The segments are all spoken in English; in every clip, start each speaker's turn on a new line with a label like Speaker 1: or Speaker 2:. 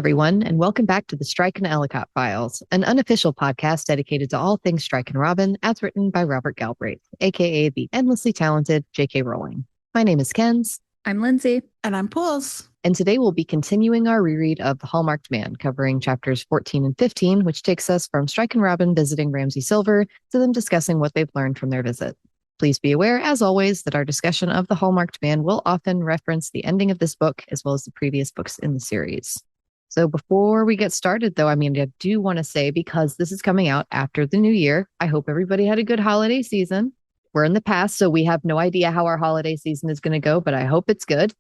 Speaker 1: everyone, and welcome back to the Strike and Ellicott Files, an unofficial podcast dedicated to all things Strike and Robin, as written by Robert Galbraith, aka the endlessly talented J.K. Rowling. My name is Kenz.
Speaker 2: I'm Lindsay.
Speaker 3: And I'm Pools.
Speaker 1: And today we'll be continuing our reread of The Hallmarked Man, covering chapters 14 and 15, which takes us from Strike and Robin visiting Ramsay Silver to them discussing what they've learned from their visit. Please be aware, as always, that our discussion of The Hallmarked Man will often reference the ending of this book as well as the previous books in the series. So before we get started, though, I do want to say, because this is coming out after the new year, I hope everybody had a good holiday season. We're in the past, so we have no idea how our holiday season is going to go, but I hope it's good.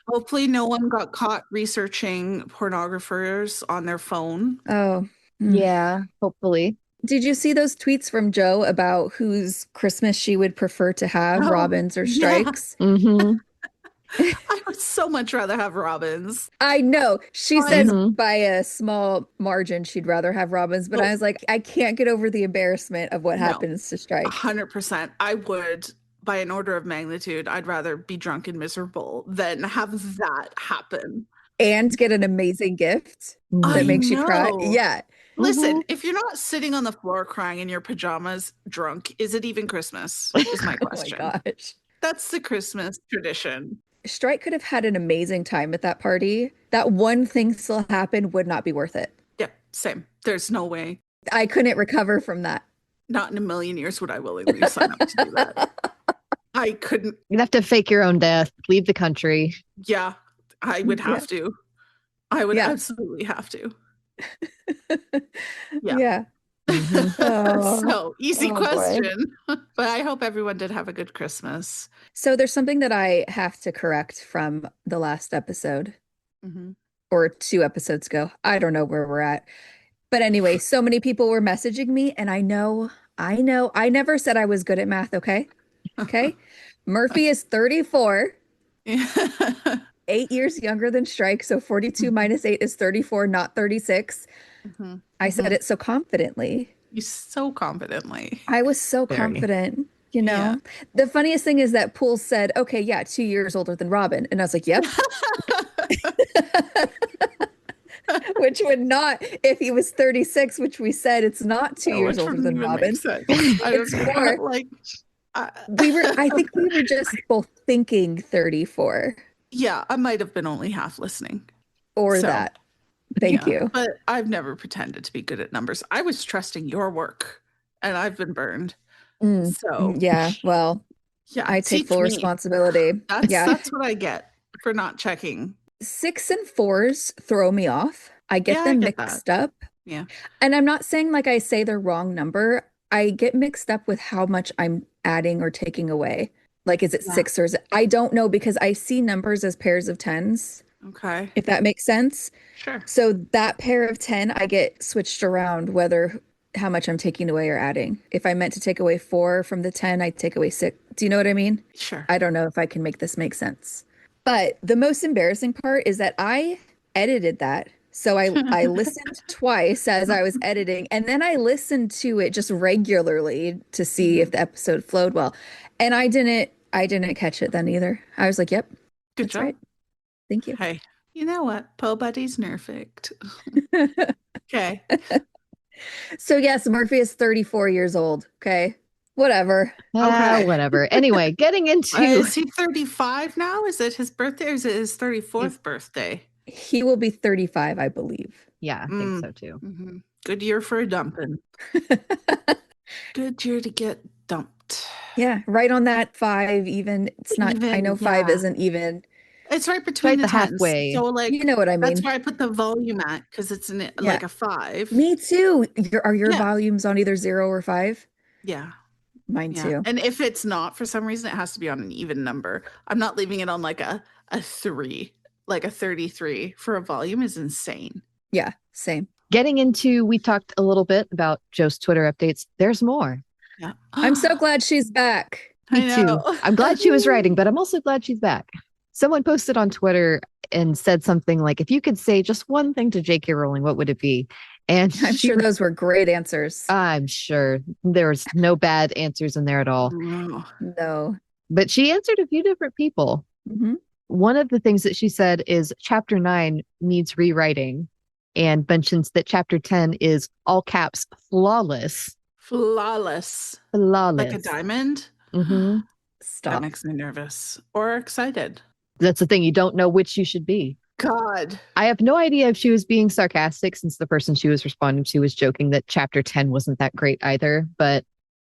Speaker 3: Hopefully no one got caught researching pornographers on their phone.
Speaker 2: Oh,
Speaker 1: yeah, hopefully.
Speaker 2: Did you see those tweets from Jo about whose Christmas she would prefer to have, Robin's or Strike's?
Speaker 1: Yeah. Mm-hmm.
Speaker 3: I would so much rather have Robin's.
Speaker 2: I know. She says by a small margin she'd rather have Robin's, but I was like, I can't get over the embarrassment of what happens to Strike.
Speaker 3: 100%. I would, by an order of magnitude, I'd rather be drunk and miserable than have that happen.
Speaker 2: And get an amazing gift that makes you cry. Yeah.
Speaker 3: Listen, if you're not sitting on the floor crying in your pajamas drunk, is it even Christmas? Is my question.
Speaker 2: Oh my gosh.
Speaker 3: That's the Christmas tradition.
Speaker 2: Strike could have had an amazing time at that party. That one thing still happened would not be worth it.
Speaker 3: Yep, same. There's no way.
Speaker 2: I couldn't recover from that.
Speaker 3: Not in a million years would I willingly sign up to do that. I couldn't.
Speaker 1: You'd have to fake your own death, leave the country.
Speaker 3: Yeah, I would have to. I would absolutely have to.
Speaker 2: Yeah.
Speaker 3: So easy question, but I hope everyone did have a good Christmas.
Speaker 2: So there's something that I have to correct from the last episode or 2 episodes ago. I don't know where we're at, but anyway, so many people were messaging me, and I know I never said I was good at math. Okay. Murphy is 34, 8 years younger than Strike, so 42 minus 8 is 34, not 36. I said it so confidently.
Speaker 3: You so confidently.
Speaker 2: I was so confident, you know. Yeah. The funniest thing is that Poole said, okay, 2 years older than Robin. And I was like, yep. Which would not, if he was 36, which we said it's not 2 years older than Robin. It's more like I think we were just both thinking 34.
Speaker 3: Yeah, I might have been only half listening.
Speaker 2: Or that. Thank you.
Speaker 3: But I've never pretended to be good at numbers. I was trusting your work, and I've been burned. So
Speaker 2: I take full responsibility.
Speaker 3: That's what I get for not checking.
Speaker 2: 6 and 4s throw me off. I get them mixed up.
Speaker 3: Yeah.
Speaker 2: And I'm not saying like I say the wrong number. I get mixed up with how much I'm adding or taking away. Like, is it 6 or is it? I don't know, because I see numbers as pairs of 10s.
Speaker 3: Okay.
Speaker 2: If that makes sense.
Speaker 3: Sure.
Speaker 2: So that pair of 10, I get switched around how much I'm taking away or adding. If I meant to take away 4 from the 10, I take away 6. Do you know what I mean?
Speaker 3: Sure.
Speaker 2: I don't know if I can make this make sense. But the most embarrassing part is that I edited that. So I listened twice as I was editing, and then I listened to it just regularly to see if the episode flowed well. And I didn't catch it then either. I was like, yep.
Speaker 3: Good job.
Speaker 2: Right. Thank you.
Speaker 3: Hey, you know what? Po Buddy's nerfed. Okay.
Speaker 2: So yes, Murphy is 34 years old. Okay. Whatever.
Speaker 1: Okay. Whatever. Anyway, getting into...
Speaker 3: Is he 35 now? Is it his birthday, or is it his 34th birthday?
Speaker 2: He will be 35, I believe.
Speaker 1: Yeah, I think so too.
Speaker 3: Mm-hmm. Good year for a dumping. Good year to get dumped.
Speaker 2: Yeah, right on that 5 even. It's not even, I know 5 isn't even.
Speaker 3: It's right between the
Speaker 1: halfway.
Speaker 2: So like, you know what I mean.
Speaker 3: That's why I put the volume at, because it's like a 5.
Speaker 2: Me too. Are your volumes on either 0 or 5?
Speaker 3: Yeah.
Speaker 2: Mine too.
Speaker 3: And if it's not, for some reason, it has to be on an even number. I'm not leaving it on like a 3. Like a 33 for a volume is insane.
Speaker 2: Yeah, same.
Speaker 1: Getting into, we talked a little bit about Jo's Twitter updates. There's more.
Speaker 3: Yeah.
Speaker 2: I'm so glad she's back.
Speaker 1: Me too. I'm glad she was writing, but I'm also glad she's back. Someone posted on Twitter and said something like, if you could say just one thing to J.K. Rowling, what would it be? And
Speaker 2: I'm sure those were great answers.
Speaker 1: I'm sure there was no bad answers in there at all.
Speaker 2: No.
Speaker 1: But she answered a few different people. One of the things that she said is chapter 9 needs rewriting. and mentions that chapter 10 is all caps flawless.
Speaker 3: Flawless.
Speaker 1: Flawless.
Speaker 3: Like a diamond?
Speaker 1: Mm-hmm.
Speaker 2: Stop.
Speaker 3: That makes me nervous or excited.
Speaker 1: That's the thing. You don't know which you should be.
Speaker 3: God.
Speaker 1: I have no idea if she was being sarcastic, since the person she was responding to was joking that chapter 10 wasn't that great either, but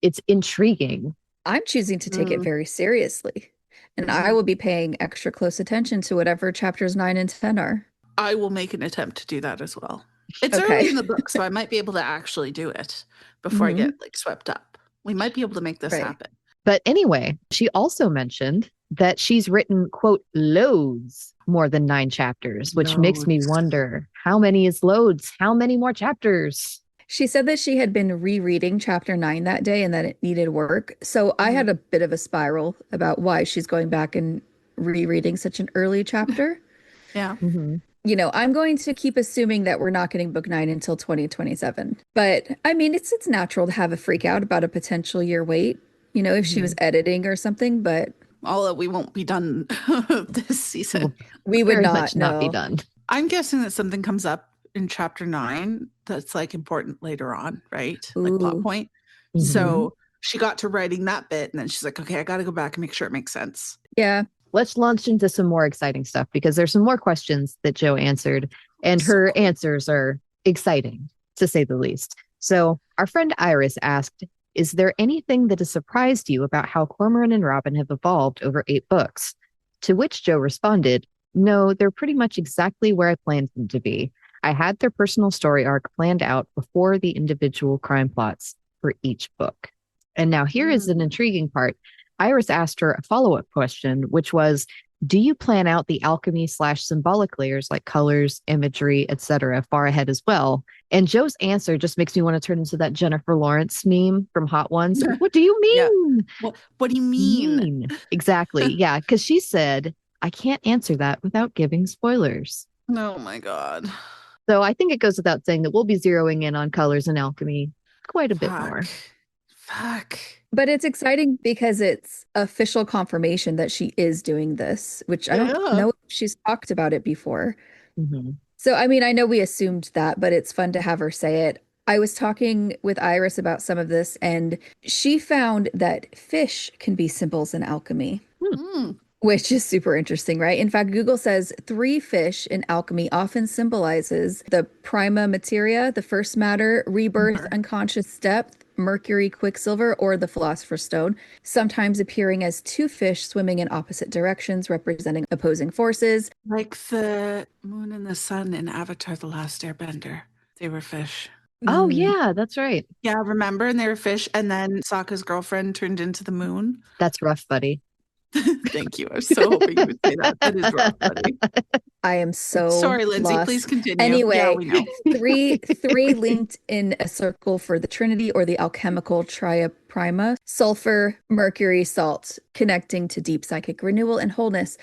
Speaker 1: it's intriguing.
Speaker 2: I'm choosing to take it very seriously, and I will be paying extra close attention to whatever chapters 9 and 10 are.
Speaker 3: I will make an attempt to do that as well. It's early in the book, so I might be able to actually do it before I get like swept up. We might be able to make this happen.
Speaker 1: But anyway, she also mentioned that she's written, quote, loads more than 9 chapters, which makes me wonder, how many is loads? How many more chapters?
Speaker 2: She said that she had been rereading chapter 9 that day and that it needed work. So I had a bit of a spiral about why she's going back and rereading such an early chapter.
Speaker 3: Yeah.
Speaker 2: You know, I'm going to keep assuming that we're not getting book 9 until 2027. But I mean, it's natural to have a freak out about a potential year wait, you know, if she was editing or something, but
Speaker 3: all that we won't be done this season.
Speaker 2: We would
Speaker 1: not be done.
Speaker 3: I'm guessing that something comes up in chapter 9 that's like important later on, right? Like plot point. So she got to writing that bit and then she's like, okay, I got to go back and make sure it makes sense.
Speaker 2: Yeah.
Speaker 1: Let's launch into some more exciting stuff, because there's some more questions that Jo answered, and her answers are exciting, to say the least. So our friend Iris asked, is there anything that has surprised you about how Cormoran and Robin have evolved over 8 books? To which Jo responded, no, they're pretty much exactly where I planned them to be. I had their personal story arc planned out before the individual crime plots for each book. And now here is an intriguing part. Iris asked her a follow-up question, which was, do you plan out the alchemy / symbolic layers like colors, imagery, etc. far ahead as well? And Jo's answer just makes me want to turn into that Jennifer Lawrence meme from Hot Ones. What do you mean?
Speaker 3: Yeah. What do you mean?
Speaker 1: Exactly. Yeah, because she said, I can't answer that without giving spoilers.
Speaker 3: Oh my God.
Speaker 1: So I think it goes without saying that we'll be zeroing in on colors and alchemy quite a bit more.
Speaker 3: Fuck.
Speaker 2: But it's exciting because it's official confirmation that she is doing this, which I don't know if she's talked about it before. So, I mean, I know we assumed that, but it's fun to have her say it. I was talking with Iris about some of this, and she found that fish can be symbols in alchemy. Which is super interesting, right? In fact, Google says 3 fish in alchemy often symbolizes the prima materia, the first matter, rebirth, unconscious depth, mercury, quicksilver, or the philosopher's stone, sometimes appearing as 2 fish swimming in opposite directions, representing opposing forces.
Speaker 3: Like the moon and the sun in Avatar: The Last Airbender. They were fish.
Speaker 1: Oh, yeah, that's right.
Speaker 3: Yeah, remember? And they were fish. And then Sokka's girlfriend turned into the moon.
Speaker 1: That's rough, buddy.
Speaker 3: Thank you. I was so hoping you would say that. That is rough, buddy.
Speaker 2: I am so
Speaker 3: sorry, Lindsay.
Speaker 2: Lost.
Speaker 3: Please continue.
Speaker 2: Anyway,
Speaker 3: yeah, we know.
Speaker 2: three linked in a circle for the Trinity, or the alchemical tria prima: sulfur, mercury, salt, connecting to deep psychic renewal and wholeness.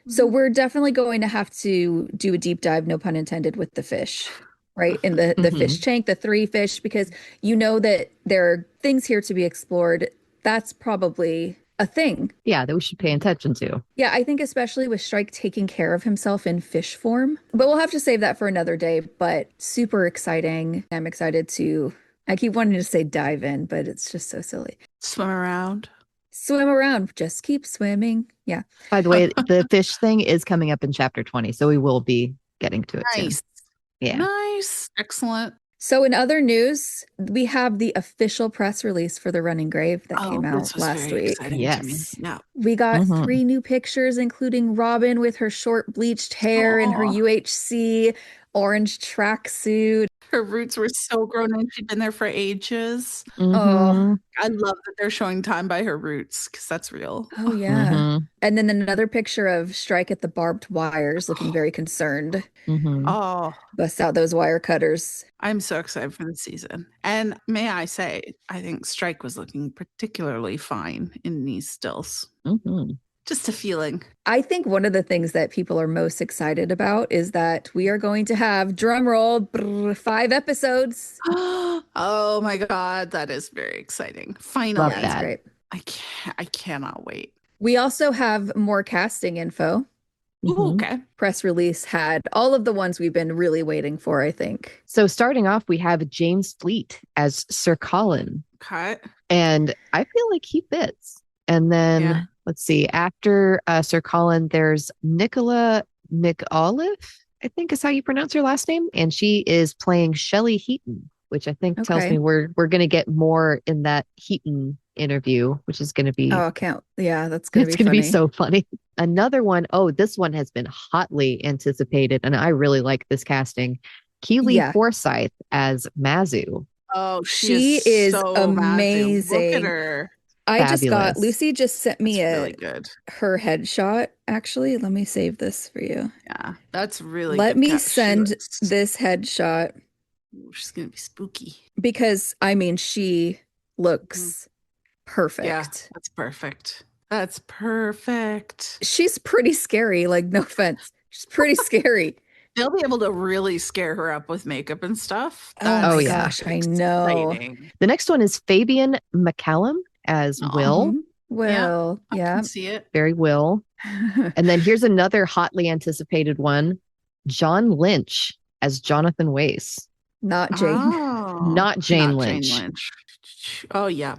Speaker 2: So we're definitely going to have to do a deep dive, no pun intended, with the fish. Right, in the fish tank, the 3 fish, because you know that there are things here to be explored. That's probably a thing.
Speaker 1: Yeah, that we should pay attention to.
Speaker 2: Yeah, I think especially with Strike taking care of himself in fish form. But we'll have to save that for another day. But super exciting. I'm excited to, I keep wanting to say dive in, but it's just so silly.
Speaker 3: Swim around.
Speaker 2: Swim around. Just keep swimming. Yeah.
Speaker 1: By the way, the fish thing is coming up in chapter 20, so we will be getting to it soon. Yeah.
Speaker 3: Nice. Excellent.
Speaker 2: So in other news, we have the official press release for The Running Grave that came out last week.
Speaker 1: Yes.
Speaker 3: Yeah.
Speaker 2: We got 3 new pictures, including Robin with her short bleached hair and her UHC orange tracksuit.
Speaker 3: Her roots were so grown in. She'd been there for ages.
Speaker 2: Oh,
Speaker 3: I love that they're showing time by her roots, because that's real.
Speaker 2: Oh, yeah. And then another picture of Strike at the barbed wires, looking very concerned.
Speaker 3: Oh,
Speaker 2: Bust out those wire cutters.
Speaker 3: I'm so excited for the season. And may I say, I think Strike was looking particularly fine in these stills. Just a feeling.
Speaker 2: I think one of the things that people are most excited about is that we are going to have, drumroll, 5 episodes.
Speaker 3: Oh my God, that is very exciting. Finally.
Speaker 1: Love that.
Speaker 2: That's great.
Speaker 3: I cannot wait.
Speaker 2: We also have more casting info.
Speaker 3: Ooh, okay.
Speaker 2: Press release had all of the ones we've been really waiting for, I think.
Speaker 1: So starting off, we have James Fleet as Sir Colin.
Speaker 3: Okay.
Speaker 1: And I feel like he fits. And then let's see, after Sir Colin, there's Nicola McAuliffe, I think is how you pronounce her last name. And she is playing Shelley Heaton, which I think tells me we're going to get more in that Heaton interview, which is going to be
Speaker 2: that's going to
Speaker 1: be so funny. Another one, this one has been hotly anticipated, and I really like this casting. Keely Forsyth as Mazu.
Speaker 3: Oh, she is so
Speaker 2: amazing.
Speaker 3: Look at her.
Speaker 2: Lucy just sent me
Speaker 3: really good.
Speaker 2: Her headshot. Actually, let me save this for you.
Speaker 3: Yeah, that's really
Speaker 2: Let me send this headshot.
Speaker 3: Ooh, she's going to be spooky.
Speaker 2: Because, I mean, she looks perfect.
Speaker 3: Yeah, that's perfect. That's perfect.
Speaker 2: She's pretty scary, like, no offense. She's pretty scary.
Speaker 3: They'll be able to really scare her up with makeup and stuff.
Speaker 2: Oh my gosh, I know.
Speaker 1: The next one is Fabian McCallum as Will.
Speaker 2: Will,
Speaker 3: I can see it.
Speaker 1: Very Will. And then here's another hotly anticipated one. John Lynch as Jonathan Wace.
Speaker 2: Not Jane.
Speaker 1: Not Jane Lynch.
Speaker 3: Jane Lynch. Oh, yeah.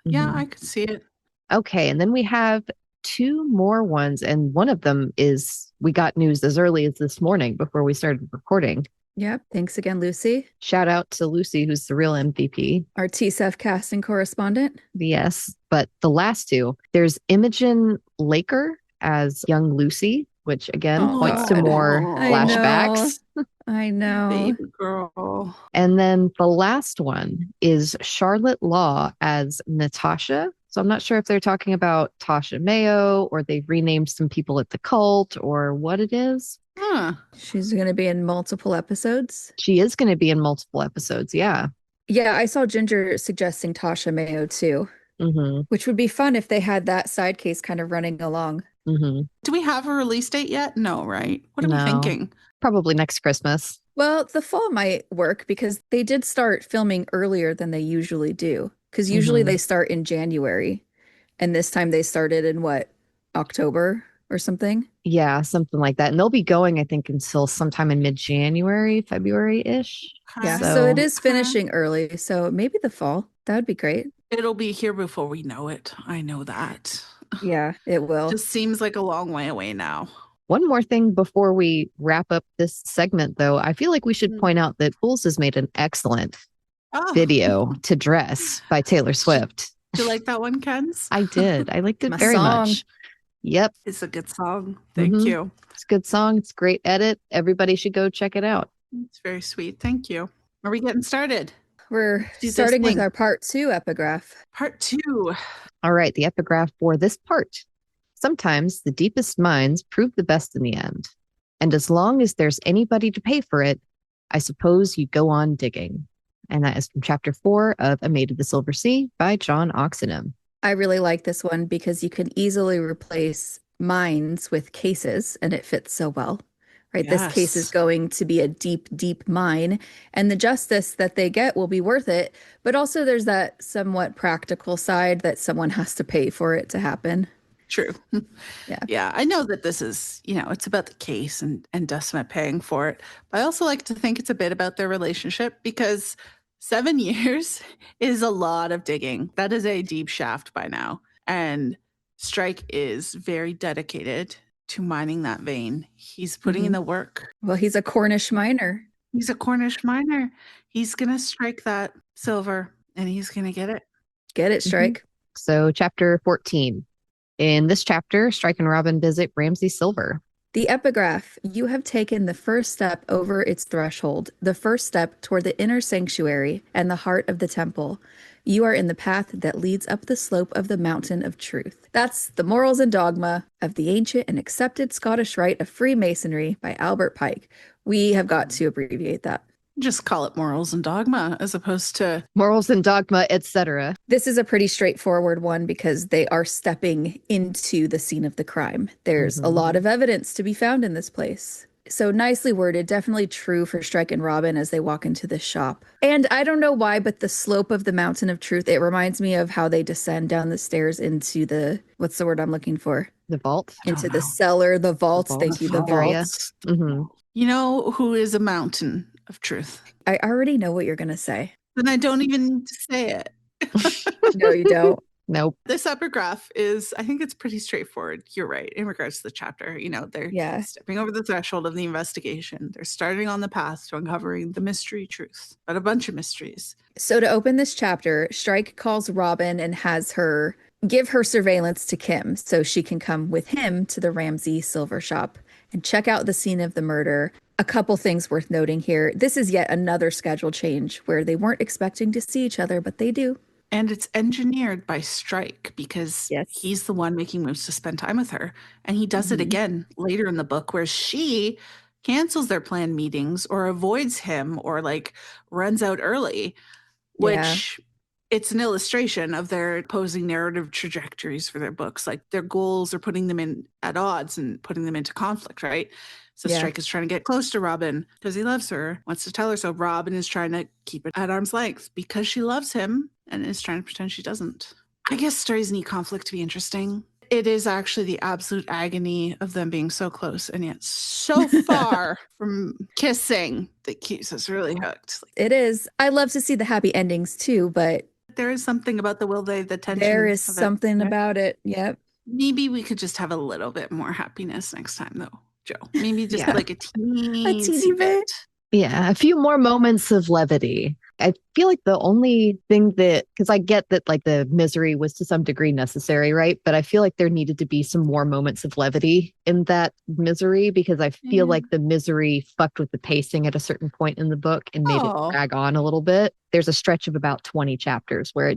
Speaker 3: Yeah, I could see it.
Speaker 1: Okay, and then we have two more ones, and one of them is we got news as early as this morning before we started recording.
Speaker 2: Yep. Thanks again, Lucy.
Speaker 1: Shout out to Lucy, who's the real MVP.
Speaker 2: Our TSEF casting correspondent.
Speaker 1: Yes, but the last two, there's Imogen Laker as young Lucy, which again points to more flashbacks.
Speaker 2: I know.
Speaker 3: Baby girl.
Speaker 1: And then the last one is Charlotte Law as Natasha. So I'm not sure if they're talking about Tasha Mayo or they've renamed some people at the cult or what it is.
Speaker 2: She's going to be in multiple episodes.
Speaker 1: She is going to be in multiple episodes. Yeah.
Speaker 2: Yeah. I saw Ginger suggesting Tasha Mayo too, which would be fun if they had that side case kind of running along.
Speaker 3: Do we have a release date yet? No, right? What are we thinking?
Speaker 1: Probably next Christmas.
Speaker 2: Well, the fall might work because they did start filming earlier than they usually do. Because usually they start in January. And this time they started in October or something?
Speaker 1: Yeah, something like that. And they'll be going, I think, until sometime in mid-January, February-ish.
Speaker 2: Yeah, so it is finishing early. So maybe the fall. That would be great.
Speaker 3: It'll be here before we know it. I know that.
Speaker 2: Yeah, it will.
Speaker 3: Just seems like a long way away now.
Speaker 1: One more thing before we wrap up this segment, though. I feel like we should point out that Fools has made an excellent video to Dress by Taylor Swift.
Speaker 3: Did you like that one, Ken's?
Speaker 1: I did. I liked it very much. Yep.
Speaker 3: It's a good song. Thank you.
Speaker 1: It's a good song. It's a great edit. Everybody should go check it out.
Speaker 3: It's very sweet. Thank you. Are we getting started?
Speaker 2: We're starting with our part 2 epigraph.
Speaker 3: Part 2.
Speaker 1: All right. The epigraph for this part. Sometimes the deepest minds prove the best in the end. And as long as there's anybody to pay for it, I suppose you go on digging. And that is from chapter 4 of A Maid of the Silver Sea by John Oxenham.
Speaker 2: I really like this one because you can easily replace minds with cases and it fits so well, right? Yes. This case is going to be a deep, deep mine and the justice that they get will be worth it. But also there's that somewhat practical side that someone has to pay for it to happen.
Speaker 3: True. Yeah. I know that this is, it's about the case and Dustin paying for it. But I also like to think it's a bit about their relationship because 7 years is a lot of digging. That is a deep shaft by now. And Strike is very dedicated to mining that vein. He's putting in the work.
Speaker 2: Well, he's a Cornish miner.
Speaker 3: He's a Cornish miner. He's going to strike that silver and he's going to get it.
Speaker 2: Get it, Strike.
Speaker 1: So chapter 14. In this chapter, Strike and Robin visit Ramsay Silver.
Speaker 2: The epigraph, you have taken the first step over its threshold, the first step toward the inner sanctuary and the heart of the temple. You are in the path that leads up the slope of the mountain of truth. That's The Morals and Dogma of the Ancient and Accepted Scottish Rite of Freemasonry by Albert Pike. We have got to abbreviate that.
Speaker 3: Just call it Morals and Dogma as opposed to
Speaker 1: Morals and Dogma, etc.
Speaker 2: This is a pretty straightforward one because they are stepping into the scene of the crime. There's a lot of evidence to be found in this place. So nicely worded, definitely true for Strike and Robin as they walk into the shop. And I don't know why, but the slope of the Mountain of Truth, it reminds me of how they descend down the stairs into the, what's the word I'm looking for?
Speaker 1: The vault?
Speaker 2: Into the cellar, the vaults.
Speaker 1: vault
Speaker 2: Thank you, the
Speaker 1: area.
Speaker 2: vaults.
Speaker 1: Mm-hmm.
Speaker 3: You know who is a mountain of truth?
Speaker 2: I already know what you're going to say.
Speaker 3: Then I don't even need to say it.
Speaker 2: No, you don't.
Speaker 1: Nope.
Speaker 3: This epigraph is, I think it's pretty straightforward. You're right. In regards to the chapter, they're stepping over the threshold of the investigation. They're starting on the path to uncovering the mystery truth, but a bunch of mysteries.
Speaker 2: So to open this chapter, Strike calls Robin and has her give her surveillance to Kim so she can come with him to the Ramsay Silver shop and check out the scene of the murder. A couple things worth noting here. This is yet another schedule change where they weren't expecting to see each other, but they do.
Speaker 3: And it's engineered by Strike because he's the one making moves to spend time with her. And he does it again later in the book where she cancels their planned meetings or avoids him or runs out early, which it's an illustration of their opposing narrative trajectories for their books. Like their goals are putting them in at odds and putting them into conflict, right? So Strike is trying to get close to Robin because he loves her, wants to tell her so. Robin is trying to keep it at arm's length because she loves him and is trying to pretend she doesn't. I guess stories need conflict to be interesting. It is actually the absolute agony of them being so close and yet so far from kissing that keeps us really hooked.
Speaker 2: It is. I love to see the happy endings too, but
Speaker 3: there is something about the the tension.
Speaker 2: There is something about it. Yep.
Speaker 3: Maybe we could just have a little bit more happiness next time though, Joe. Maybe just a teeny bit.
Speaker 1: Yeah, a few more moments of levity. I feel like the only thing because I get that the misery was to some degree necessary, right? But I feel like there needed to be some more moments of levity in that misery because I feel like the misery fucked with the pacing at a certain point in the book and made it drag on a little bit. There's a stretch of about 20 chapters where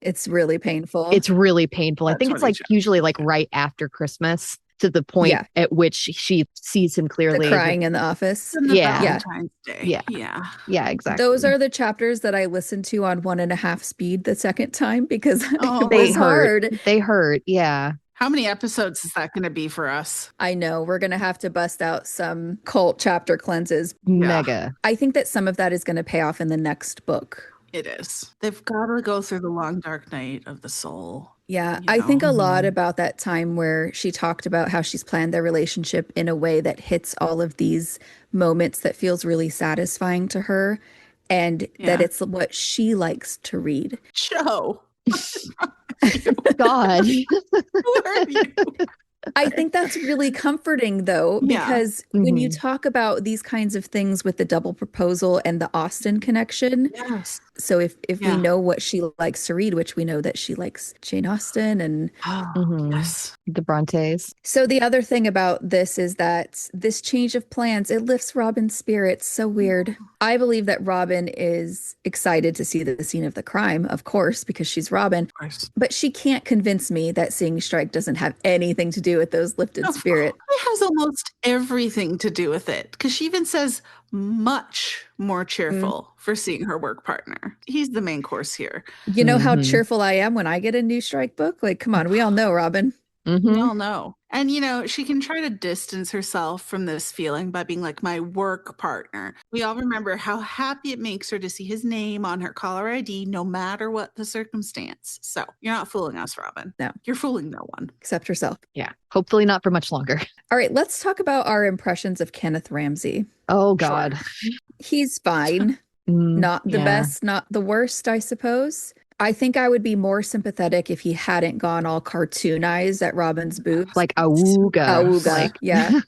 Speaker 2: it's really painful.
Speaker 1: It's really painful. I think it's usually right after Christmas. To the point at which she sees him clearly.
Speaker 2: The crying in the office.
Speaker 3: Valentine's Day.
Speaker 1: Yeah, exactly.
Speaker 2: Those are the chapters that I listened to on 1.5 speed the second time because
Speaker 1: they hurt. They hurt. Yeah.
Speaker 3: How many episodes is that going to be for us?
Speaker 2: I know. We're going to have to bust out some cult chapter cleanses.
Speaker 1: Mega.
Speaker 2: I think that some of that is going to pay off in the next book.
Speaker 3: It is. They've got to go through the long, dark night of the soul.
Speaker 2: Yeah, I think a lot about that time where she talked about how she's planned their relationship in a way that hits all of these moments that feels really satisfying to her and that it's what she likes to read.
Speaker 3: Joe.
Speaker 1: God.
Speaker 3: Who are you?
Speaker 2: I think that's really comforting, though, because when you talk about these kinds of things with the double proposal and the Austen connection, so if we know what she likes to read, which we know that she likes Jane Austen and
Speaker 1: the Brontes.
Speaker 2: So the other thing about this is that this change of plans, it lifts Robin's spirits. So weird. I believe that Robin is excited to see the scene of the crime, of course, because she's Robin. But she can't convince me that seeing Strike doesn't have anything to do with those lifted spirits.
Speaker 3: It has almost everything to do with it because she even says much more cheerful for seeing her work partner. He's the main course here.
Speaker 2: You know how cheerful I am when I get a new Strike book? Come on, we all know, Robin.
Speaker 3: We all know. And, she can try to distance herself from this feeling by being my work partner. We all remember how happy it makes her to see his name on her caller ID, no matter what the circumstance. So you're not fooling us, Robin.
Speaker 2: No.
Speaker 3: You're fooling no one.
Speaker 2: Except herself.
Speaker 1: Yeah. Hopefully not for much longer.
Speaker 2: All right. Let's talk about our impressions of Kenneth Ramsay.
Speaker 1: Oh, God.
Speaker 2: He's fine. Not the best, not the worst, I suppose. I think I would be more sympathetic if he hadn't gone all cartoonized at Robin's boobs.
Speaker 1: Awooga.
Speaker 2: Yeah.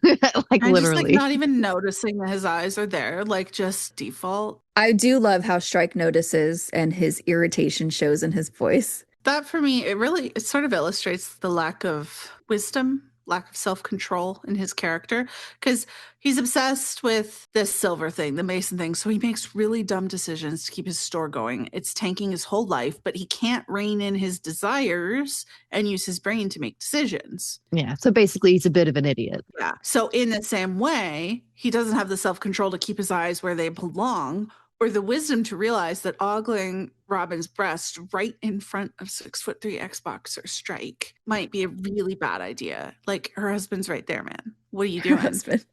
Speaker 1: Literally.
Speaker 3: Just, not even noticing that his eyes are there, just default.
Speaker 2: I do love how Strike notices and his irritation shows in his voice.
Speaker 3: That for me, it sort of illustrates the lack of wisdom, lack of self-control in his character, because he's obsessed with this silver thing, the Mason thing. So he makes really dumb decisions to keep his store going. It's tanking his whole life, but he can't rein in his desires and use his brain to make decisions.
Speaker 1: Yeah. So basically he's a bit of an idiot.
Speaker 3: Yeah. So in the same way, he doesn't have the self-control to keep his eyes where they belong, or the wisdom to realize that ogling Robin's breast right in front of 6'3" Xboxer Strike might be a really bad idea. Her husband's right there, man. What are you doing?
Speaker 2: Husband.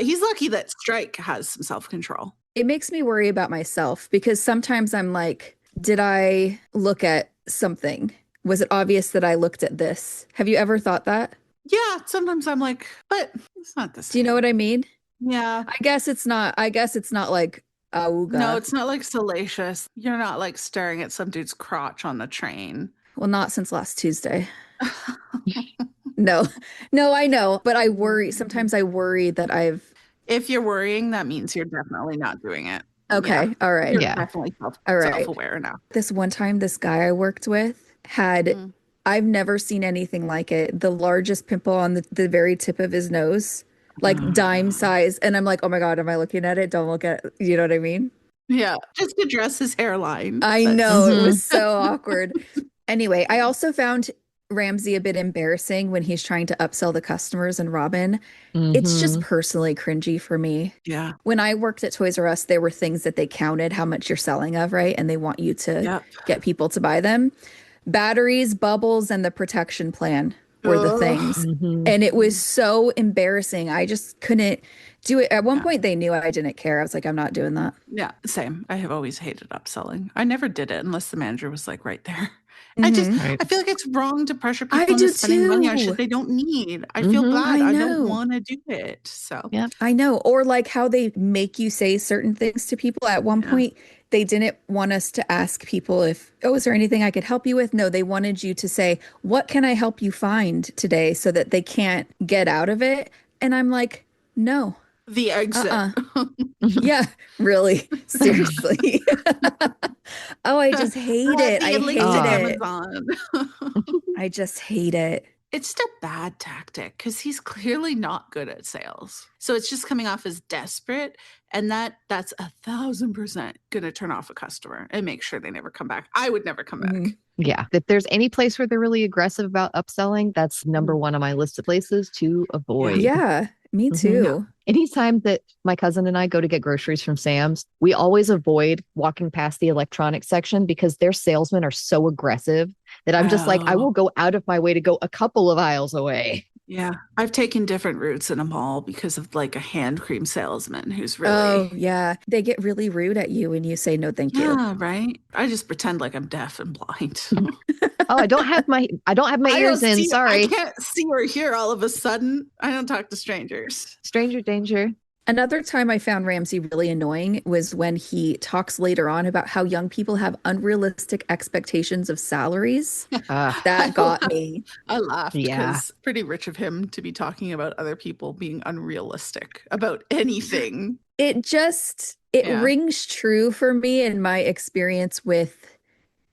Speaker 3: He's lucky that Strike has some self-control.
Speaker 2: It makes me worry about myself because sometimes I'm like, did I look at something? Was it obvious that I looked at this? Have you ever thought that?
Speaker 3: Yeah, sometimes I'm like, but it's not the same.
Speaker 2: Do you know what I mean?
Speaker 3: Yeah.
Speaker 2: I guess it's not like auga.
Speaker 3: No, it's not like salacious. You're not like staring at some dude's crotch on the train.
Speaker 2: Well, not since last Tuesday. No, I know, but I worry. Sometimes I worry that
Speaker 3: If you're worrying, that means you're definitely not doing it.
Speaker 2: Okay.
Speaker 3: Yeah.
Speaker 2: All right.
Speaker 3: You're definitely self-aware now.
Speaker 2: This one time, this guy I worked with had, I've never seen anything like it. The largest pimple on the very tip of his nose, like dime size. And I'm like, oh my God, am I looking at it? Don't look at it. You know what I mean?
Speaker 3: Yeah. Just address his hairline.
Speaker 2: I know. It was so awkward. Anyway, I also found Ramsay a bit embarrassing when he's trying to upsell the customers and Robin. It's just personally cringy for me.
Speaker 3: Yeah.
Speaker 2: When I worked at Toys R Us, there were things that they counted how much you're selling of, right? And they want you to get people to buy them. Batteries, bubbles, and the protection plan were the things. And it was so embarrassing. I just couldn't do it. At one point, they knew I didn't care. I was like, I'm not doing that.
Speaker 3: Yeah, same. I have always hated upselling. I never did it unless the manager was like right there. I feel like it's wrong to pressure people into spending money on shit they don't need. I feel bad. I don't want to do it. So
Speaker 2: yeah, I know. Or like how they make you say certain things to people. At one point, they didn't want us to ask people if, oh, is there anything I could help you with? No, they wanted you to say, what can I help you find today so that they can't get out of it? And I'm like, no.
Speaker 3: The exit.
Speaker 2: Yeah, really. Seriously. Oh, I just hate it. I hate it. I just hate it.
Speaker 3: It's just a bad tactic because he's clearly not good at sales. So it's just coming off as desperate. And that's 1,000% going to turn off a customer and make sure they never come back. I would never come back.
Speaker 1: Yeah. If there's any place where they're really aggressive about upselling, that's number one on my list of places to avoid.
Speaker 2: Yeah, me too.
Speaker 1: Anytime that my cousin and I go to get groceries from Sam's, we always avoid walking past the electronics section because their salesmen are so aggressive that I'm just like, I will go out of my way to go a couple of aisles away.
Speaker 3: Yeah. I've taken different routes in a mall because of like a hand cream salesman who's really...
Speaker 2: Oh, yeah. They get really rude at you when you say no, thank you.
Speaker 3: Yeah, right? I just pretend like I'm deaf and blind.
Speaker 1: Oh, I don't have my ears in. Sorry.
Speaker 3: I can't see or hear all of a sudden. I don't talk to strangers.
Speaker 1: Stranger danger.
Speaker 2: Another time I found Ramsay really annoying was when he talks later on about how young people have unrealistic expectations of salaries. That got me.
Speaker 3: I laughed because it's pretty rich of him to be talking about other people being unrealistic about anything.
Speaker 2: It rings true for me in my experience with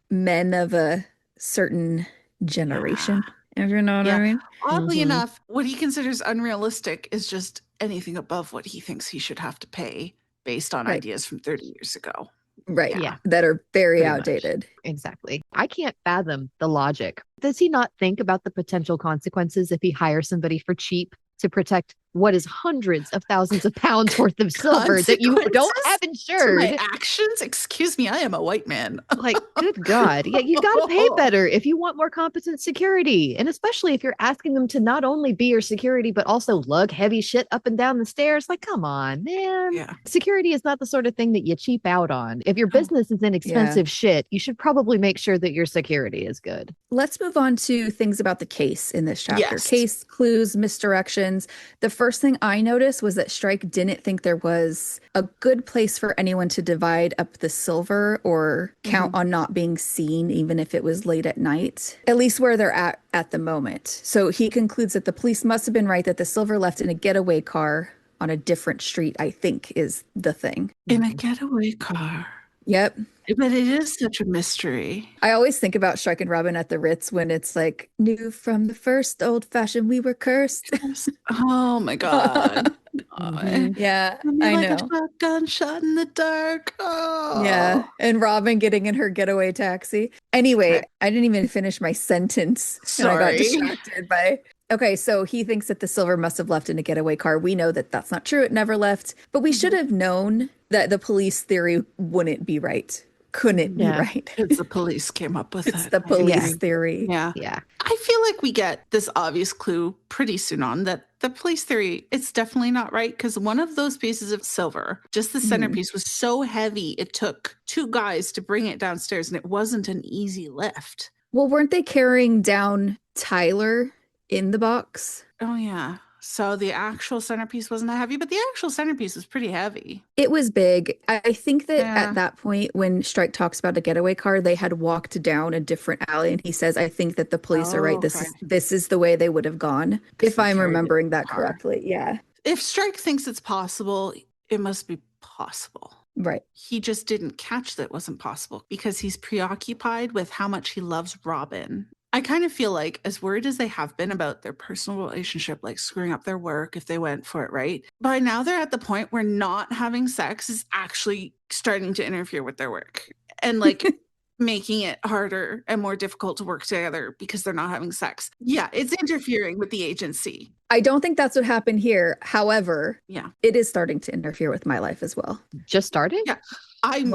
Speaker 2: men of a certain generation. If you know what I mean?
Speaker 3: Oddly enough, what he considers unrealistic is just anything above what he thinks he should have to pay based on ideas from 30 years ago.
Speaker 2: Right. Yeah. That are very outdated.
Speaker 1: Exactly. I can't fathom the logic. Does he not think about the potential consequences if he hires somebody for cheap to protect what is hundreds of thousands of pounds worth of silver that you don't have insured?
Speaker 3: My actions? Excuse me, I am a white man.
Speaker 1: Like, good God. Yeah, you got to pay better if you want more competent security. And especially if you're asking them to not only be your security, but also lug heavy shit up and down the stairs. Like, come on, man. Yeah. Security is not the sort of thing that you cheap out on. If your business is in expensive shit, you should probably make sure that your security is good.
Speaker 2: Let's move on to things about the case in this chapter. Case, clues, misdirections. The first thing I noticed was that Strike didn't think there was a good place for anyone to divide up the silver or count on not being seen, even if it was late at night, at least where they're at the moment. So he concludes that the police must have been right that the silver left in a getaway car on a different street, I think is the thing.
Speaker 3: In a getaway car.
Speaker 2: Yep.
Speaker 3: But it is such a mystery.
Speaker 2: I always think about Strike and Robin at the Ritz when it's like, knew from the first old fashioned we were cursed.
Speaker 3: Oh my God.
Speaker 2: Yeah, I know.
Speaker 3: Like a shotgun shot in the dark. Oh.
Speaker 2: Yeah, and Robin getting in her getaway taxi. Anyway, I didn't even finish my sentence.
Speaker 3: Sorry.
Speaker 2: And I got distracted by... Okay, so he thinks that the silver must have left in a getaway car. We know that that's not true. It never left. But we should have known that the police theory wouldn't be right. Couldn't be right.
Speaker 3: It's the police came up with it.
Speaker 2: It's the police theory.
Speaker 3: Yeah. I feel like we get this obvious clue pretty soon on that The police theory, it's definitely not right because one of those pieces of silver, just the centerpiece, was so heavy it took 2 guys to bring it downstairs, and it wasn't an easy lift.
Speaker 2: Well, weren't they carrying down Tyler in the box?
Speaker 3: Oh, yeah. So the actual centerpiece wasn't that heavy, but the actual centerpiece was pretty heavy.
Speaker 2: It was big. I think that at that point, when Strike talks about a getaway car, they had walked down a different alley, and he says, I think that the police are right. This is the way they would have gone, if I'm remembering that correctly. Yeah.
Speaker 3: If Strike thinks it's possible, it must be possible.
Speaker 2: Right.
Speaker 3: He just didn't catch that it wasn't possible because he's preoccupied with how much he loves Robin. I kind of feel like, as worried as they have been about their personal relationship, like screwing up their work if they went for it, right? By now they're at the point where not having sex is actually starting to interfere with their work and like making it harder and more difficult to work together because they're not having sex. Yeah, it's interfering with the agency.
Speaker 2: I don't think that's what happened here. However,
Speaker 3: yeah,
Speaker 2: it is starting to interfere with my life as well.
Speaker 1: Just starting?
Speaker 3: Yeah.
Speaker 2: I'm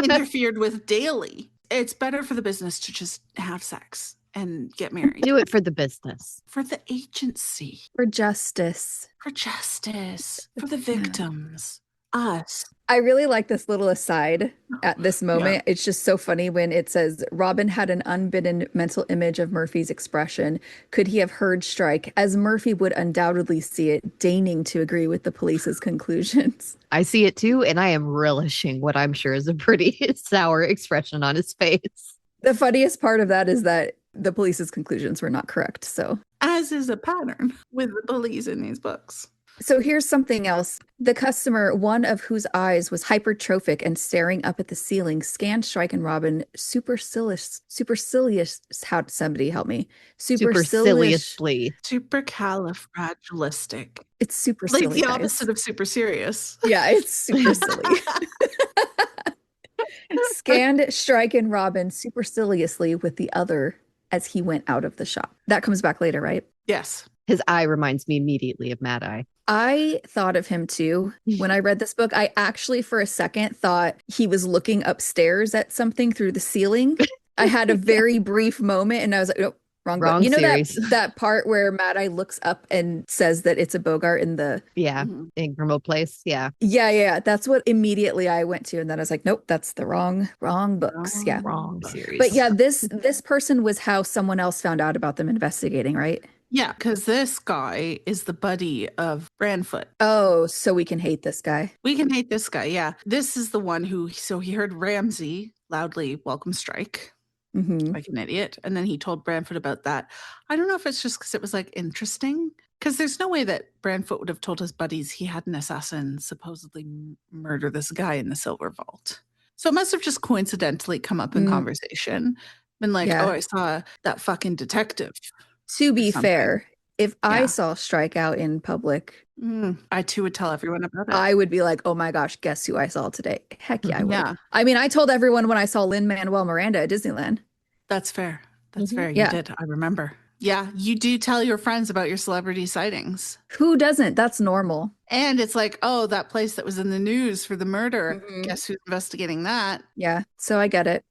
Speaker 3: interfered with daily. It's better for the business to just have sex and get married.
Speaker 1: Do it for the business.
Speaker 3: For the agency.
Speaker 2: For justice.
Speaker 3: For justice. For the victims. Us.
Speaker 2: I really like this little aside at this moment. Yeah. It's just so funny when it says, Robin had an unbidden mental image of Murphy's expression. Could he have heard Strike, as Murphy would undoubtedly see it, deigning to agree with the police's conclusions?
Speaker 1: I see it too, and I am relishing what I'm sure is a pretty sour expression on his face.
Speaker 2: The funniest part of that is that the police's conclusions were not correct. So,
Speaker 3: as is a pattern with the police in these books.
Speaker 2: So here's something else. The customer, one of whose eyes was hypertrophic and staring up at the ceiling, scanned Strike and Robin supercilious, how somebody help me?
Speaker 1: Superciliously.
Speaker 3: Supercalifragilistic.
Speaker 2: It's super silly.
Speaker 3: Like the opposite of super serious.
Speaker 2: Yeah, it's super silly. Scanned Strike and Robin superciliously with the other as he went out of the shop. That comes back later, right?
Speaker 3: Yes.
Speaker 1: His eye reminds me immediately of Mad Eye.
Speaker 2: I thought of him too. When I read this book, I actually for a second thought he was looking upstairs at something through the ceiling. I had a very brief moment and I was like, nope, wrong book. You know that part where Mad Eye looks up and says that it's a Bogart in the...
Speaker 1: Yeah, in Remote Place. Yeah.
Speaker 2: Yeah. That's what immediately I went to. And then I was like, nope, that's the wrong books. Yeah.
Speaker 1: Wrong series.
Speaker 2: But yeah, this person was how someone else found out about them investigating, right?
Speaker 3: Yeah, because this guy is the buddy of Brandfoot.
Speaker 2: Oh, so we can hate this guy.
Speaker 3: We can hate this guy, yeah. This is the one who, so he heard Ramsay loudly welcome Strike, like an idiot. And then he told Brandfoot about that. I don't know if it's just because it was like interesting, because there's no way that Brandfoot would have told his buddies he had an assassin supposedly murder this guy in the Silver Vault. So it must have just coincidentally come up in conversation. Been like, oh, I saw that fucking detective.
Speaker 2: To be fair, if I saw Strike out in public,
Speaker 3: I too would tell everyone about it.
Speaker 2: I would be like, oh my gosh, guess who I saw today? Heck yeah, I would. Yeah. I mean, I told everyone when I saw Lin-Manuel Miranda at Disneyland.
Speaker 3: That's fair. That's fair. You did. I remember. Yeah, you do tell your friends about your celebrity sightings.
Speaker 2: Who doesn't? That's normal.
Speaker 3: And it's like, oh, that place that was in the news for the murder. Guess who's investigating that?
Speaker 2: Yeah, so I get it.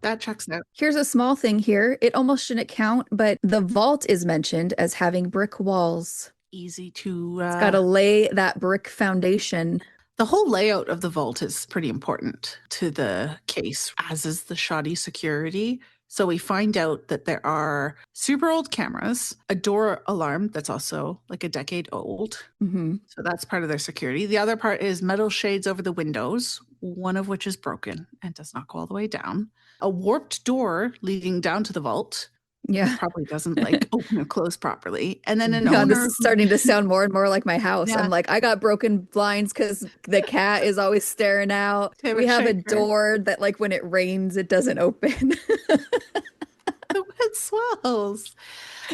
Speaker 3: That checks out.
Speaker 2: Here's a small thing here. It almost shouldn't count, but the vault is mentioned as having brick walls.
Speaker 3: Easy to...
Speaker 2: It's got to lay that brick foundation.
Speaker 3: The whole layout of the vault is pretty important to the case, as is the shoddy security. So we find out that there are super old cameras, a door alarm that's also like a decade old. So that's part of their security. The other part is metal shades over the windows, one of which is broken and does not go all the way down. A warped door leading down to the vault.
Speaker 2: Yeah.
Speaker 3: Probably doesn't like open or close properly. And then
Speaker 2: this is starting to sound more and more like my house. Yeah. I'm like, I got broken blinds because the cat is always staring out. We have a door that like when it rains, it doesn't open.
Speaker 3: The wind swells.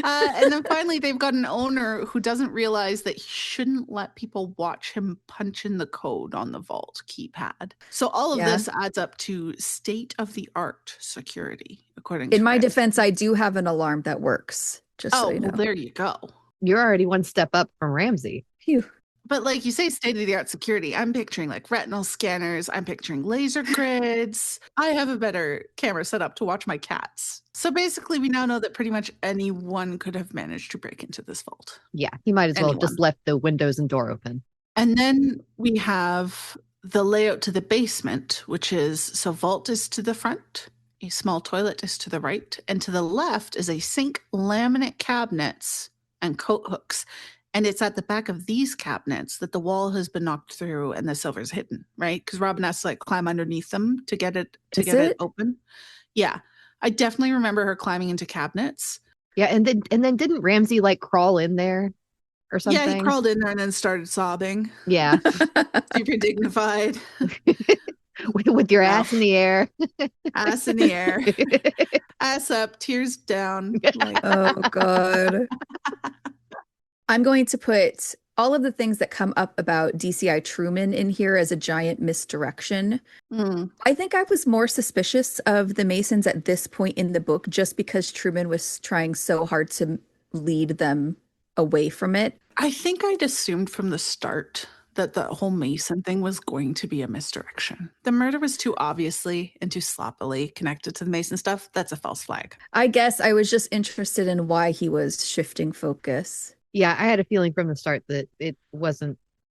Speaker 3: And then finally, they've got an owner who doesn't realize that he shouldn't let people watch him punch in the code on the vault keypad. So all of this adds up to state-of-the-art security, according to
Speaker 2: my defense, I do have an alarm that works. Just so you know.
Speaker 3: Well, there you go.
Speaker 1: You're already one step up from Ramsay.
Speaker 2: Phew.
Speaker 3: But like you say, state-of-the-art security, I'm picturing like retinal scanners. I'm picturing laser grids. I have a better camera set up to watch my cats. So basically, we now know that pretty much anyone could have managed to break into this vault.
Speaker 1: Yeah, he might as well have just left the windows and door open.
Speaker 3: And then we have the layout to the basement, which is, so vault is to the front, a small toilet is to the right, and to the left is a sink, laminate cabinets, and coat hooks. And it's at the back of these cabinets that the wall has been knocked through and the silver's hidden, right? Because Robin has to like climb underneath them to get it it open. Yeah. I definitely remember her climbing into cabinets.
Speaker 1: Yeah, and then didn't Ramsay like crawl in there or something?
Speaker 3: Yeah, he crawled in there and then started sobbing.
Speaker 1: Yeah.
Speaker 3: Super dignified.
Speaker 1: with your ass in the air.
Speaker 3: Ass in the air. Ass up, tears down.
Speaker 2: Like, oh, God. I'm going to put all of the things that come up about DCI Truman in here as a giant misdirection. I think I was more suspicious of the Masons at this point in the book just because Truman was trying so hard to lead them away from it.
Speaker 3: I think I'd assumed from the start that the whole Mason thing was going to be a misdirection. The murder was too obviously and too sloppily connected to the Mason stuff. That's a false flag.
Speaker 2: I guess I was just interested in why he was shifting focus.
Speaker 1: Yeah, I had a feeling from the start that it wasn't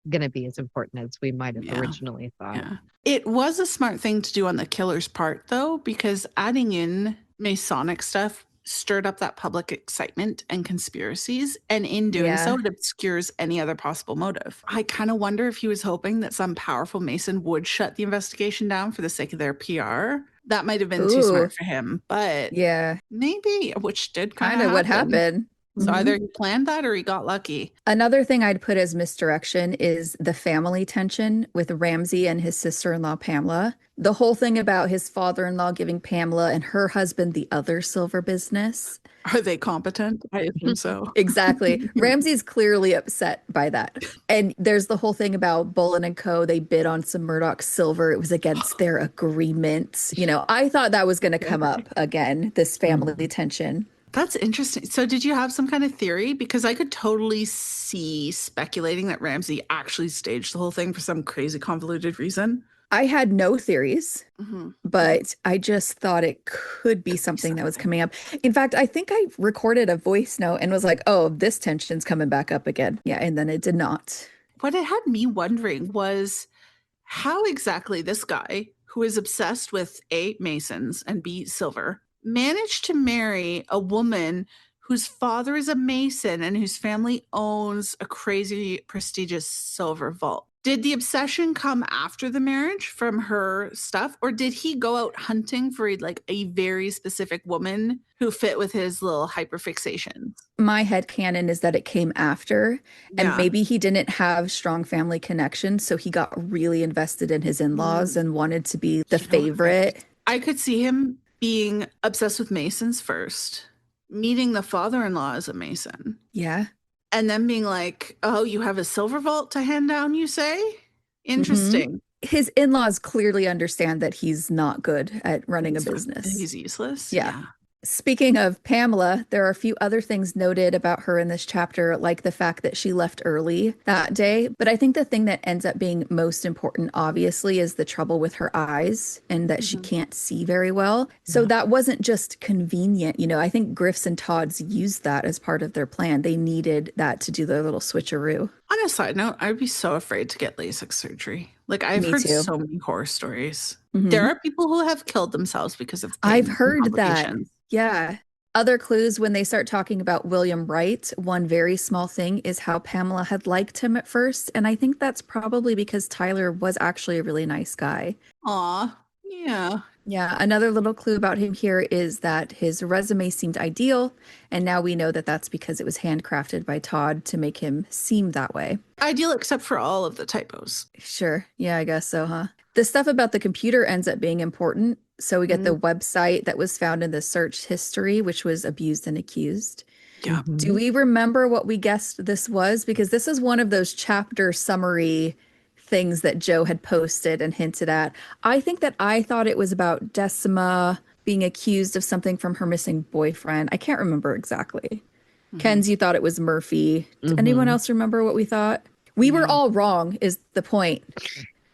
Speaker 1: going to be as important as we might have originally thought.
Speaker 3: Yeah. It was a smart thing to do on the killer's part, though, because adding in Masonic stuff stirred up that public excitement and conspiracies. And in doing so, it obscures any other possible motive. I kind of wonder if he was hoping that some powerful Mason would shut the investigation down for the sake of their PR. That might have been too smart for him, but maybe, which did kind of
Speaker 2: what happened.
Speaker 3: So either he planned that or he got lucky.
Speaker 2: Another thing I'd put as misdirection is the family tension with Ramsay and his sister-in-law, Pamela. The whole thing about his father-in-law giving Pamela and her husband the other silver business.
Speaker 3: Are they competent? I assume so.
Speaker 2: Exactly. Ramsay's clearly upset by that. And there's the whole thing about Bullen and Co. They bid on some Murdoch silver. It was against their agreements. You know, I thought that was going to come up again, this family tension.
Speaker 3: That's interesting. So did you have some kind of theory? Because I could totally see speculating that Ramsay actually staged the whole thing for some crazy convoluted reason.
Speaker 2: I had no theories, but I just thought it could be something that was coming up. In fact, I think I recorded a voice note and was like, oh, this tension's coming back up again. Yeah, and then it did not.
Speaker 3: What it had me wondering was how exactly this guy, who is obsessed with A, Masons, and B, silver, managed to marry a woman whose father is a Mason and whose family owns a crazy prestigious silver vault. Did the obsession come after the marriage from her stuff, or did he go out hunting for like a very specific woman who fit with his little hyperfixations?
Speaker 2: My headcanon is that it came after, and maybe he didn't have strong family connections, so he got really invested in his in-laws and wanted to be the favorite.
Speaker 3: I could see him being obsessed with Masons first, meeting the father-in-law as a Mason.
Speaker 2: Yeah.
Speaker 3: And then being like, oh, you have a silver vault to hand down, you say? Interesting.
Speaker 2: His in-laws clearly understand that he's not good at running a business.
Speaker 3: He's useless.
Speaker 2: Yeah. Speaking of Pamela, there are a few other things noted about her in this chapter, like the fact that she left early that day. But I think the thing that ends up being most important, obviously, is the trouble with her eyes and that she can't see very well. So that wasn't just convenient. You know, I think Griff's and Todd's used that as part of their plan. They needed that to do their little switcheroo.
Speaker 3: On a side note, I'd be so afraid to get LASIK surgery. Like, I've heard so many horror stories. There are people who have killed themselves because of pain.
Speaker 2: I've heard that. Yeah. Other clues when they start talking about William Wright, one very small thing is how Pamela had liked him at first. And I think that's probably because Tyler was actually a really nice guy.
Speaker 3: Aw, yeah.
Speaker 2: Yeah. Another little clue about him here is that his resume seemed ideal. And now we know that that's because it was handcrafted by Todd to make him seem that way.
Speaker 3: Ideal except for all of the typos.
Speaker 2: Sure. Yeah, I guess so, huh? The stuff about the computer ends up being important. So we get the website that was found in the search history, which was abused and accused.
Speaker 3: Yeah.
Speaker 2: Do we remember what we guessed this was? Because this is one of those chapter summary things that Joe had posted and hinted at. I think that I thought it was about Decima being accused of something from her missing boyfriend. I can't remember exactly. Ken's, you thought it was Murphy. Did anyone else remember what we thought? We were all wrong is the point.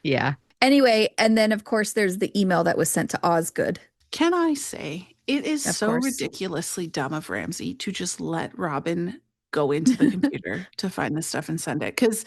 Speaker 1: Yeah.
Speaker 2: Anyway, and then of course there's the email that was sent to Osgood.
Speaker 3: Can I say, it is
Speaker 2: Of
Speaker 3: so
Speaker 2: course.
Speaker 3: ridiculously dumb of Ramsay to just let Robin go into the computer to find this stuff and send it. Because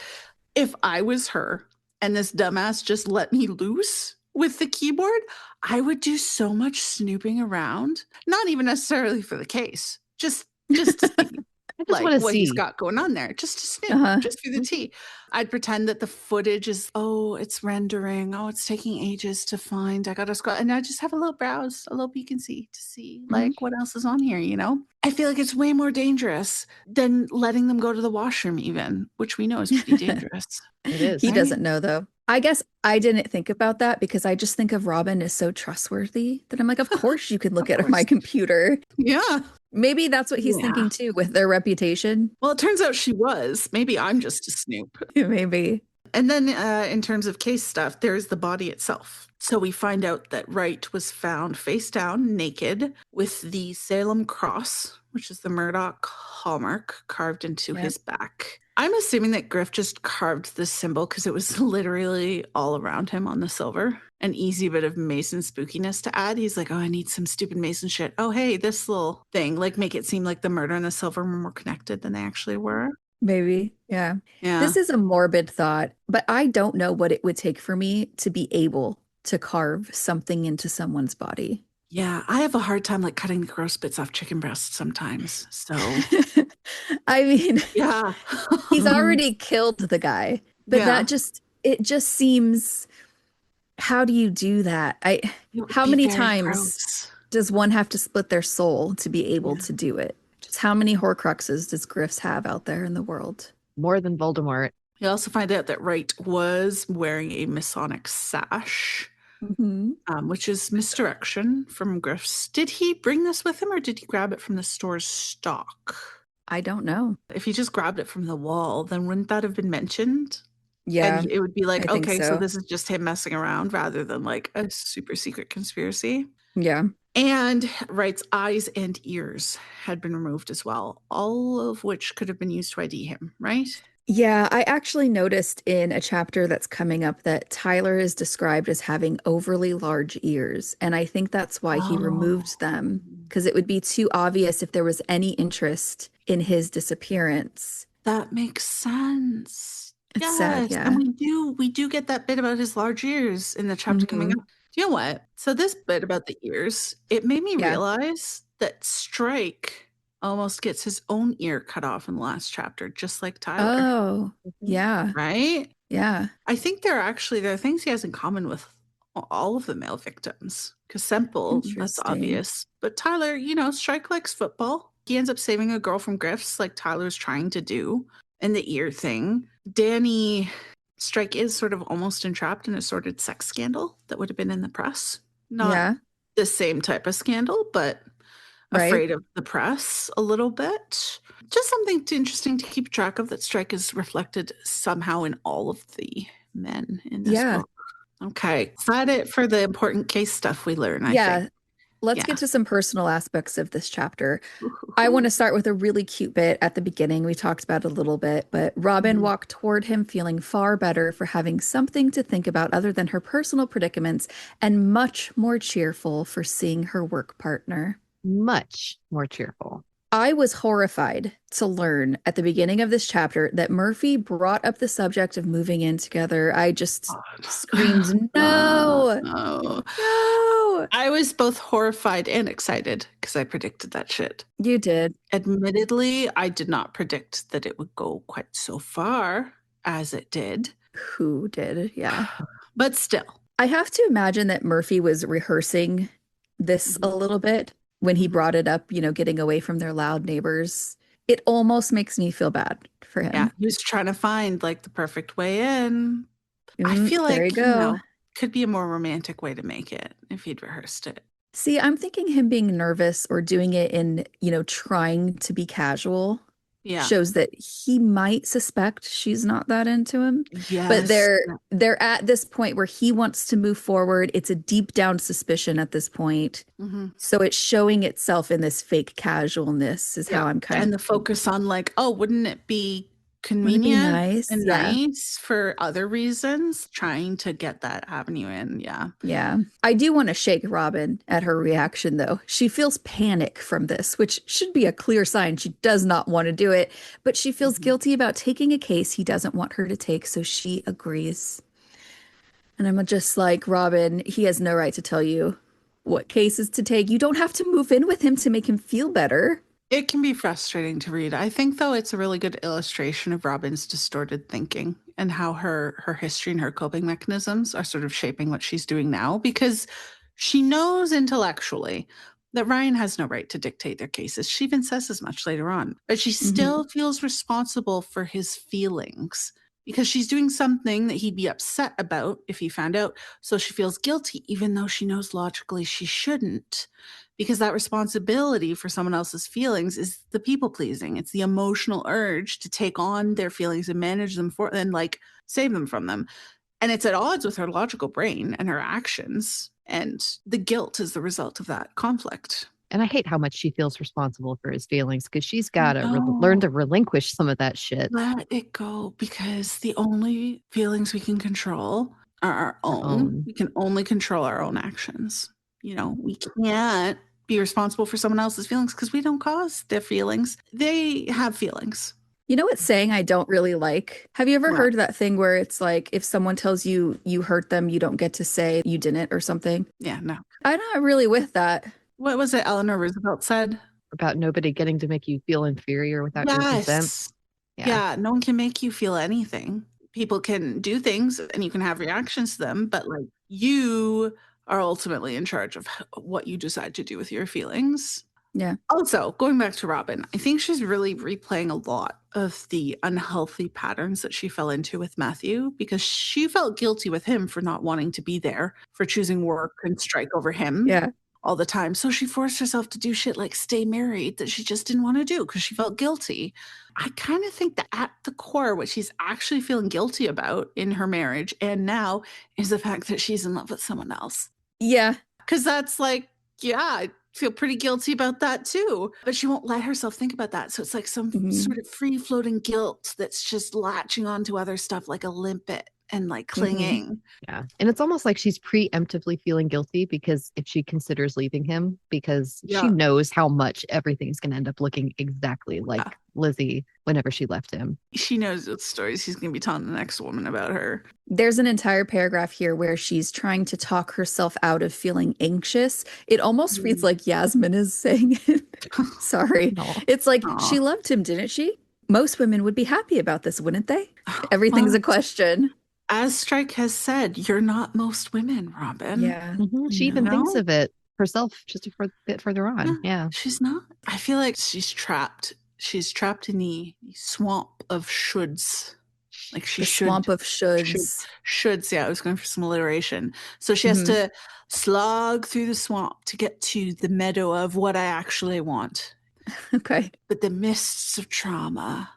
Speaker 3: if I was her and this dumbass just let me loose with the keyboard, I would do so much snooping around. Not even necessarily for the case, just to see like what he's got going on there, just to snoop, just for the tea. I'd pretend that the footage is, it's rendering. It's taking ages to find. I gotta scroll. And I just have a little browse, a little peek and see to see like what else is on here, you know? I feel like it's way more dangerous than letting them go to the washroom even, which we know is pretty dangerous.
Speaker 1: It is.
Speaker 2: He doesn't know though. I guess I didn't think about that because I just think of Robin as so trustworthy that I'm like, of course you can look at my computer.
Speaker 3: Yeah.
Speaker 2: Maybe that's what he's thinking too with their reputation.
Speaker 3: Well, it turns out she was. Maybe I'm just a snoop.
Speaker 2: Maybe.
Speaker 3: And then in terms of case stuff, there's the body itself. So we find out that Wright was found face down, naked, with the Salem cross, which is the Murdoch hallmark, carved into his back. I'm assuming that Griff just carved this symbol because it was literally all around him on the silver. An easy bit of Mason spookiness to add. He's like, I need some stupid Mason shit. Oh, hey, this little thing. Like, make it seem like the murder and the silver were more connected than they actually were.
Speaker 2: Maybe. Yeah. This is a morbid thought, but I don't know what it would take for me to be able to carve something into someone's body.
Speaker 3: Yeah, I have a hard time like cutting the gross bits off chicken breasts sometimes. So
Speaker 2: I mean,
Speaker 3: yeah.
Speaker 2: He's already killed the guy, but it just seems, how do you do that? How many times does one have to split their soul to be able to do it? Just how many Horcruxes does Griff's have out there in the world?
Speaker 1: More than Voldemort.
Speaker 3: You also find out that Wright was wearing a Masonic sash, which is misdirection from Griff's. Did he bring this with him or did he grab it from the store's stock?
Speaker 2: I don't know.
Speaker 3: If he just grabbed it from the wall, then wouldn't that have been mentioned?
Speaker 2: Yeah.
Speaker 3: And it would be like, okay,
Speaker 2: so
Speaker 3: this is just him messing around rather than like a super secret conspiracy.
Speaker 2: Yeah.
Speaker 3: And Wright's eyes and ears had been removed as well, all of which could have been used to ID him, right?
Speaker 2: Yeah, I actually noticed in a chapter that's coming up that Tyler is described as having overly large ears. And I think that's why he removed them, because it would be too obvious if there was any interest in his disappearance.
Speaker 3: That makes sense.
Speaker 2: It's sad, yeah.
Speaker 3: And we do get that bit about his large ears in the chapter coming up. Do you know what? So this bit about the ears, it made me realize that Strike almost gets his own ear cut off in the last chapter, just like Tyler.
Speaker 2: Oh, yeah.
Speaker 3: Right?
Speaker 2: Yeah.
Speaker 3: I think there are things he has in common with all of the male victims. Because Semple, that's obvious. But Tyler, Strike likes football. He ends up saving a girl from Griff's like Tyler's trying to do. And the ear thing. Danny, Strike is sort of almost entrapped in a sordid sex scandal that would have been in the press. Not the same type of scandal, but afraid of the press a little bit. Just something interesting to keep track of, that Strike is reflected somehow in all of the men in this book. Okay. Is that it for the important case stuff we learn, I think?
Speaker 2: Let's get to some personal aspects of this chapter. I want to start with a really cute bit at the beginning. We talked about it a little bit, but Robin walked toward him feeling far better for having something to think about other than her personal predicaments, and much more cheerful for seeing her work partner.
Speaker 1: Much more cheerful.
Speaker 2: I was horrified to learn at the beginning of this chapter that Murphy brought up the subject of moving in together. I just screamed, no.
Speaker 3: I was both horrified and excited because I predicted that shit.
Speaker 2: You did.
Speaker 3: Admittedly, I did not predict that it would go quite so far as it did.
Speaker 2: Who did? Yeah.
Speaker 3: But still.
Speaker 2: I have to imagine that Murphy was rehearsing this a little bit when he brought it up, getting away from their loud neighbors. It almost makes me feel bad for him.
Speaker 3: Yeah, he was trying to find like the perfect way in. I feel like,
Speaker 2: there you go.
Speaker 3: Could be a more romantic way to make it if he'd rehearsed it.
Speaker 2: See, I'm thinking him being nervous or doing it in, trying to be casual.
Speaker 3: Yeah.
Speaker 2: Shows that he might suspect she's not that into him.
Speaker 3: Yes.
Speaker 2: But they're at this point where he wants to move forward. It's a deep down suspicion at this point. So it's showing itself in this fake casualness is how I'm kind of.
Speaker 3: And the focus on like, wouldn't it be convenient
Speaker 2: nice?
Speaker 3: and
Speaker 2: Yeah.
Speaker 3: nice for other reasons, trying to get that avenue in. Yeah.
Speaker 2: Yeah. I do want to shake Robin at her reaction, though. She feels panic from this, which should be a clear sign she does not want to do it, but she feels guilty about taking a case he doesn't want her to take, so she agrees. And I'm just like, Robin, he has no right to tell you what cases to take. You don't have to move in with him to make him feel better.
Speaker 3: It can be frustrating to read. I think, though, it's a really good illustration of Robin's distorted thinking and how her history and her coping mechanisms are sort of shaping what she's doing now, because she knows intellectually that Ryan has no right to dictate their cases. She even says as much later on, but she still feels responsible for his feelings because she's doing something that he'd be upset about if he found out. So she feels guilty, even though she knows logically she shouldn't, because that responsibility for someone else's feelings is the people pleasing. It's the emotional urge to take on their feelings and manage them for and like save them from them. And it's at odds with her logical brain and her actions. And the guilt is the result of that conflict.
Speaker 1: And I hate how much she feels responsible for his feelings because she's got to learn to relinquish some of that shit.
Speaker 3: Let it go, because the only feelings we can control are our own. We can only control our own actions. You know, we can't be responsible for someone else's feelings because we don't cause their feelings. They have feelings.
Speaker 2: You know what saying I don't really like? Have you ever heard that thing where it's like if someone tells you you hurt them, you don't get to say you didn't or something?
Speaker 3: Yeah, no.
Speaker 2: I'm not really with that.
Speaker 3: What was it Eleanor Roosevelt said?
Speaker 1: About nobody getting to make you feel inferior without your consent.
Speaker 3: Yeah, no one can make you feel anything. People can do things and you can have reactions to them, but like you are ultimately in charge of what you decide to do with your feelings.
Speaker 2: Yeah.
Speaker 3: Also, going back to Robin, I think she's really replaying a lot of the unhealthy patterns that she fell into with Matthew, because she felt guilty with him for not wanting to be there, for choosing work and strike over him all the time. So she forced herself to do shit like stay married that she just didn't want to do because she felt guilty. I kind of think that at the core, what she's actually feeling guilty about in her marriage and now is the fact that she's in love with someone else.
Speaker 2: Yeah.
Speaker 3: Because that's like, yeah, I feel pretty guilty about that too. But she won't let herself think about that. So it's like some sort of free-floating guilt that's just latching onto other stuff like a limpet and like clinging.
Speaker 1: Yeah. And it's almost like she's preemptively feeling guilty because if she considers leaving him, because she knows how much everything's going to end up looking exactly like Lizzie whenever she left him.
Speaker 3: She knows what stories he's going to be telling the next woman about her.
Speaker 2: There's an entire paragraph here where she's trying to talk herself out of feeling anxious. It almost reads like Yasmin is saying it. Sorry. It's like, she loved him, didn't she? Most women would be happy about this, wouldn't they? Everything's a question.
Speaker 3: As Strike has said, you're not most women, Robin.
Speaker 2: Yeah.
Speaker 1: She even thinks of it herself just a bit further on. Yeah.
Speaker 3: She's not. I feel like she's trapped. She's trapped in the swamp of shoulds. Like she should.
Speaker 2: Swamp of shoulds.
Speaker 3: Shoulds, yeah. I was going for some alliteration. So she has to slog through the swamp to get to the meadow of what I actually want.
Speaker 2: Okay.
Speaker 3: But the mists of trauma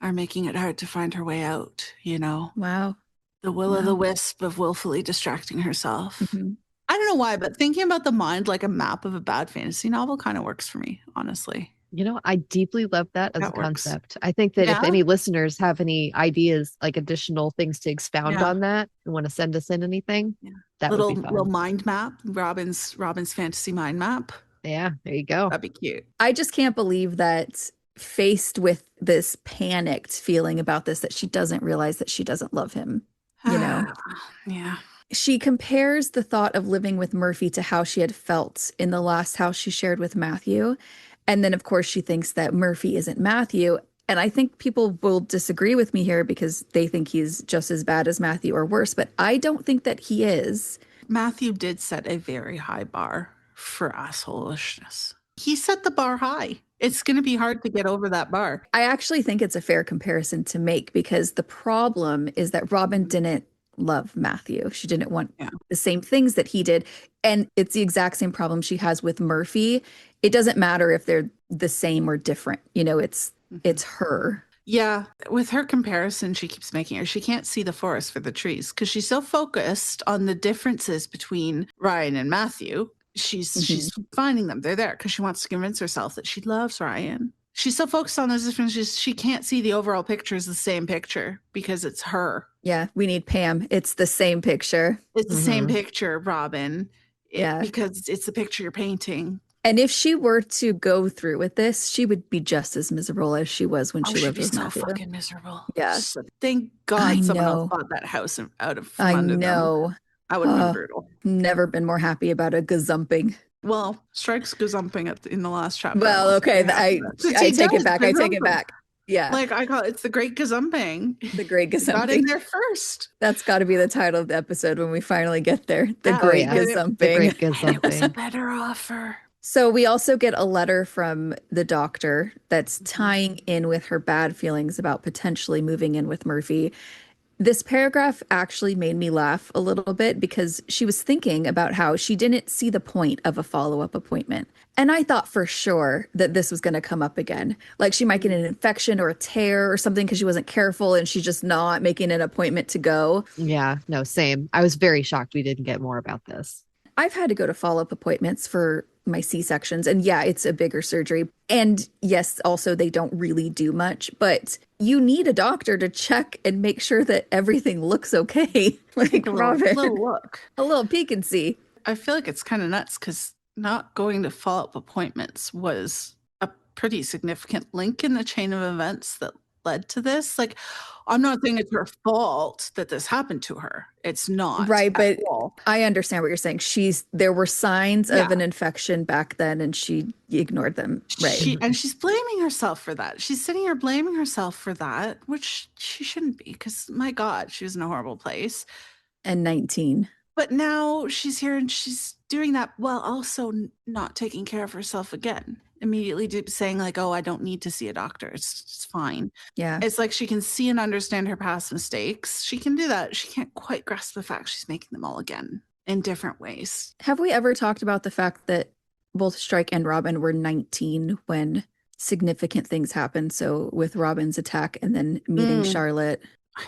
Speaker 3: are making it hard to find her way out, you know?
Speaker 2: Wow.
Speaker 3: The will-o'-the-wisp of willfully distracting herself. I don't know why, but thinking about the mind like a map of a bad fantasy novel kind of works for me, honestly.
Speaker 1: You know, I deeply love that as a concept. I think that if any listeners have any ideas, like additional things to expound on that and want to send us in anything, that would be fun.
Speaker 3: Little mind map, Robin's fantasy mind map.
Speaker 1: Yeah, there you go.
Speaker 3: That'd be cute.
Speaker 2: I just can't believe that faced with this panicked feeling about this, that she doesn't realize that she doesn't love him. You know?
Speaker 3: Yeah.
Speaker 2: She compares the thought of living with Murphy to how she had felt in the last house she shared with Matthew. And then, of course, she thinks that Murphy isn't Matthew. And I think people will disagree with me here because they think he's just as bad as Matthew or worse. But I don't think that he is.
Speaker 3: Matthew did set a very high bar for assholishness. He set the bar high. It's going to be hard to get over that bar.
Speaker 2: I actually think it's a fair comparison to make because the problem is that Robin didn't love Matthew. She didn't want the same things that he did. And it's the exact same problem she has with Murphy. It doesn't matter if they're the same or different. You know, it's her.
Speaker 3: Yeah. With her comparison she keeps making her, she can't see the forest for the trees because she's so focused on the differences between Ryan and Matthew. She's finding them. They're there because she wants to convince herself that she loves Ryan. she's so focused on those differences, she can't see the overall picture is the same picture because it's her.
Speaker 2: Yeah, we need Pam. It's the same picture.
Speaker 3: It's the same picture, Robin.
Speaker 2: Yeah.
Speaker 3: Because it's the picture you're painting.
Speaker 2: And if she were to go through with this, she would be just as miserable as she was when she lived with Matthew.
Speaker 3: Fucking miserable.
Speaker 2: Yeah.
Speaker 3: So thank God someone else bought that house out of from under them. I would have been brutal.
Speaker 2: Never been more happy about a gazumping.
Speaker 3: Well, Strike's gazumping in the last chapter.
Speaker 2: Well, okay, I take it back. I take it back. Yeah.
Speaker 3: Like I call it's the Great Gazumping.
Speaker 2: The Great Gazumping.
Speaker 3: Got in there first.
Speaker 2: That's got to be the title of the episode when we finally get there. The Great Gazumping.
Speaker 1: The Great Gazumping.
Speaker 3: It was a better offer.
Speaker 2: So we also get a letter from the doctor that's tying in with her bad feelings about potentially moving in with Murphy. This paragraph actually made me laugh a little bit because she was thinking about how she didn't see the point of a follow-up appointment. And I thought for sure that this was going to come up again. Like she might get an infection or a tear or something because she wasn't careful and she's just not making an appointment to go.
Speaker 1: Yeah, no, same. I was very shocked we didn't get more about this.
Speaker 2: I've had to go to follow-up appointments for my C-sections. And yeah, it's a bigger surgery. And yes, also they don't really do much, but you need a doctor to check and make sure that everything looks okay. Like Robin, a little peek and see.
Speaker 3: I feel like it's kind of nuts because not going to follow-up appointments was a pretty significant link in the chain of events that led to this. Like, I'm not saying it's her fault that this happened to her. It's not.
Speaker 2: Right, but I understand what you're saying. There were signs of an infection back then and she ignored them. Right.
Speaker 3: And she's blaming herself for that. She's sitting here blaming herself for that, which she shouldn't be because my God, she was in a horrible place.
Speaker 2: And 19.
Speaker 3: But now she's here and she's doing that while also not taking care of herself again. Immediately saying like, oh, I don't need to see a doctor. It's fine.
Speaker 2: Yeah.
Speaker 3: It's like she can see and understand her past mistakes. She can do that. She can't quite grasp the fact she's making them all again in different ways.
Speaker 2: Have we ever talked about the fact that both Strike and Robin were 19 when significant things happened? So with Robin's attack and then meeting Charlotte,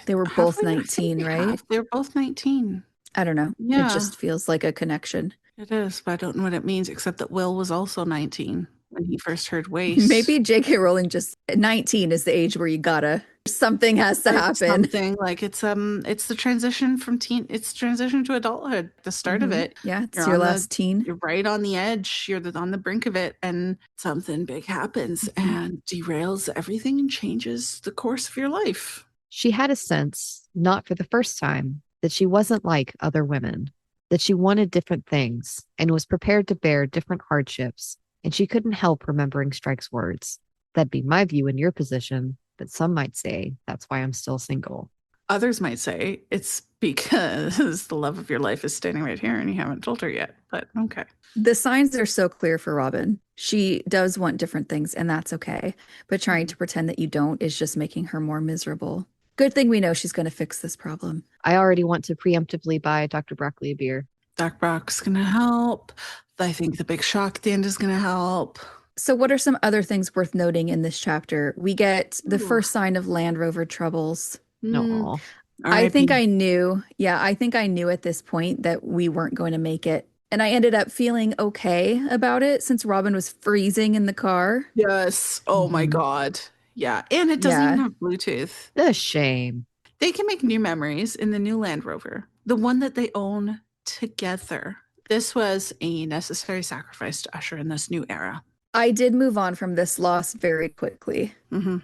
Speaker 2: they were both 19, right?
Speaker 3: They were both 19.
Speaker 2: I don't know.
Speaker 3: Yeah.
Speaker 2: It just feels like a connection.
Speaker 3: It is, but I don't know what it means, except that Will was also 19 when he first heard Waste.
Speaker 2: Maybe J.K. Rowling just 19 is the age where you gotta, something has to happen.
Speaker 3: Something like it's the transition from teen, it's transition to adulthood, the start of it.
Speaker 2: Yeah, it's your last teen.
Speaker 3: You're right on the edge. You're on the brink of it, and something big happens and derails everything and changes the course of your life.
Speaker 1: She had a sense, not for the first time, that she wasn't like other women, that she wanted different things and was prepared to bear different hardships, and she couldn't help remembering Strike's words. That'd be my view in your position, but some might say that's why I'm still single.
Speaker 3: Others might say it's because the love of your life is standing right here and you haven't told her yet, but okay.
Speaker 2: The signs are so clear for Robin. She does want different things, and that's okay, but trying to pretend that you don't is just making her more miserable. Good thing we know she's going to fix this problem.
Speaker 1: I already want to preemptively buy Dr. Broccoli a beer.
Speaker 3: Doc Brock's going to help. I think the big shock at the end is going to help.
Speaker 2: So what are some other things worth noting in this chapter? We get the first sign of Land Rover troubles.
Speaker 1: No.
Speaker 2: I think I knew. Yeah, I think I knew at this point that we weren't going to make it. And I ended up feeling okay about it since Robin was freezing in the car.
Speaker 3: Yes. Oh my God. Yeah. And it doesn't even have Bluetooth.
Speaker 1: A shame.
Speaker 3: They can make new memories in the new Land Rover, the one that they own together. This was a necessary sacrifice to usher in this new era.
Speaker 2: I did move on from this loss very quickly.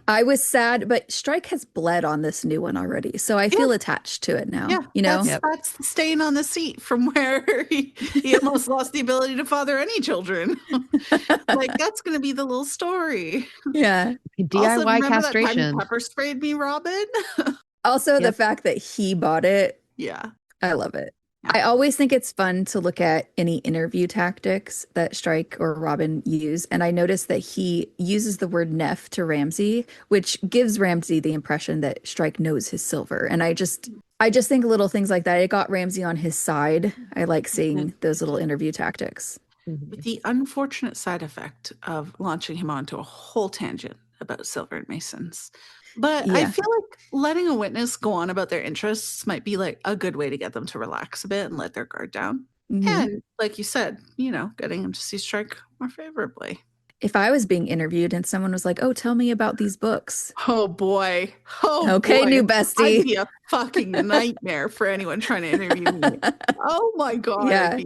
Speaker 2: I was sad, but Strike has bled on this new one already, so I feel attached to it now.
Speaker 3: Yeah,
Speaker 2: you know,
Speaker 3: that's the stain on the seat from where he almost lost the ability to father any children. Like that's going to be the little story.
Speaker 2: Yeah,
Speaker 1: DIY
Speaker 3: also,
Speaker 1: castration.
Speaker 3: That time pepper sprayed me, Robin.
Speaker 2: Also, the fact that he bought it.
Speaker 3: Yeah,
Speaker 2: I love it. I always think it's fun to look at any interview tactics that Strike or Robin use. And I noticed that he uses the word neff to Ramsay, which gives Ramsay the impression that Strike knows his Silver. And I just think little things like that. It got Ramsay on his side. I like seeing those little interview tactics.
Speaker 3: With the unfortunate side effect of launching him onto a whole tangent about Silver and Masons. But I feel like letting a witness go on about their interests might be like a good way to get them to relax a bit and let their guard down. And like you said, getting them to see Strike more favorably.
Speaker 2: if I was being interviewed and someone was like, "Oh, tell me about these books."
Speaker 3: Oh boy. Oh
Speaker 2: Okay,
Speaker 3: boy.
Speaker 2: new
Speaker 3: I'd
Speaker 2: bestie.
Speaker 3: be a fucking nightmare for anyone trying to interview me. Oh my God.
Speaker 2: Yeah.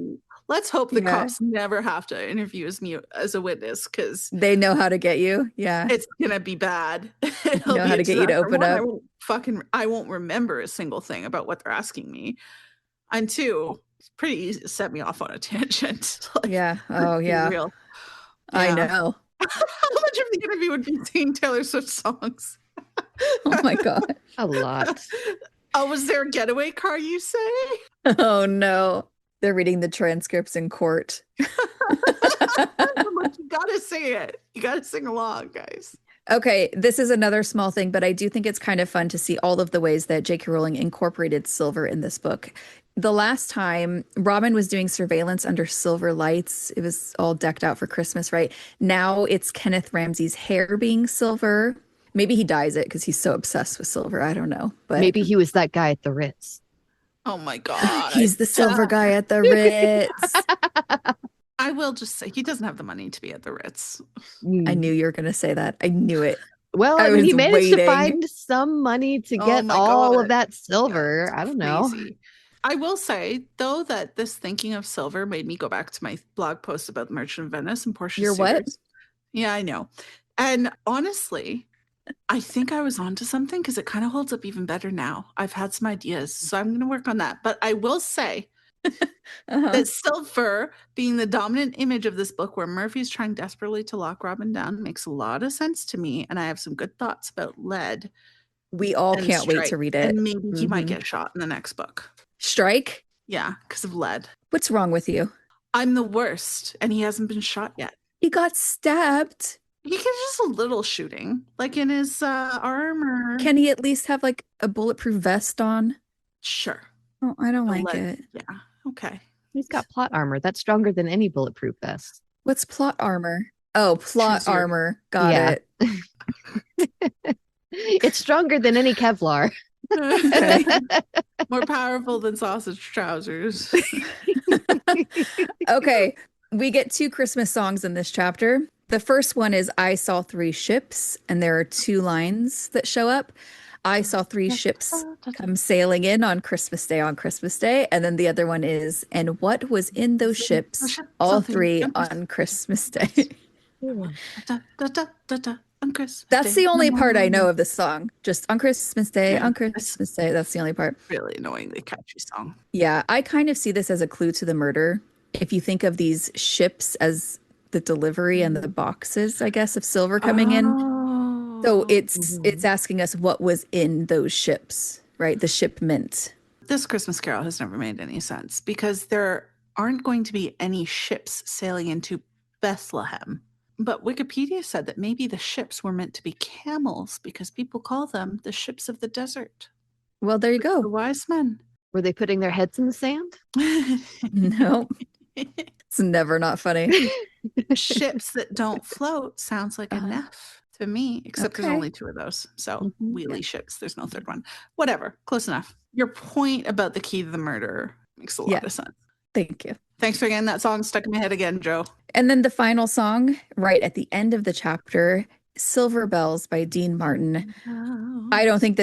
Speaker 3: Let's hope the
Speaker 2: Yeah.
Speaker 3: cops never have to interview as a witness, because
Speaker 2: They know how to get you. Yeah.
Speaker 3: it's gonna be bad. It'll
Speaker 2: Know
Speaker 3: be
Speaker 2: how
Speaker 3: a
Speaker 2: to get you to
Speaker 3: disaster.
Speaker 2: open
Speaker 3: One,
Speaker 2: up.
Speaker 3: I won't remember a single thing about what they're asking me. And two, it's pretty easy to set me off on a tangent. Like,
Speaker 2: Yeah. Oh,
Speaker 3: let's be
Speaker 2: yeah.
Speaker 3: real.
Speaker 2: I
Speaker 3: Yeah.
Speaker 2: know.
Speaker 3: How much of the interview would be singing Taylor Swift songs?
Speaker 2: Oh my God.
Speaker 1: A lot.
Speaker 3: Oh, was there a getaway car, you say?
Speaker 2: Oh no. They're reading the transcripts in court.
Speaker 3: Like, you gotta sing it. You gotta sing along, guys.
Speaker 2: Okay, this is another small thing, but I do think it's kind of fun to see all of the ways that J.K. Rowling incorporated silver in this book. The last time Robin was doing surveillance under silver lights, it was all decked out for Christmas, right? Now it's Kenneth Ramsay's hair being silver. Maybe he dyes it because he's so obsessed with silver. I don't know. But
Speaker 1: Maybe he was that guy at the Ritz.
Speaker 3: Oh my God.
Speaker 2: he's the silver guy at the Ritz.
Speaker 3: I will just say he doesn't have the money to be at the Ritz.
Speaker 2: I knew you were going to say that. I knew it.
Speaker 1: Well,
Speaker 2: I
Speaker 1: I mean, he
Speaker 2: was
Speaker 1: managed to
Speaker 2: waiting.
Speaker 1: find some money to
Speaker 3: Oh
Speaker 1: get
Speaker 3: my
Speaker 1: all
Speaker 3: God.
Speaker 1: of that silver.
Speaker 3: Yeah,
Speaker 1: I don't know.
Speaker 3: crazy. I will say, though, that this thinking of silver made me go back to my blog post about the Merchant of Venice and Portia
Speaker 2: Your what?
Speaker 3: Sears. Yeah, I know. And honestly, I think I was onto something because it kind of holds up even better now. I've had some ideas, so I'm going to work on that. But I will say that silver being the dominant image of this book, where Murphy's trying desperately to lock Robin down, makes a lot of sense to me. And I have some good thoughts about lead.
Speaker 2: We all
Speaker 3: and
Speaker 2: can't wait
Speaker 3: Strike.
Speaker 2: to read it.
Speaker 3: And maybe he might get shot in the next book.
Speaker 2: Strike?
Speaker 3: Yeah, because of lead.
Speaker 2: What's wrong with you?
Speaker 3: I'm the worst, and he hasn't been shot yet.
Speaker 2: He got stabbed.
Speaker 3: He gets just a little shooting, like in his arm, or
Speaker 2: Can he at least have like a bulletproof vest on?
Speaker 3: sure.
Speaker 2: Oh, I don't like
Speaker 3: lead.
Speaker 2: it.
Speaker 3: Yeah, okay.
Speaker 1: He's got plot armor. That's stronger than any bulletproof vest.
Speaker 2: What's plot armor? Oh, plot armor. Got
Speaker 1: it. It's stronger than any Kevlar.
Speaker 2: Okay.
Speaker 3: More powerful than sausage trousers.
Speaker 2: Okay, we get 2 Christmas songs in this chapter. The first one is I Saw 3 Ships, and there are 2 lines that show up. I saw 3 ships come sailing in on Christmas Day, And then the other one is, and what was in those ships, all 3 on Christmas Day. That's the only part I know of the song. Just on Christmas Day, on Christmas Day. That's the only part.
Speaker 3: Really annoyingly catchy song.
Speaker 2: Yeah, I kind of see this as a clue to the murder. If you think of these ships as the delivery and the boxes, I guess, of silver coming in. So it's asking us what was in those ships, right? The shipment.
Speaker 3: This Christmas Carol has never made any sense because there aren't going to be any ships sailing into Bethlehem. But Wikipedia said that maybe the ships were meant to be camels because people call them the ships of the desert.
Speaker 2: Well, there you go.
Speaker 3: The wise men.
Speaker 1: Were they putting their heads in the sand?
Speaker 2: No. It's never not funny.
Speaker 3: Ships that don't float sounds like an F to me, except there's only 2 of those. So wheelie ships. There's no third one. Whatever. Close enough. Your point about the key to the murder makes a lot of sense.
Speaker 2: Thank you.
Speaker 3: Thanks for getting that song stuck in my head again, Joe.
Speaker 2: And then the final song, right at the end of the chapter, Silver Bells by Dean Martin. I don't think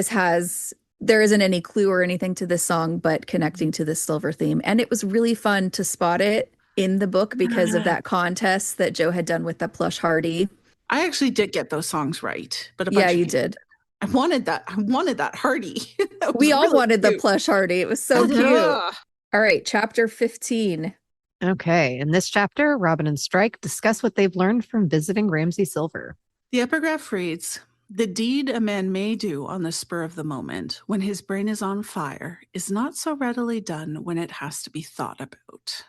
Speaker 2: there isn't any clue or anything to this song, but connecting to the silver theme. And it was really fun to spot it in the book because of that contest that Joe had done with the plush Hardy.
Speaker 3: I actually did get those songs right, but
Speaker 2: you did.
Speaker 3: I wanted that Hardy.
Speaker 2: We all wanted the plush Hardy. It was so cute. All right, chapter 15.
Speaker 1: Okay, in this chapter, Robin and Strike discuss what they've learned from visiting Ramsay Silver.
Speaker 3: The epigraph reads, "The deed a man may do on the spur of the moment, when his brain is on fire, is not so readily done when it has to be thought about."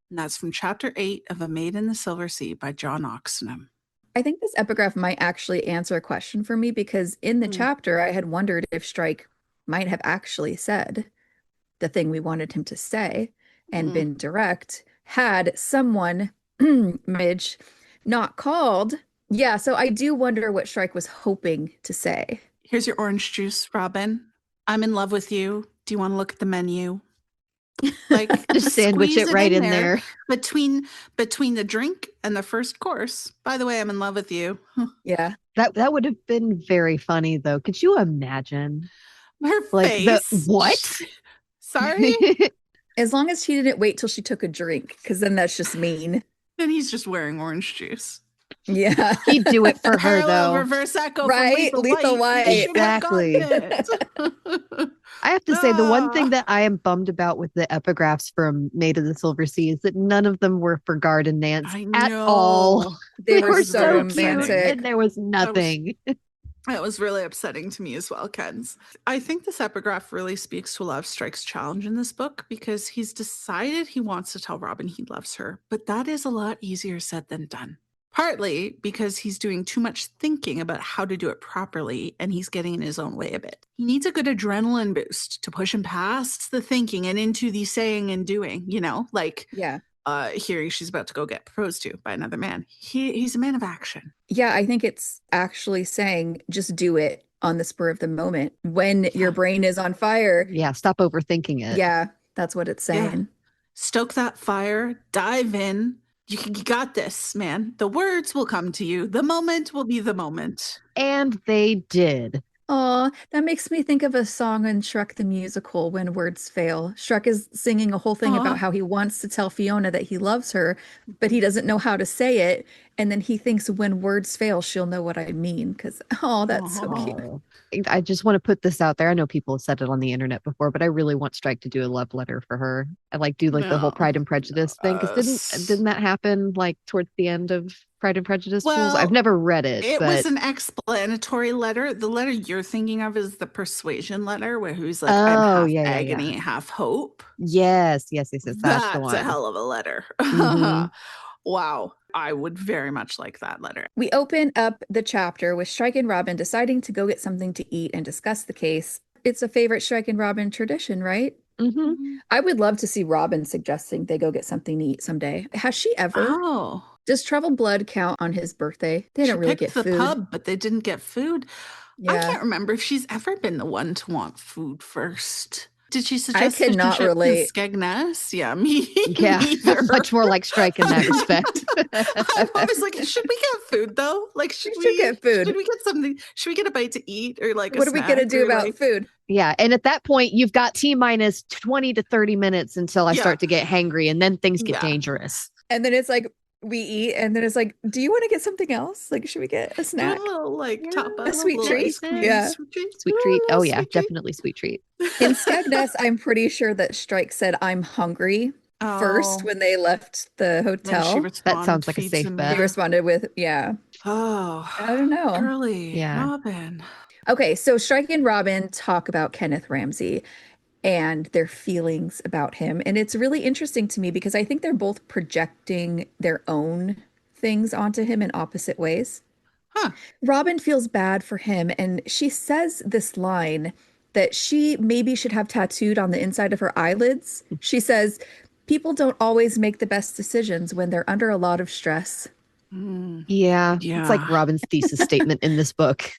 Speaker 3: And that's from chapter 8 of A Maid in the Silver Sea by John Oxenham.
Speaker 2: I think this epigraph might actually answer a question for me because in the chapter, I had wondered if Strike might have actually said the thing we wanted him to say and been direct had someone, Midge, not called. Yeah, so I do wonder what Strike was hoping to say.
Speaker 3: Here's your orange juice, Robin. I'm in love with you. Do you want to look at the menu? Like
Speaker 1: just sandwich it right in there.
Speaker 3: between the drink and the first course. By the way, I'm in love with you.
Speaker 2: Yeah.
Speaker 1: That would have been very funny though. Could you imagine?
Speaker 3: Her
Speaker 1: Like
Speaker 3: face.
Speaker 1: the what?
Speaker 3: Sorry?
Speaker 2: As long as she didn't wait till she took a drink, because then that's just mean.
Speaker 3: And he's just wearing orange juice.
Speaker 2: Yeah.
Speaker 1: He'd do it for her
Speaker 3: Parallel
Speaker 1: though.
Speaker 3: reverse echo
Speaker 2: Right?
Speaker 3: from
Speaker 2: Lethal White.
Speaker 3: You should have
Speaker 1: Exactly.
Speaker 3: gotten it.
Speaker 1: I have to say, the one thing that I am bummed about with the epigraphs from Maid of the Silver Sea is that none of them were for Guard and Nance at all.
Speaker 2: They were
Speaker 3: was
Speaker 2: so
Speaker 3: very
Speaker 2: romantic.
Speaker 3: upsetting.
Speaker 1: And there was nothing.
Speaker 3: That was really upsetting to me as well, Kens. I think this epigraph really speaks to a lot of Strike's challenge in this book because he's decided he wants to tell Robin he loves her, but that is a lot easier said than done. Partly because he's doing too much thinking about how to do it properly and he's getting in his own way a bit. He needs a good adrenaline boost to push him past the thinking and into the saying and doing, like hearing she's about to go get proposed to by another man. He's a man of action.
Speaker 2: Yeah, I think it's actually saying just do it on the spur of the moment when your brain is on fire.
Speaker 1: Yeah, stop overthinking it.
Speaker 2: Yeah, that's what it's saying.
Speaker 3: Yeah. Stoke that fire, dive in. You got this, man. The words will come to you. The moment will be the moment.
Speaker 1: And they did.
Speaker 2: Oh, that makes me think of a song in Shrek the Musical, When Words Fail. Shrek is singing a whole thing about how he wants to tell Fiona that he loves her, but he doesn't know how to say it. And then he thinks when words fail, she'll know what I mean. Because, that's so cute.
Speaker 1: I just want to put this out there. I know people have said it on the internet before, but I really want Strike to do a love letter for her. I do the whole Pride and Prejudice thing. Because didn't that happen like towards the end of Pride and Prejudice?
Speaker 3: Well,
Speaker 1: I've never read it.
Speaker 3: It was an explanatory letter. The letter you're thinking of is the persuasion letter where he's like, I'm half agony, half hope.
Speaker 1: Yes. That's the one.
Speaker 3: That's a hell of a letter. Mm-hmm. Wow. I would very much like that letter.
Speaker 2: We open up the chapter with Strike and Robin deciding to go get something to eat and discuss the case. It's a favorite Strike and Robin tradition, right?
Speaker 1: Mm-hmm.
Speaker 2: I would love to see Robin suggesting they go get something to eat someday. Has she ever?
Speaker 3: Oh.
Speaker 2: Does Troubled Blood count on his birthday? They didn't really get
Speaker 3: the
Speaker 2: food.
Speaker 3: Pub, but they didn't get food.
Speaker 2: Yeah.
Speaker 3: I can't remember if she's ever been the one to want food first. Did she suggest
Speaker 2: I cannot relate.
Speaker 3: Skegness? Yeah, me
Speaker 1: neither. Much more like Strike in that respect.
Speaker 3: I'm always like, should we get food though? Like, should we
Speaker 2: get food?
Speaker 3: Should we get something? Should we get a bite to eat or like?
Speaker 2: What are we gonna do about food?
Speaker 1: Yeah, and at that point, you've got T-minus 20 to 30 minutes until I start to get hangry, and then things get dangerous.
Speaker 2: And then it's like we eat, and then it's like, do you want to get something else? Like, should we get a snack?
Speaker 3: A little top up,
Speaker 2: a sweet treat.
Speaker 1: Sweet treat. Oh yeah, definitely sweet treat.
Speaker 2: In Skegness, I'm pretty sure that Strike said, "I'm hungry." First, when they left the hotel.
Speaker 1: That sounds like a safe bet.
Speaker 2: He responded with, "Yeah."
Speaker 3: Oh,
Speaker 2: I don't know.
Speaker 3: Girly, Robin.
Speaker 2: Okay, so Strike and Robin talk about Kenneth Ramsay and their feelings about him. And it's really interesting to me because I think they're both projecting their own things onto him in opposite ways. Robin feels bad for him, and she says this line that she maybe should have tattooed on the inside of her eyelids. She says, people don't always make the best decisions when they're under a lot of stress.
Speaker 1: Yeah. It's like Robin's thesis statement in this book.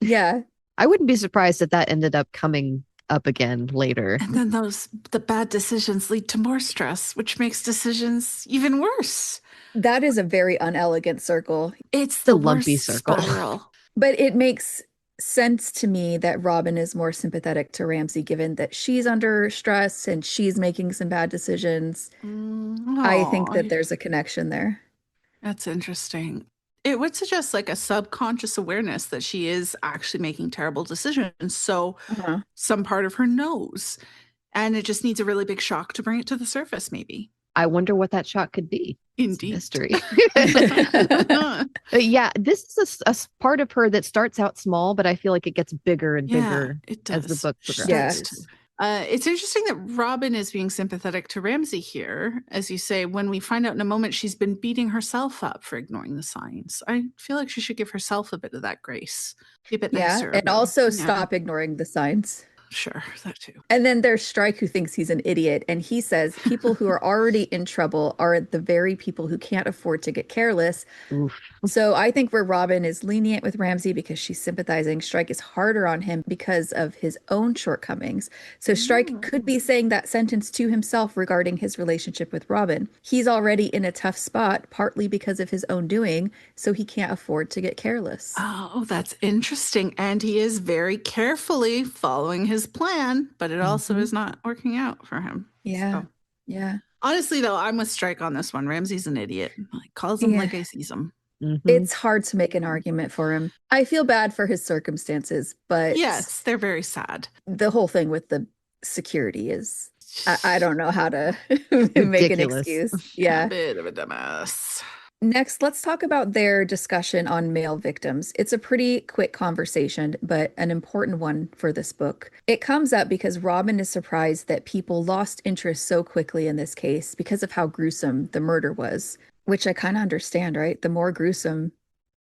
Speaker 2: Yeah.
Speaker 1: I wouldn't be surprised if that ended up coming up again later.
Speaker 3: And then the bad decisions lead to more stress, which makes decisions even worse.
Speaker 2: That is a very unelegant circle.
Speaker 1: It's the lumpy circle.
Speaker 3: Spiral.
Speaker 2: But it makes sense to me that Robin is more sympathetic to Ramsay, given that she's under stress and she's making some bad decisions. I think that there's a connection there.
Speaker 3: That's interesting. It would suggest like a subconscious awareness that she is actually making terrible decisions. So some part of her knows. And it just needs a really big shock to bring it to the surface, maybe.
Speaker 1: I wonder what that shock could be.
Speaker 3: Indeed.
Speaker 1: Mystery. Yeah, this is a part of her that starts out small, but I feel like it gets bigger and bigger as the book progresses.
Speaker 3: It's interesting that Robin is being sympathetic to Ramsay here. As you say, when we find out in a moment she's been beating herself up for ignoring the signs. I feel like she should give herself a bit of that grace. Be a bit nicer.
Speaker 2: And also stop ignoring the signs.
Speaker 3: sure, that too.
Speaker 2: And then there's Strike, who thinks he's an idiot. And he says people who are already in trouble are the very people who can't afford to get careless.
Speaker 1: Oof.
Speaker 2: So I think where Robin is lenient with Ramsay because she's sympathizing, Strike is harder on him because of his own shortcomings. So Strike could be saying that sentence to himself regarding his relationship with Robin. He's already in a tough spot, partly because of his own doing, so he can't afford to get careless.
Speaker 3: Oh, that's interesting. And he is very carefully following his plan, but it also is not working out for him.
Speaker 2: Yeah.
Speaker 3: So.
Speaker 2: Yeah.
Speaker 3: Honestly, though, I'm with Strike on this one. Ramsay's an idiot. Like, calls him like I sees him.
Speaker 2: It's hard to make an argument for him. I feel bad for his circumstances, but
Speaker 3: yes, they're very sad.
Speaker 2: The whole thing with the security is, I don't know how to make an excuse. Yeah.
Speaker 3: A bit of a dumbass.
Speaker 2: Next, let's talk about their discussion on male victims. It's a pretty quick conversation, but an important one for this book. It comes up because Robin is surprised that people lost interest so quickly in this case because of how gruesome the murder was, which I kind of understand, right? The more gruesome,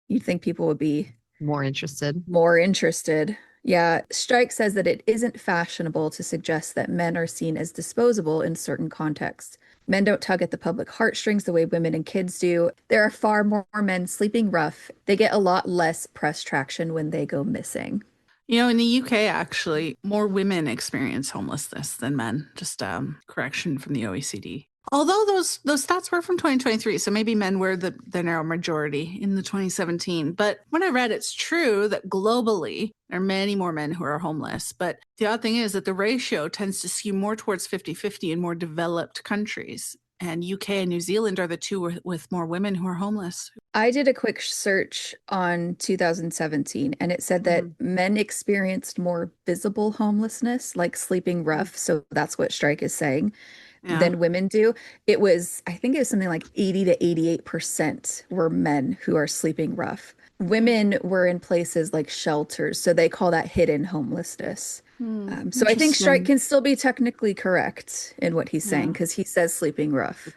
Speaker 2: you'd think people would be
Speaker 1: more interested.
Speaker 2: Yeah, Strike says that it isn't fashionable to suggest that men are seen as disposable in certain contexts. Men don't tug at the public heartstrings the way women and kids do. There are far more men sleeping rough. They get a lot less press traction when they go missing.
Speaker 3: You know, in the UK, actually, more women experience homelessness than men. Just correction from the OECD. Although those stats were from 2023, so maybe men were the narrow majority in the 2017. But when I read, it's true that globally, there are many more men who are homeless. But the odd thing is that the ratio tends to skew more towards 50-50 in more developed countries. And UK and New Zealand are the two with more women who are homeless.
Speaker 2: I did a quick search on 2017, and it said that men experienced more visible homelessness, like sleeping rough. So that's what Strike is saying. Than women do. It was, I think it was something like 80 to 88% were men who are sleeping rough. Women were in places like shelters, so they call that hidden homelessness. So I think Strike can still be technically correct in what he's saying because he says sleeping rough.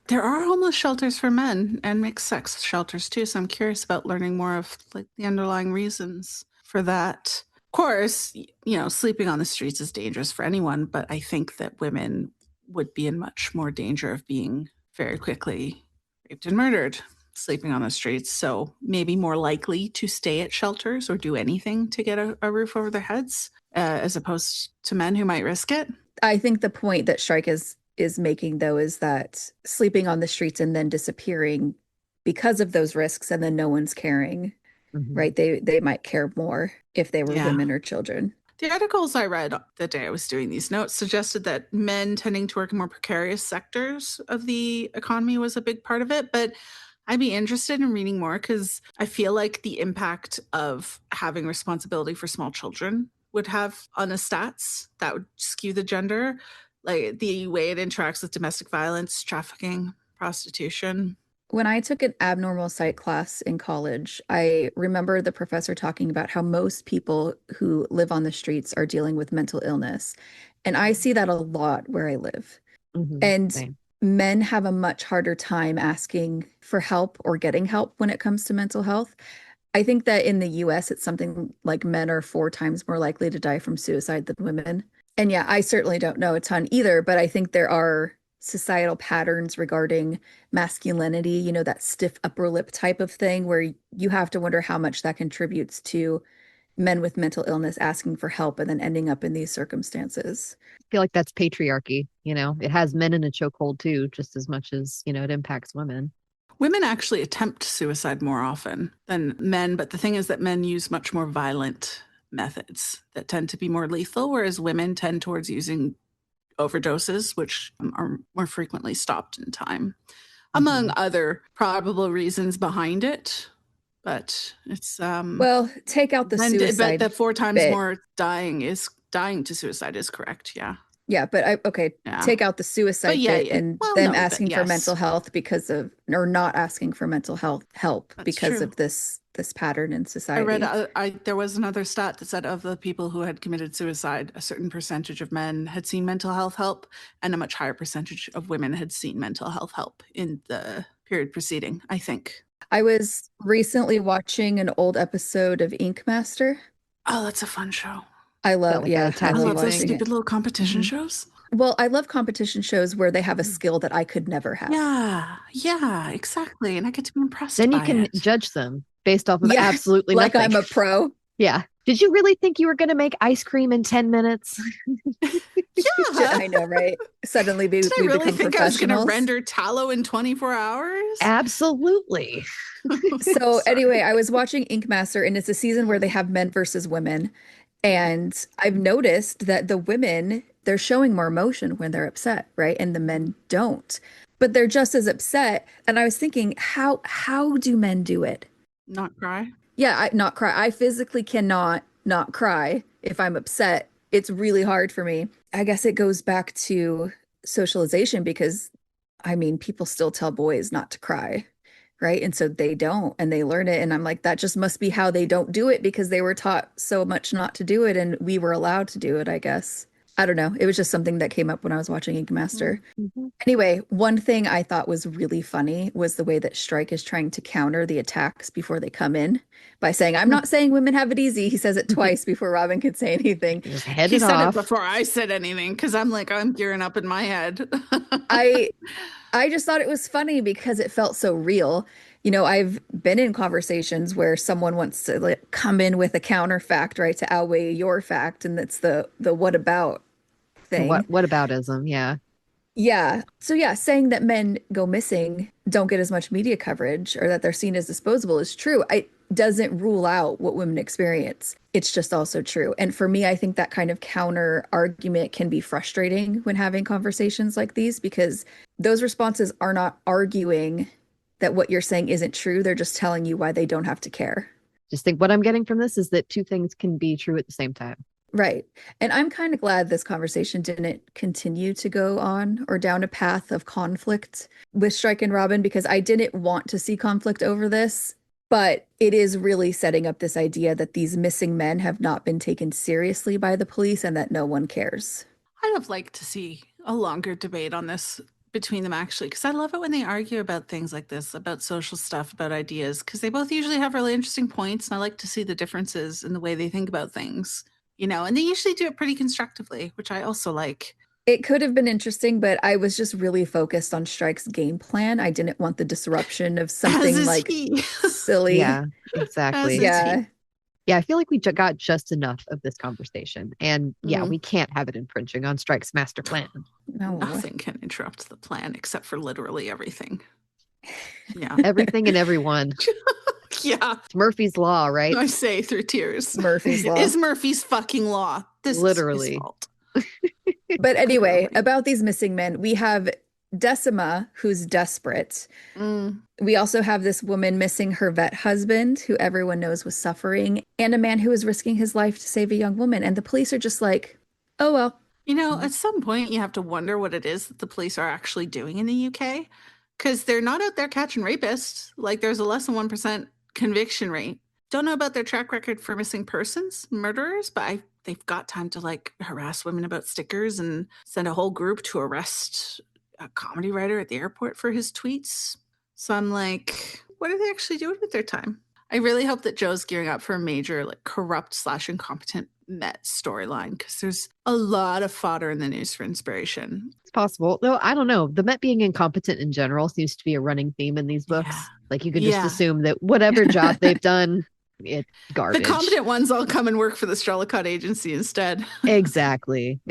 Speaker 3: There are homeless shelters for men and mixed sex shelters too, so I'm curious about learning more of like the underlying reasons for that. Of course, you know, sleeping on the streets is dangerous for anyone, but I think that women would be in much more danger of being very quickly raped and murdered sleeping on the streets. So maybe more likely to stay at shelters or do anything to get a roof over their heads as opposed to men who might risk it.
Speaker 2: I think the point that Strike is making, though, is that sleeping on the streets and then disappearing because of those risks and then no one's caring, right? They might care more if they were women or children.
Speaker 3: The articles I read the day I was doing these notes suggested that men tending to work in more precarious sectors of the economy was a big part of it. But I'd be interested in reading more because I feel like the impact of having responsibility for small children would have on the stats that would skew the gender, like the way it interacts with domestic violence, trafficking, prostitution.
Speaker 2: When I took an abnormal psych class in college, I remember the professor talking about how most people who live on the streets are dealing with mental illness. And I see that a lot where I live. And men have a much harder time asking for help or getting help when it comes to mental health. I think that in the US, it's something like men are 4 times more likely to die from suicide than women. And yeah, I certainly don't know a ton either, but I think there are societal patterns regarding masculinity, you know, that stiff upper lip type of thing where you have to wonder how much that contributes to men with mental illness asking for help and then ending up in these circumstances.
Speaker 1: I feel like that's patriarchy, you know, it has men in a chokehold too, just as much as, you know, it impacts women.
Speaker 3: Women actually attempt suicide more often than men, but the thing is that men use much more violent methods that tend to be more lethal, whereas women tend towards using overdoses, which are more frequently stopped in time, among other probable reasons behind it. But it's
Speaker 2: well, take out the suicide.
Speaker 3: But the 4 times more dying to suicide is correct.
Speaker 2: Yeah, but take out the suicide bit and them asking for mental health because of, or not asking for mental health help because of this pattern in society.
Speaker 3: I read there was another stat that said of the people who had committed suicide, a certain percentage of men had seen mental health help and a much higher percentage of women had seen mental health help in the period preceding, I think.
Speaker 2: I was recently watching an old episode of Ink Master.
Speaker 3: Oh, that's a fun show.
Speaker 2: I love,
Speaker 1: like a
Speaker 2: I
Speaker 1: tattoo
Speaker 2: love
Speaker 3: love those
Speaker 2: watching
Speaker 3: stupid
Speaker 2: it.
Speaker 3: little competition shows.
Speaker 2: Well, I love competition shows where they have a skill that I could never have.
Speaker 3: Yeah, exactly. And I get to be impressed
Speaker 1: Then you
Speaker 3: by
Speaker 1: can
Speaker 3: it.
Speaker 1: judge them based off of
Speaker 2: Yeah,
Speaker 1: absolutely
Speaker 2: like
Speaker 1: nothing.
Speaker 2: I'm a pro.
Speaker 1: Yeah. Did you really think you were going to make ice cream in 10 minutes?
Speaker 3: Yeah.
Speaker 2: I know, right? Suddenly
Speaker 3: Did I
Speaker 2: we
Speaker 3: really
Speaker 2: become
Speaker 3: think I was going to
Speaker 2: professionals.
Speaker 3: render tallow in 24 hours?
Speaker 1: Absolutely.
Speaker 2: So
Speaker 3: Sorry.
Speaker 2: anyway, I was watching Ink Master, and it's a season where they have men versus women. And I've noticed that the women, they're showing more emotion when they're upset, right? And the men don't. But they're just as upset. And I was thinking, how do men do it?
Speaker 3: Not cry.
Speaker 2: Yeah, not cry. I physically cannot not cry if I'm upset. It's really hard for me. I guess it goes back to socialization because I mean, people still tell boys not to cry, right? And so they don't and they learn it. And I'm like, that just must be how they don't do it because they were taught so much not to do it and we were allowed to do it, I guess. I don't know. It was just something that came up when I was watching Ink Master.
Speaker 1: Mm-hmm.
Speaker 2: Anyway, one thing I thought was really funny was the way that Strike is trying to counter the attacks before they come in by saying, I'm not saying women have it easy. He says it twice before Robin could say anything.
Speaker 1: Just
Speaker 3: He
Speaker 1: headed
Speaker 3: said
Speaker 1: off.
Speaker 3: it before I said anything because I'm like, I'm gearing up in my head.
Speaker 2: I just thought it was funny because it felt so real. You know, I've been in conversations where someone wants to like come in with a counter fact, right, to outweigh your fact, and that's the what about thing.
Speaker 1: What aboutism? Yeah.
Speaker 2: Yeah. So yeah, saying that men go missing, don't get as much media coverage, or that they're seen as disposable is true. It doesn't rule out what women experience. It's just also true. And for me, I think that kind of counter argument can be frustrating when having conversations like these because those responses are not arguing that what you're saying isn't true. They're just telling you why they don't have to care.
Speaker 1: Just think what I'm getting from this is that two things can be true at the same time.
Speaker 2: Right. And I'm kind of glad this conversation didn't continue to go on or down a path of conflict with Strike and Robin because I didn't want to see conflict over this. But it is really setting up this idea that these missing men have not been taken seriously by the police and that no one cares.
Speaker 3: I'd have liked to see a longer debate on this between them actually because I love it when they argue about things like this, about social stuff, about ideas, because they both usually have really interesting points and I like to see the differences in the way they think about things, you know, and they usually do it pretty constructively, which I also like.
Speaker 2: It could have been interesting, but I was just really focused on Strike's game plan. I didn't want the disruption of
Speaker 3: As
Speaker 2: something
Speaker 3: is
Speaker 2: like
Speaker 3: he.
Speaker 2: silly.
Speaker 1: Yeah, exactly.
Speaker 3: As is
Speaker 2: Yeah.
Speaker 3: he.
Speaker 1: Yeah, I feel like we got just enough of this conversation. And yeah,
Speaker 2: Mhm.
Speaker 1: we can't have it infringing on Strike's master plan.
Speaker 2: No.
Speaker 3: Nothing can interrupt the plan except for literally everything. Yeah.
Speaker 1: Everything and everyone.
Speaker 3: Yeah.
Speaker 1: It's Murphy's Law, right?
Speaker 3: I say through tears.
Speaker 2: Murphy's Law.
Speaker 3: Is Murphy's fucking law. This
Speaker 1: Literally.
Speaker 3: is his fault.
Speaker 2: But anyway,
Speaker 3: Clearly.
Speaker 2: about these missing men, we have Decima, who's desperate.
Speaker 3: Mm.
Speaker 2: We also have this woman missing her vet husband, who everyone knows was suffering, and a man who is risking his life to save a young woman. And the police are just like, oh, well.
Speaker 3: You know, at some point you have to wonder what it is that the police are actually doing in the UK because they're not out there catching rapists. Like there's a less than 1% conviction rate. Don't know about their track record for missing persons, murderers, but they've got time to like harass women about stickers and send a whole group to arrest a comedy writer at the airport for his tweets. So I'm like, what are they actually doing with their time? I really hope that Joe's gearing up for a major like corrupt/incompetent Met storyline because there's a lot of fodder in the news for inspiration.
Speaker 1: It's possible. Though I don't know. The Met being incompetent in general seems to be a running theme in these books.
Speaker 3: Yeah.
Speaker 1: Like you could just assume that whatever job they've done, it's garbage.
Speaker 3: The competent ones all come and work for the Strellicott agency instead.
Speaker 1: Exactly.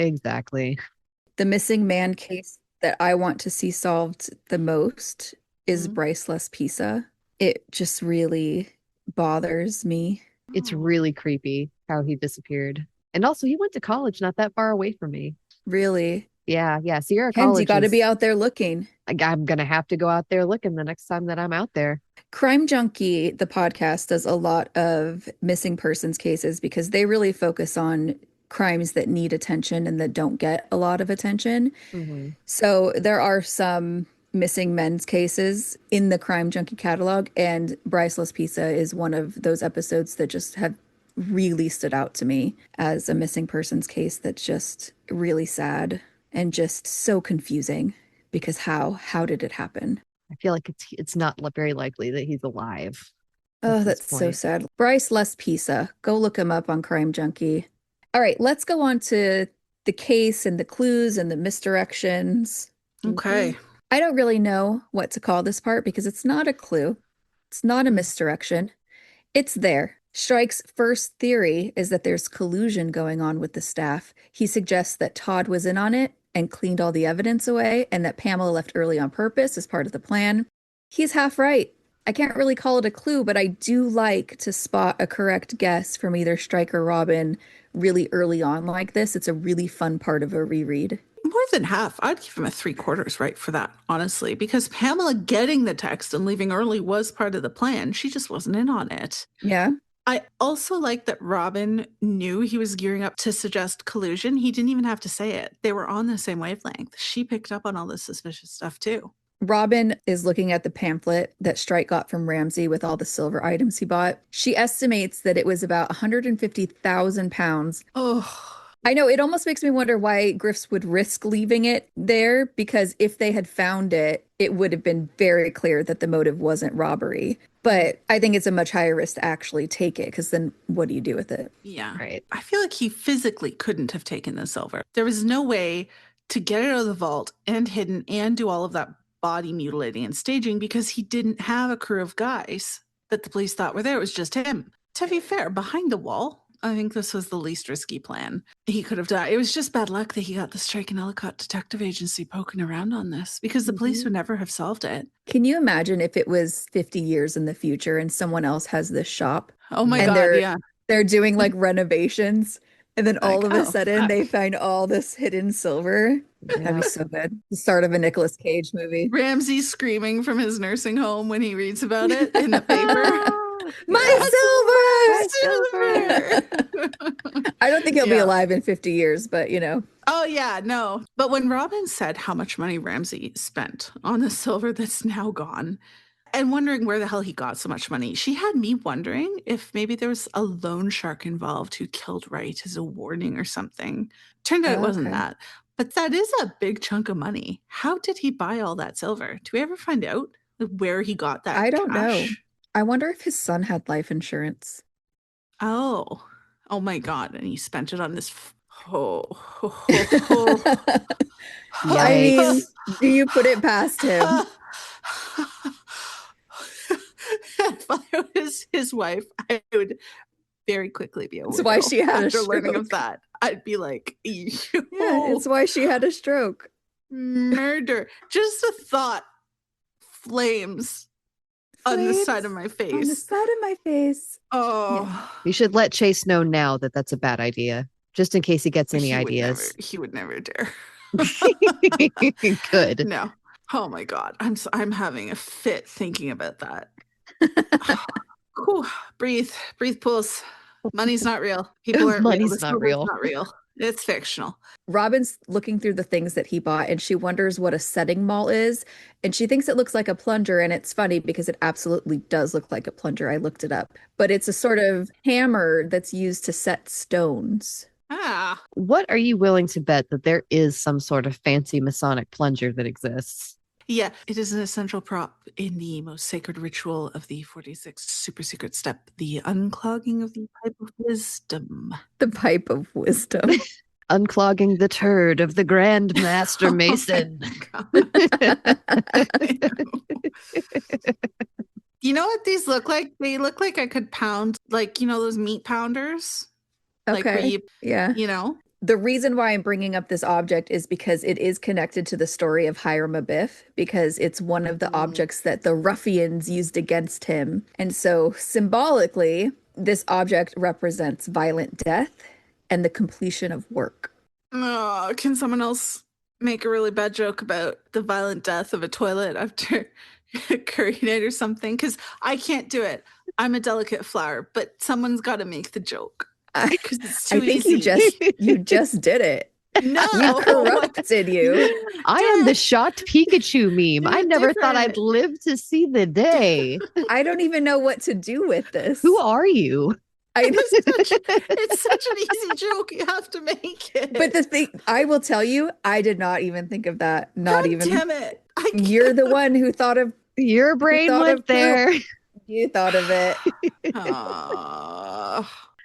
Speaker 2: The missing man case that I want to see solved the most is Bryce Lespisa. It just really bothers me.
Speaker 1: It's really creepy how he disappeared. And also he went to college not that far away from me.
Speaker 2: Really?
Speaker 1: Yeah. Sierra
Speaker 2: Hens,
Speaker 1: College.
Speaker 2: you got to be out there looking.
Speaker 1: I'm going to have to go out there looking the next time that I'm out there.
Speaker 2: Crime Junkie, the podcast, does a lot of missing persons cases because they really focus on crimes that need attention and that don't get a lot of attention.
Speaker 1: Mm-hmm.
Speaker 2: So there are some missing men's cases in the Crime Junkie catalog, and Bryce Lespisa is one of those episodes that just have really stood out to me as a missing persons case that's just really sad and just so confusing because how did it happen?
Speaker 1: I feel like it's not very likely that he's alive.
Speaker 2: Oh, that's so sad. Bryce Lespisa. Go look him up on Crime Junkie. All right, let's go on to the case and the clues and the misdirections.
Speaker 3: Okay.
Speaker 2: I don't really know what to call this part because it's not a clue. It's not a misdirection. It's there. Strike's first theory is that there's collusion going on with the staff. He suggests that Todd was in on it and cleaned all the evidence away, and that Pamela left early on purpose as part of the plan. He's half right. I can't really call it a clue, but I do like to spot a correct guess from either Strike or Robin really early on like this. It's a really fun part of a reread.
Speaker 3: More than half. I'd give him a 3/4 right for that, honestly, because Pamela getting the text and leaving early was part of the plan. She just wasn't in on it.
Speaker 2: Yeah.
Speaker 3: I also like that Robin knew he was gearing up to suggest collusion. He didn't even have to say it. They were on the same wavelength. She picked up on all this suspicious stuff too.
Speaker 2: Robin is looking at the pamphlet that Strike got from Ramsay with all the silver items he bought. She estimates that it was about 150,000 pounds.
Speaker 3: Oh,
Speaker 2: I know, it almost makes me wonder why Griffiths would risk leaving it there, because if they had found it, it would have been very clear that the motive wasn't robbery. But I think it's a much higher risk to actually take it, because then what do you do with it?
Speaker 3: yeah.
Speaker 1: Right.
Speaker 3: I feel like he physically couldn't have taken the silver. There was no way to get it out of the vault and hidden and do all of that body mutilating and staging because he didn't have a crew of guys that the police thought were there. It was just him. To be fair, behind the wall, I think this was the least risky plan he could have done. It was just bad luck that he got the Strike and Ellicott Detective Agency poking around on this because the police would never have solved it.
Speaker 2: Can you imagine if it was 50 years in the future and someone else has this shop?
Speaker 3: Oh my
Speaker 2: And
Speaker 3: God, yeah.
Speaker 2: they're doing like renovations, and then all
Speaker 3: Like,
Speaker 2: of a
Speaker 3: oh,
Speaker 2: sudden
Speaker 3: fuck.
Speaker 2: they find all this hidden silver. That'd be so good. The start of a Nicolas Cage movie.
Speaker 3: Ramsay screaming from his nursing home when he reads about it in the paper.
Speaker 2: My
Speaker 3: Silver!
Speaker 2: I don't think he'll be
Speaker 3: Yeah.
Speaker 2: alive in 50 years, but you know.
Speaker 3: Oh, yeah, no. But when Robin said how much money Ramsay spent on the silver that's now gone and wondering where the hell he got so much money, she had me wondering if maybe there was a loan shark involved who killed Wright as a warning or something. Turned out it wasn't
Speaker 2: Okay.
Speaker 3: that. But that is a big chunk of money. How did he buy all that silver? Do we ever find out where he got that
Speaker 2: I don't know.
Speaker 3: cash?
Speaker 2: I wonder if his son had life insurance.
Speaker 3: Oh. Oh my God. And he spent it on this.
Speaker 2: I mean, do you put it past him?
Speaker 3: If I was his wife, I would very quickly be a widow.
Speaker 2: It's why she had a
Speaker 3: after learning of
Speaker 2: stroke.
Speaker 3: that. I'd be like,
Speaker 2: Yeah, it's why she had a stroke.
Speaker 3: murder. Just the thought flames on the side of my
Speaker 2: On the
Speaker 3: face.
Speaker 2: side of my face.
Speaker 3: Oh,
Speaker 1: You should let Chase know now that that's a bad idea, just in case he gets any ideas.
Speaker 3: He would never dare.
Speaker 1: Good.
Speaker 3: No. Oh my God. I'm having a fit thinking about that. Whew, breathe, pulse. Money's not real. People aren't real.
Speaker 1: Money's
Speaker 3: This
Speaker 1: not
Speaker 3: movie's
Speaker 1: real.
Speaker 3: not real. It's fictional.
Speaker 2: Robin's looking through the things that he bought, and she wonders what a setting mall is. And she thinks it looks like a plunger. And it's funny because it absolutely does look like a plunger. I looked it up. But it's a sort of hammer that's used to set stones.
Speaker 3: Ah,
Speaker 1: What are you willing to bet that there is some sort of fancy Masonic plunger that exists?
Speaker 3: yeah. It is an essential prop in the most sacred ritual of the 46 super secret step, the unclogging of the pipe of wisdom.
Speaker 2: The pipe of wisdom.
Speaker 1: Unclogging the turd of the Grand Master Mason.
Speaker 3: Oh my God. You know what these look like? They look like I could pound, like, those meat pounders. Like where
Speaker 2: Okay. Yeah. The reason why I'm bringing up this object is because it is connected to the story of Hiram Abiff, because it's one of the objects that the ruffians used against him. And so symbolically, this object represents violent death and the completion of work.
Speaker 3: Oh, can someone else make a really bad joke about the violent death of a toilet after curry night or something? Because I can't do it. I'm a delicate flower, but someone's got to make the joke. Because it's too
Speaker 2: I think
Speaker 3: easy.
Speaker 2: you just did it.
Speaker 3: No,
Speaker 2: We corrupted you.
Speaker 1: I am the shocked Pikachu meme. I never thought I'd live to see the day.
Speaker 2: I don't even know what to do with this.
Speaker 1: Who are you?
Speaker 3: It's such an easy joke. You have to make it.
Speaker 2: But the thing, I will tell you, I did not even think of that. Not
Speaker 3: God
Speaker 2: even.
Speaker 3: Damn it!
Speaker 2: You're the one who thought of.
Speaker 1: Your brain went there.
Speaker 2: You thought of it.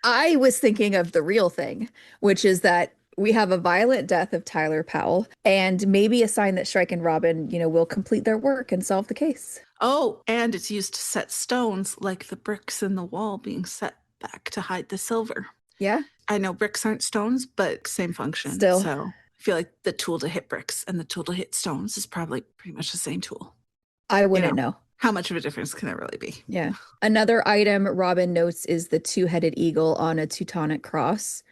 Speaker 2: I was thinking of the real thing, which is that we have a violent death of Tyler Powell and maybe a sign that Strike and Robin, will complete their work and solve the case.
Speaker 3: Oh, and it's used to set stones like the bricks in the wall being set back to hide the silver.
Speaker 2: Yeah.
Speaker 3: I know bricks aren't stones, but same function.
Speaker 2: Still.
Speaker 3: So I feel like the tool to hit bricks and the tool to hit stones is probably pretty much the same tool.
Speaker 2: I wouldn't know.
Speaker 3: How much of a difference can it really be?
Speaker 2: Yeah. Another item Robin notes is the two-headed eagle on a Teutonic cross.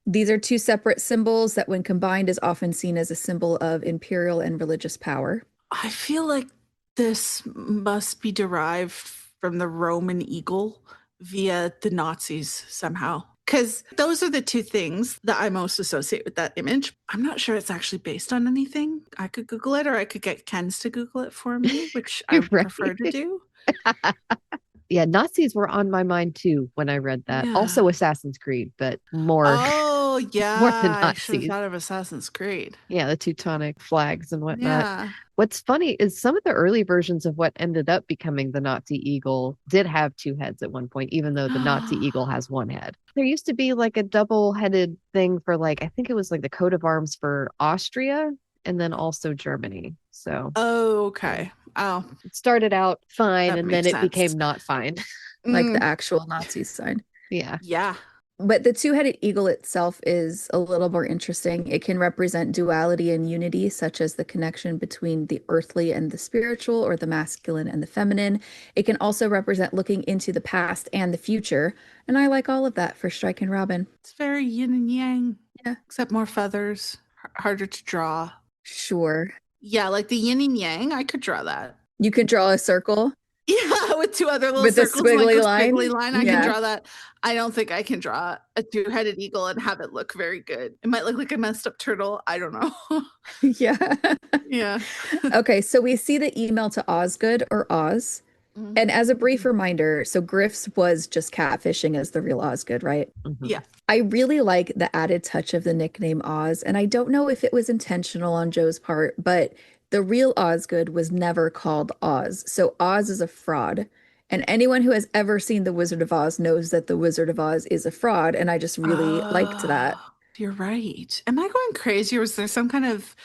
Speaker 2: These are two separate symbols that when combined is often seen as a symbol of imperial and religious power.
Speaker 3: I feel like this must be derived from the Roman eagle via the Nazis somehow. Because those are the two things that I most associate with that image. I'm not sure it's actually based on anything. I could Google it, or I could get Ken's to Google it for me, which I prefer to do.
Speaker 1: Yeah, Nazis were on my mind too when I read that. Yeah. Also Assassin's Creed, but more.
Speaker 3: Oh, yeah.
Speaker 1: More than Nazis.
Speaker 3: I should have thought of Assassin's Creed.
Speaker 1: Yeah, the Teutonic flags and whatnot. Yeah. What's funny is some of the early versions of what ended up becoming the Nazi eagle did have two heads at one point, even though the Nazi eagle has one head. There used to be like a double-headed thing for I think it was like the coat of arms for Austria and then also Germany. So.
Speaker 3: Oh, okay. Oh.
Speaker 1: It started out fine and then it became not fine.
Speaker 2: Like the actual Nazi sign.
Speaker 1: Yeah.
Speaker 3: Yeah.
Speaker 2: But the two-headed eagle itself is a little more interesting. It can represent duality and unity, such as the connection between the earthly and the spiritual, or the masculine and the feminine. It can also represent looking into the past and the future. And I like all of that for Strike and Robin.
Speaker 3: It's very yin and yang.
Speaker 2: Yeah.
Speaker 3: Except more feathers, harder to draw.
Speaker 2: Sure.
Speaker 3: Yeah, like the yin and yang, I could draw that.
Speaker 2: You could draw a circle?
Speaker 3: Yeah, with two other little
Speaker 2: with
Speaker 3: circles,
Speaker 2: a squiggly
Speaker 3: like
Speaker 2: line.
Speaker 3: I can draw that. I don't think I can draw a two-headed eagle and have it look very good. It might look like a messed up turtle. I don't know.
Speaker 2: Yeah.
Speaker 3: Yeah.
Speaker 2: Okay, so we see the email to Osgood or Oz. Mm-hmm. And as a brief reminder, so Griff's was just catfishing as the real Osgood, right?
Speaker 3: Mm-hmm. Yeah.
Speaker 2: I really like the added touch of the nickname Oz, and I don't know if it was intentional on Joe's part, but the real Osgood was never called Oz. So Oz is a fraud. And anyone who has ever seen The Wizard of Oz knows that The Wizard of Oz is a fraud. And I just really liked that.
Speaker 3: You're right. Am I going crazy, or was there some kind of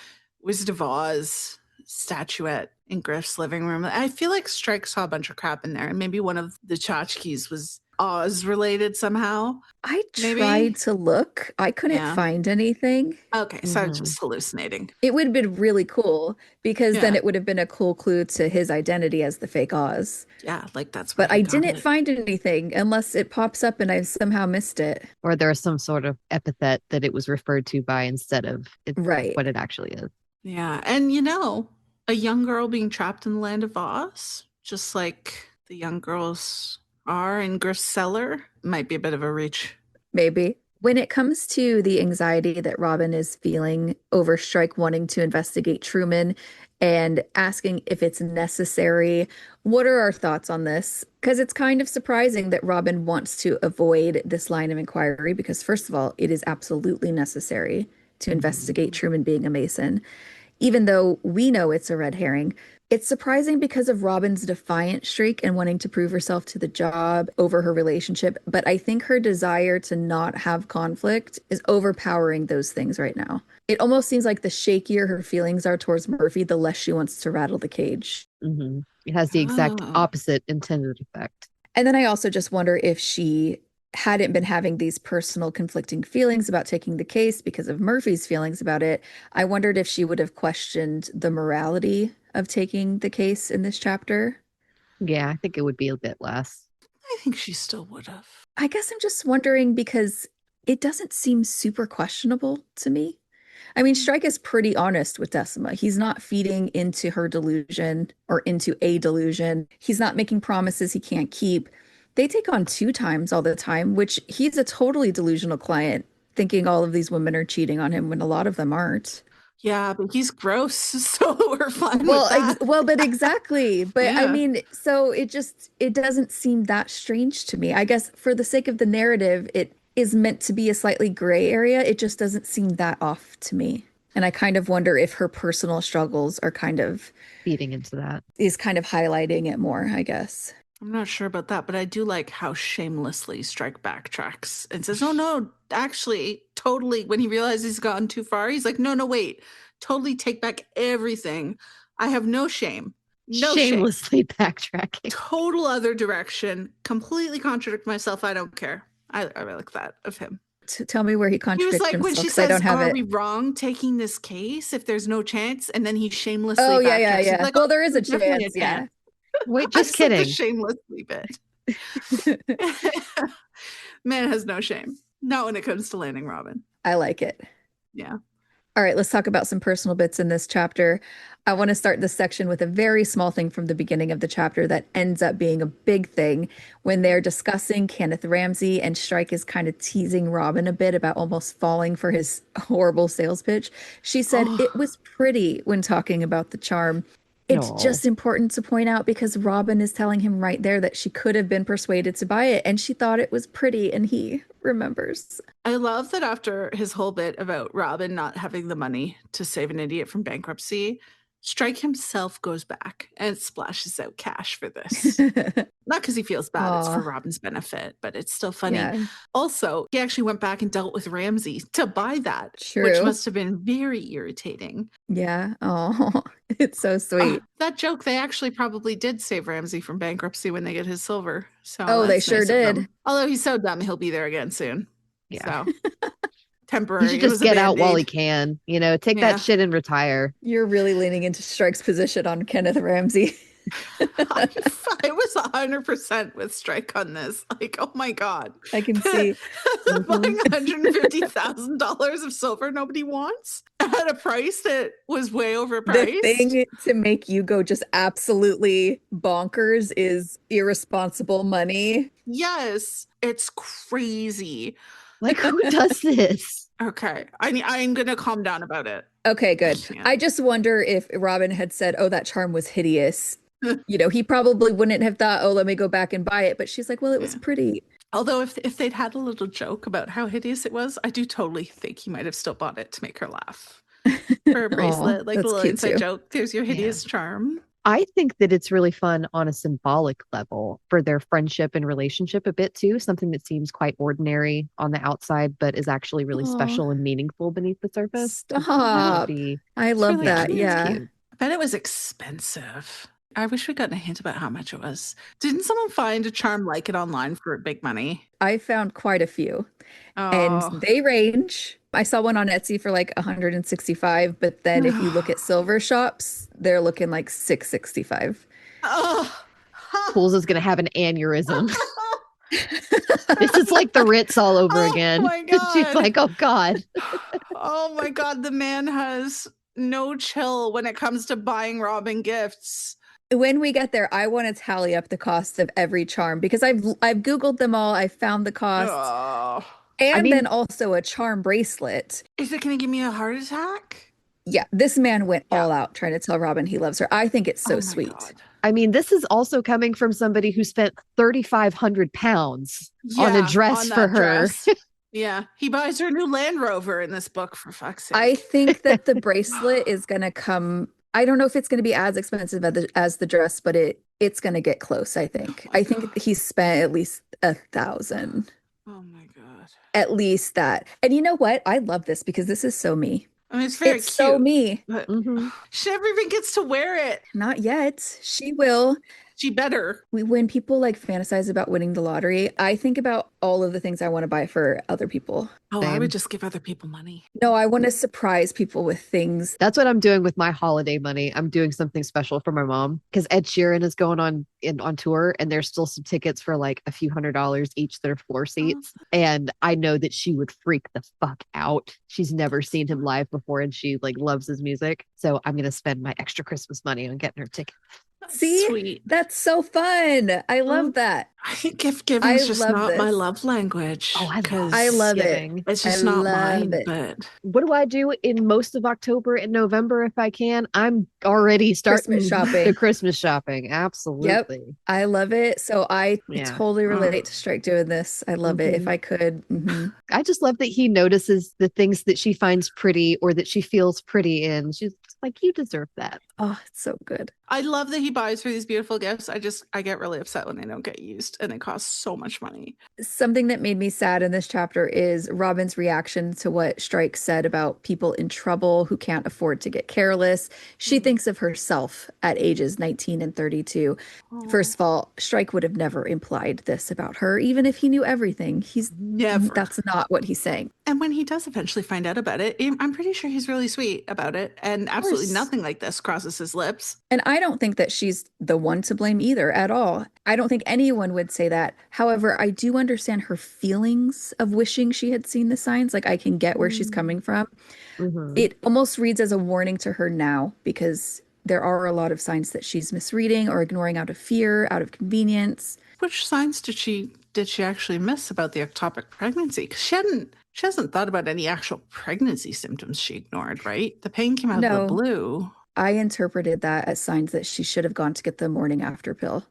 Speaker 3: Wizard of Oz statuette in Griff's living room? I feel like Strike saw a bunch of crap in there. And maybe one of the tchotchkes was Oz related somehow.
Speaker 2: I tried to look. I couldn't find anything.
Speaker 3: Okay, so I was just hallucinating.
Speaker 2: It would have been really cool because then it would have been a cool clue to his identity as the fake Oz.
Speaker 3: Yeah, like that's
Speaker 2: what. But I didn't find anything unless it pops up and I've somehow missed it.
Speaker 1: Or there's some sort of epithet that it was referred to by instead of what it actually is.
Speaker 3: Yeah, and a young girl being trapped in the land of Oz, just like the young girls are in Griff's cellar, might be a bit of a reach.
Speaker 2: Maybe. When it comes to the anxiety that Robin is feeling over Strike wanting to investigate Truman and asking if it's necessary, what are our thoughts on this? Because it's kind of surprising that Robin wants to avoid this line of inquiry because, first of all, it is absolutely necessary to investigate Truman being a Mason. Even though we know it's a red herring, it's surprising because of Robin's defiant streak and wanting to prove herself to the job over her relationship. But I think her desire to not have conflict is overpowering those things right now. It almost seems like the shakier her feelings are towards Murphy, the less she wants to rattle the cage.
Speaker 1: Mm-hmm. It has the exact opposite intended effect.
Speaker 2: And then I also just wonder if she hadn't been having these personal conflicting feelings about taking the case because of Murphy's feelings about it. I wondered if she would have questioned the morality of taking the case in this chapter.
Speaker 1: Yeah, I think it would be a bit less.
Speaker 3: I think she still would have.
Speaker 2: I guess I'm just wondering because it doesn't seem super questionable to me. I mean, Strike is pretty honest with Decima. He's not feeding into her delusion or into a delusion. He's not making promises he can't keep. They take on 2 times all the time, which he's a totally delusional client, thinking all of these women are cheating on him when a lot of them aren't.
Speaker 3: Yeah, but he's gross, so we're fine with that.
Speaker 2: But exactly. But yeah. I mean, so it doesn't seem that strange to me. I guess for the sake of the narrative, it is meant to be a slightly gray area. It just doesn't seem that off to me. And I kind of wonder if her personal struggles are kind of
Speaker 1: feeding into that.
Speaker 2: Is kind of highlighting it more, I guess.
Speaker 3: I'm not sure about that, but I do like how shamelessly Strike backtracks and says, "Oh no, actually, totally." When he realizes he's gotten too far, he's like, "No, wait, totally take back everything. I have no shame, no
Speaker 1: shamelessly
Speaker 3: shame.
Speaker 1: Backtracking,
Speaker 3: total other direction, completely contradict myself. I don't care." I like that of him.
Speaker 2: Tell me where he contradicts
Speaker 3: himself. He was like, when she says, "Are we wrong taking this case if there's no chance?" And then he shamelessly backtracks.
Speaker 2: Yeah.
Speaker 3: Like,
Speaker 2: well, there is a chance. Yeah.
Speaker 1: Wait, just kidding.
Speaker 3: The shamelessly bit. Man has no shame. Not when it comes to landing Robin.
Speaker 2: I like it.
Speaker 3: Yeah.
Speaker 2: All right, let's talk about some personal bits in this chapter. I want to start this section with a very small thing from the beginning of the chapter that ends up being a big thing when they're discussing Kenneth Ramsay, and Strike is kind of teasing Robin a bit about almost falling for his horrible sales pitch. She said it was pretty when talking about the charm. It's just important to point out because Robin is telling him right there that she could have been persuaded to buy it and she thought it was pretty, and he remembers.
Speaker 3: I love that after his whole bit about Robin not having the money to save an idiot from bankruptcy, Strike himself goes back and splashes out cash for this. Not because he feels bad, it's for Robin's benefit, but it's still funny. Yeah. Also, he actually went back and dealt with Ramsay to buy that, which must have been very irritating.
Speaker 2: Yeah. Oh, it's so sweet.
Speaker 3: That joke, they actually probably did save Ramsay from bankruptcy when they get his silver. So
Speaker 2: they sure did.
Speaker 3: Although he's so dumb, he'll be there again soon.
Speaker 1: Yeah.
Speaker 3: So temporary.
Speaker 1: He should just get out while he can. Take that shit and retire.
Speaker 2: You're really leaning into Strike's position on Kenneth Ramsay.
Speaker 3: I was 100% with Strike on this. Like, oh my God.
Speaker 2: I can see.
Speaker 3: Buying $150,000 of silver nobody wants at a price that was way overpriced.
Speaker 2: The thing to make you go just absolutely bonkers is irresponsible money.
Speaker 3: Yes, it's crazy.
Speaker 1: Like, who does this?
Speaker 3: Okay, I'm going to calm down about it.
Speaker 2: Okay, good. Yeah. I just wonder if Robin had said, "Oh, that charm was hideous." He probably wouldn't have thought, "Oh, let me go back and buy it." But she's like, "Well, it was pretty."
Speaker 3: Although if they'd had a little joke about how hideous it was, I do totally think he might have still bought it to make her laugh. For a bracelet, like a little inside joke. There's your hideous charm.
Speaker 1: I think that it's really fun on a symbolic level for their friendship and relationship a bit too. Something that seems quite ordinary on the outside, but is actually really special and meaningful beneath the surface.
Speaker 2: Stop. I love really that.
Speaker 3: Cute.
Speaker 2: Yeah.
Speaker 3: I bet it was expensive. I wish we'd gotten a hint about how much it was. Didn't someone find a charm like it online for big money?
Speaker 2: I found quite a few. And they range. I saw one on Etsy for like $165, but then if you look at silver shops, they're looking like $665.
Speaker 1: Pools is going to have an aneurysm. This is like the Ritz all over again.
Speaker 3: Oh my God.
Speaker 1: She's like, oh God.
Speaker 3: Oh my God. The man has no chill when it comes to buying Robin gifts.
Speaker 2: When we get there, I want to tally up the cost of every charm because I've Googled them all. I found the cost. And then also a charm bracelet.
Speaker 3: Is it going to give me a heart attack?
Speaker 2: Yeah, this man went all out trying to tell Robin he loves her. I think it's so sweet.
Speaker 3: God.
Speaker 1: I mean, this is also coming from somebody who spent 3,500 pounds on a dress for her.
Speaker 3: Yeah, he buys her new Land Rover in this book, for fuck's sake.
Speaker 2: I think that the bracelet is going to come. I don't know if it's going to be as expensive as the dress, but it's going to get close, I think. I think he spent at least $1,000.
Speaker 3: Oh my God.
Speaker 2: At least that. And you know what? I love this because this is so me.
Speaker 3: I mean, it's very cute.
Speaker 2: So me.
Speaker 3: But she never even gets to wear it.
Speaker 2: Not yet. She will.
Speaker 3: She better.
Speaker 2: When people like fantasize about winning the lottery, I think about all of the things I want to buy for other people.
Speaker 3: Oh, I would just give other people money.
Speaker 2: No, I want to surprise people with things.
Speaker 1: That's what I'm doing with my holiday money. I'm doing something special for my mom because Ed Sheeran is going on tour, and there's still some tickets for like a few $100s each that are floor seats. And I know that she would freak the fuck out. She's never seen him live before, and she like loves his music. So I'm gonna spend my extra Christmas money on getting her ticket.
Speaker 2: See, sweet. That's so fun. I love that.
Speaker 3: I think gift giving is just not my love language.
Speaker 1: Oh,
Speaker 2: I love it.
Speaker 3: It's just not mine. But
Speaker 1: what do I do in most of October and November if I can? I'm already starting the Christmas shopping. Absolutely.
Speaker 2: Yep. I love it. So I totally relate to Strike doing this. I love it. If I could.
Speaker 1: I just love that he notices the things that she finds pretty or that she feels pretty in. She's Like, you deserve that.
Speaker 2: Oh, it's so good.
Speaker 3: I love that he buys her these beautiful gifts. I get really upset when they don't get used and it costs so much money.
Speaker 2: Something that made me sad in this chapter is Robin's reaction to what Strike said about people in trouble who can't afford to get careless. She thinks of herself at ages 19 and 32. First of all, Strike would have never implied this about her, even if he knew everything. That's not what he's saying.
Speaker 3: And when he does eventually find out about it, I'm pretty sure he's really sweet about it. And absolutely nothing like this crosses his lips.
Speaker 2: And I don't think that she's the one to blame either at all. I don't think anyone would say that. However, I do understand her feelings of wishing she had seen the signs. Like, I can get where she's coming from. It almost reads as a warning to her now, because there are a lot of signs that she's misreading or ignoring out of fear, out of convenience.
Speaker 3: Which signs did she actually miss about the ectopic pregnancy? Because she hasn't thought about any actual pregnancy symptoms she ignored, right? The pain came out of the blue.
Speaker 2: I interpreted that as signs that she should have gone to get the morning after pill.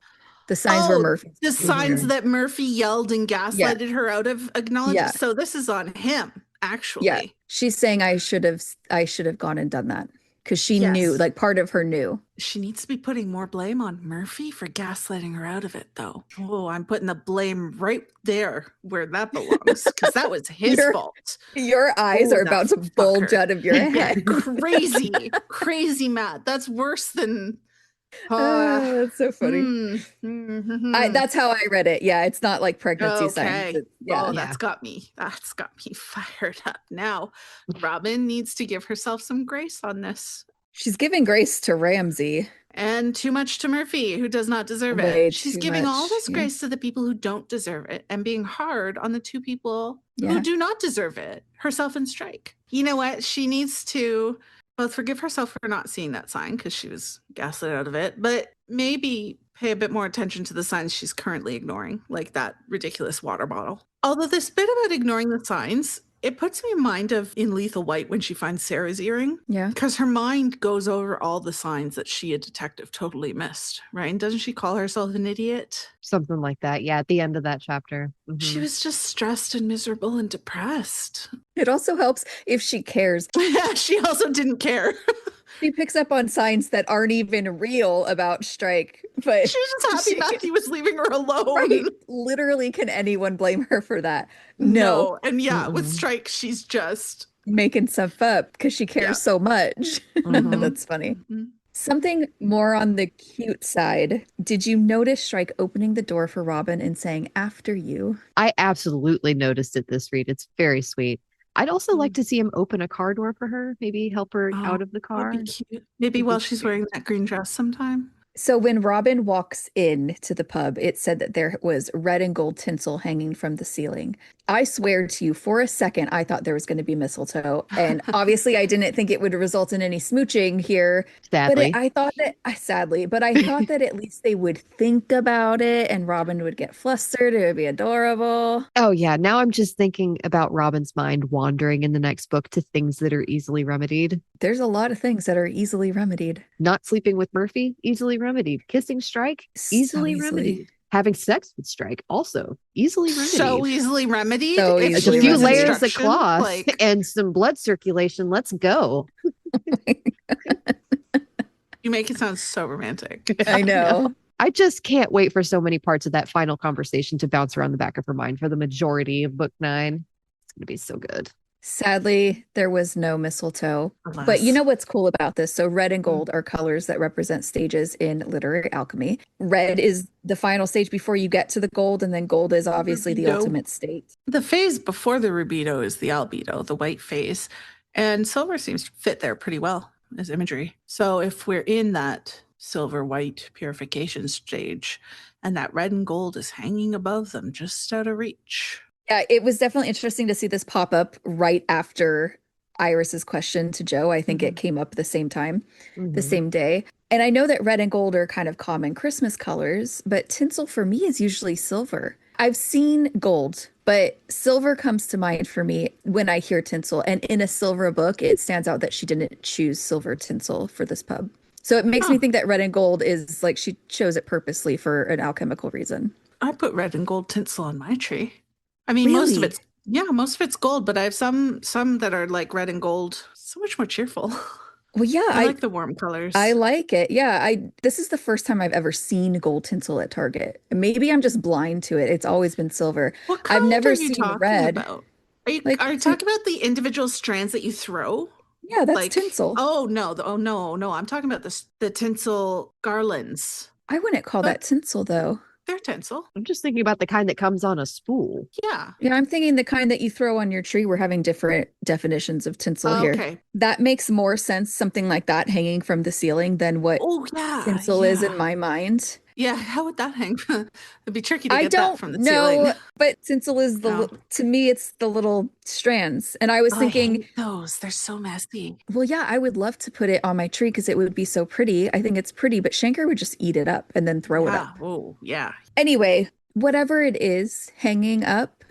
Speaker 2: The signs were Murphy.
Speaker 3: The signs that Murphy yelled and gaslighted her out of acknowledging.
Speaker 2: Yeah.
Speaker 3: So this is on him, actually.
Speaker 2: Yeah. She's saying I should have gone and done that. Because she knew, like, part of her knew.
Speaker 3: She needs to be putting more blame on Murphy for gaslighting her out of it, though. Oh, I'm putting the blame right there where that belongs, because that was his fault.
Speaker 2: Your eyes are about to bulge out of your head.
Speaker 3: Crazy mad. That's worse than...
Speaker 2: that's so funny. That's how I read it. Yeah, it's not like pregnancy signs.
Speaker 3: That's got me fired up now. Robin needs to give herself some grace on this.
Speaker 2: She's giving grace to Ramsay.
Speaker 3: And too much to Murphy, who does not deserve it. She's giving all this grace to the people who don't deserve it and being hard on the two people who do not deserve it, herself and Strike. You know what? She needs to both forgive herself for not seeing that sign because she was gaslit out of it, but maybe pay a bit more attention to the signs she's currently ignoring, like that ridiculous water bottle. Although this bit about ignoring the signs, it puts me in mind of in Lethal White when she finds Sarah's earring.
Speaker 2: Yeah.
Speaker 3: Because her mind goes over all the signs that she, a detective, totally missed, right? And doesn't she call herself an idiot?
Speaker 1: Something like that. Yeah, at the end of that chapter.
Speaker 3: She was just stressed and miserable and depressed.
Speaker 2: It also helps if she cares.
Speaker 3: Yeah, she also didn't care.
Speaker 2: She picks up on signs that aren't even real about Strike, but
Speaker 3: she was just happy Matthew was leaving her alone.
Speaker 2: Right. Literally, can anyone blame her for that? No.
Speaker 3: And with Strike, she's just
Speaker 2: making stuff up because she cares so much. That's funny. Something more on the cute side. Did you notice Strike opening the door for Robin and saying, "After you"?
Speaker 1: I absolutely noticed it this read. It's very sweet. I'd also like to see him open a car door for her, maybe help her out of the car.
Speaker 3: That'd be cute. Maybe while she's wearing that green dress sometime.
Speaker 2: So when Robin walks in to the pub, it said that there was red and gold tinsel hanging from the ceiling. I swear to you, for a second, I thought there was going to be mistletoe. And obviously, I didn't think it would result in any smooching here.
Speaker 1: Sadly.
Speaker 2: But I thought that at least they would think about it and Robin would get flustered. It would be adorable.
Speaker 1: Oh, yeah. Now I'm just thinking about Robin's mind wandering in the next book to things that are easily remedied.
Speaker 2: There's a lot of things that are easily remedied.
Speaker 1: Not sleeping with Murphy, easily remedied. Kissing Strike, easily remedied. Having sex with Strike, also easily remedied.
Speaker 3: So easily remedied.
Speaker 2: So
Speaker 1: a few layers of cloth and some blood circulation. Let's go.
Speaker 3: You make it sound so romantic.
Speaker 2: I know.
Speaker 1: I just can't wait for so many parts of that final conversation to bounce around the back of her mind for the majority of book 9. It's going to be so good.
Speaker 2: Sadly, there was no mistletoe.
Speaker 3: Alas.
Speaker 2: But you know what's cool about this? So red and gold are colors that represent stages in literary alchemy. Red is the final stage before you get to the gold, and then gold is obviously the ultimate state.
Speaker 3: The phase before the rubido is the albedo, the white phase. And silver seems to fit there pretty well as imagery. So if we're in that silver-white purification stage, and that red and gold is hanging above them, just out of reach.
Speaker 2: Yeah, it was definitely interesting to see this pop up right after Iris's question to Joe. I think it came up the same time, the same day. And I know that red and gold are kind of common Christmas colors, but tinsel for me is usually silver. I've seen gold, but silver comes to mind for me when I hear tinsel. And in a silver book, it stands out that she didn't choose silver tinsel for this pub. So it makes me think that red and gold is like she chose it purposely for an alchemical reason.
Speaker 3: I put red and gold tinsel on my tree. I mean,
Speaker 2: Really?
Speaker 3: most of it's gold, but I have some that are like red and gold, so much more cheerful.
Speaker 2: Well, yeah,
Speaker 3: I like the warm colors.
Speaker 2: I like it. Yeah, this is the first time I've ever seen gold tinsel at Target. Maybe I'm just blind to it. It's always been silver.
Speaker 3: What
Speaker 2: I've
Speaker 3: kind are
Speaker 2: never
Speaker 3: you
Speaker 2: seen
Speaker 3: talking
Speaker 2: red.
Speaker 3: about?
Speaker 2: Like,
Speaker 3: Are you talking about the individual strands that you throw?
Speaker 2: yeah, that's
Speaker 3: Like,
Speaker 2: tinsel.
Speaker 3: oh no, no, I'm talking about the tinsel garlands.
Speaker 2: I wouldn't call
Speaker 3: They're,
Speaker 2: that tinsel though.
Speaker 3: they're tinsel.
Speaker 1: I'm just thinking about the kind that comes on a spool.
Speaker 3: Yeah.
Speaker 2: Yeah, I'm thinking the kind that you throw on your tree. We're having different definitions of tinsel here.
Speaker 3: Okay.
Speaker 2: That makes more sense, something like that hanging from the ceiling than what
Speaker 3: Oh yeah,
Speaker 2: tinsel is in
Speaker 3: yeah.
Speaker 2: my mind.
Speaker 3: Yeah, how would that hang? It'd be tricky to
Speaker 2: I
Speaker 3: get that
Speaker 2: don't
Speaker 3: from the ceiling.
Speaker 2: know, but tinsel is
Speaker 3: No.
Speaker 2: to me, it's the little strands. And I was
Speaker 3: Oh, I
Speaker 2: thinking,
Speaker 3: hate those. They're so messy.
Speaker 2: well, yeah, I would love to put it on my tree because it would be so pretty. I think it's pretty, but Shanker would just eat it up and then throw it
Speaker 3: Yeah.
Speaker 2: up.
Speaker 3: Oh, yeah.
Speaker 2: Anyway, whatever it is hanging up,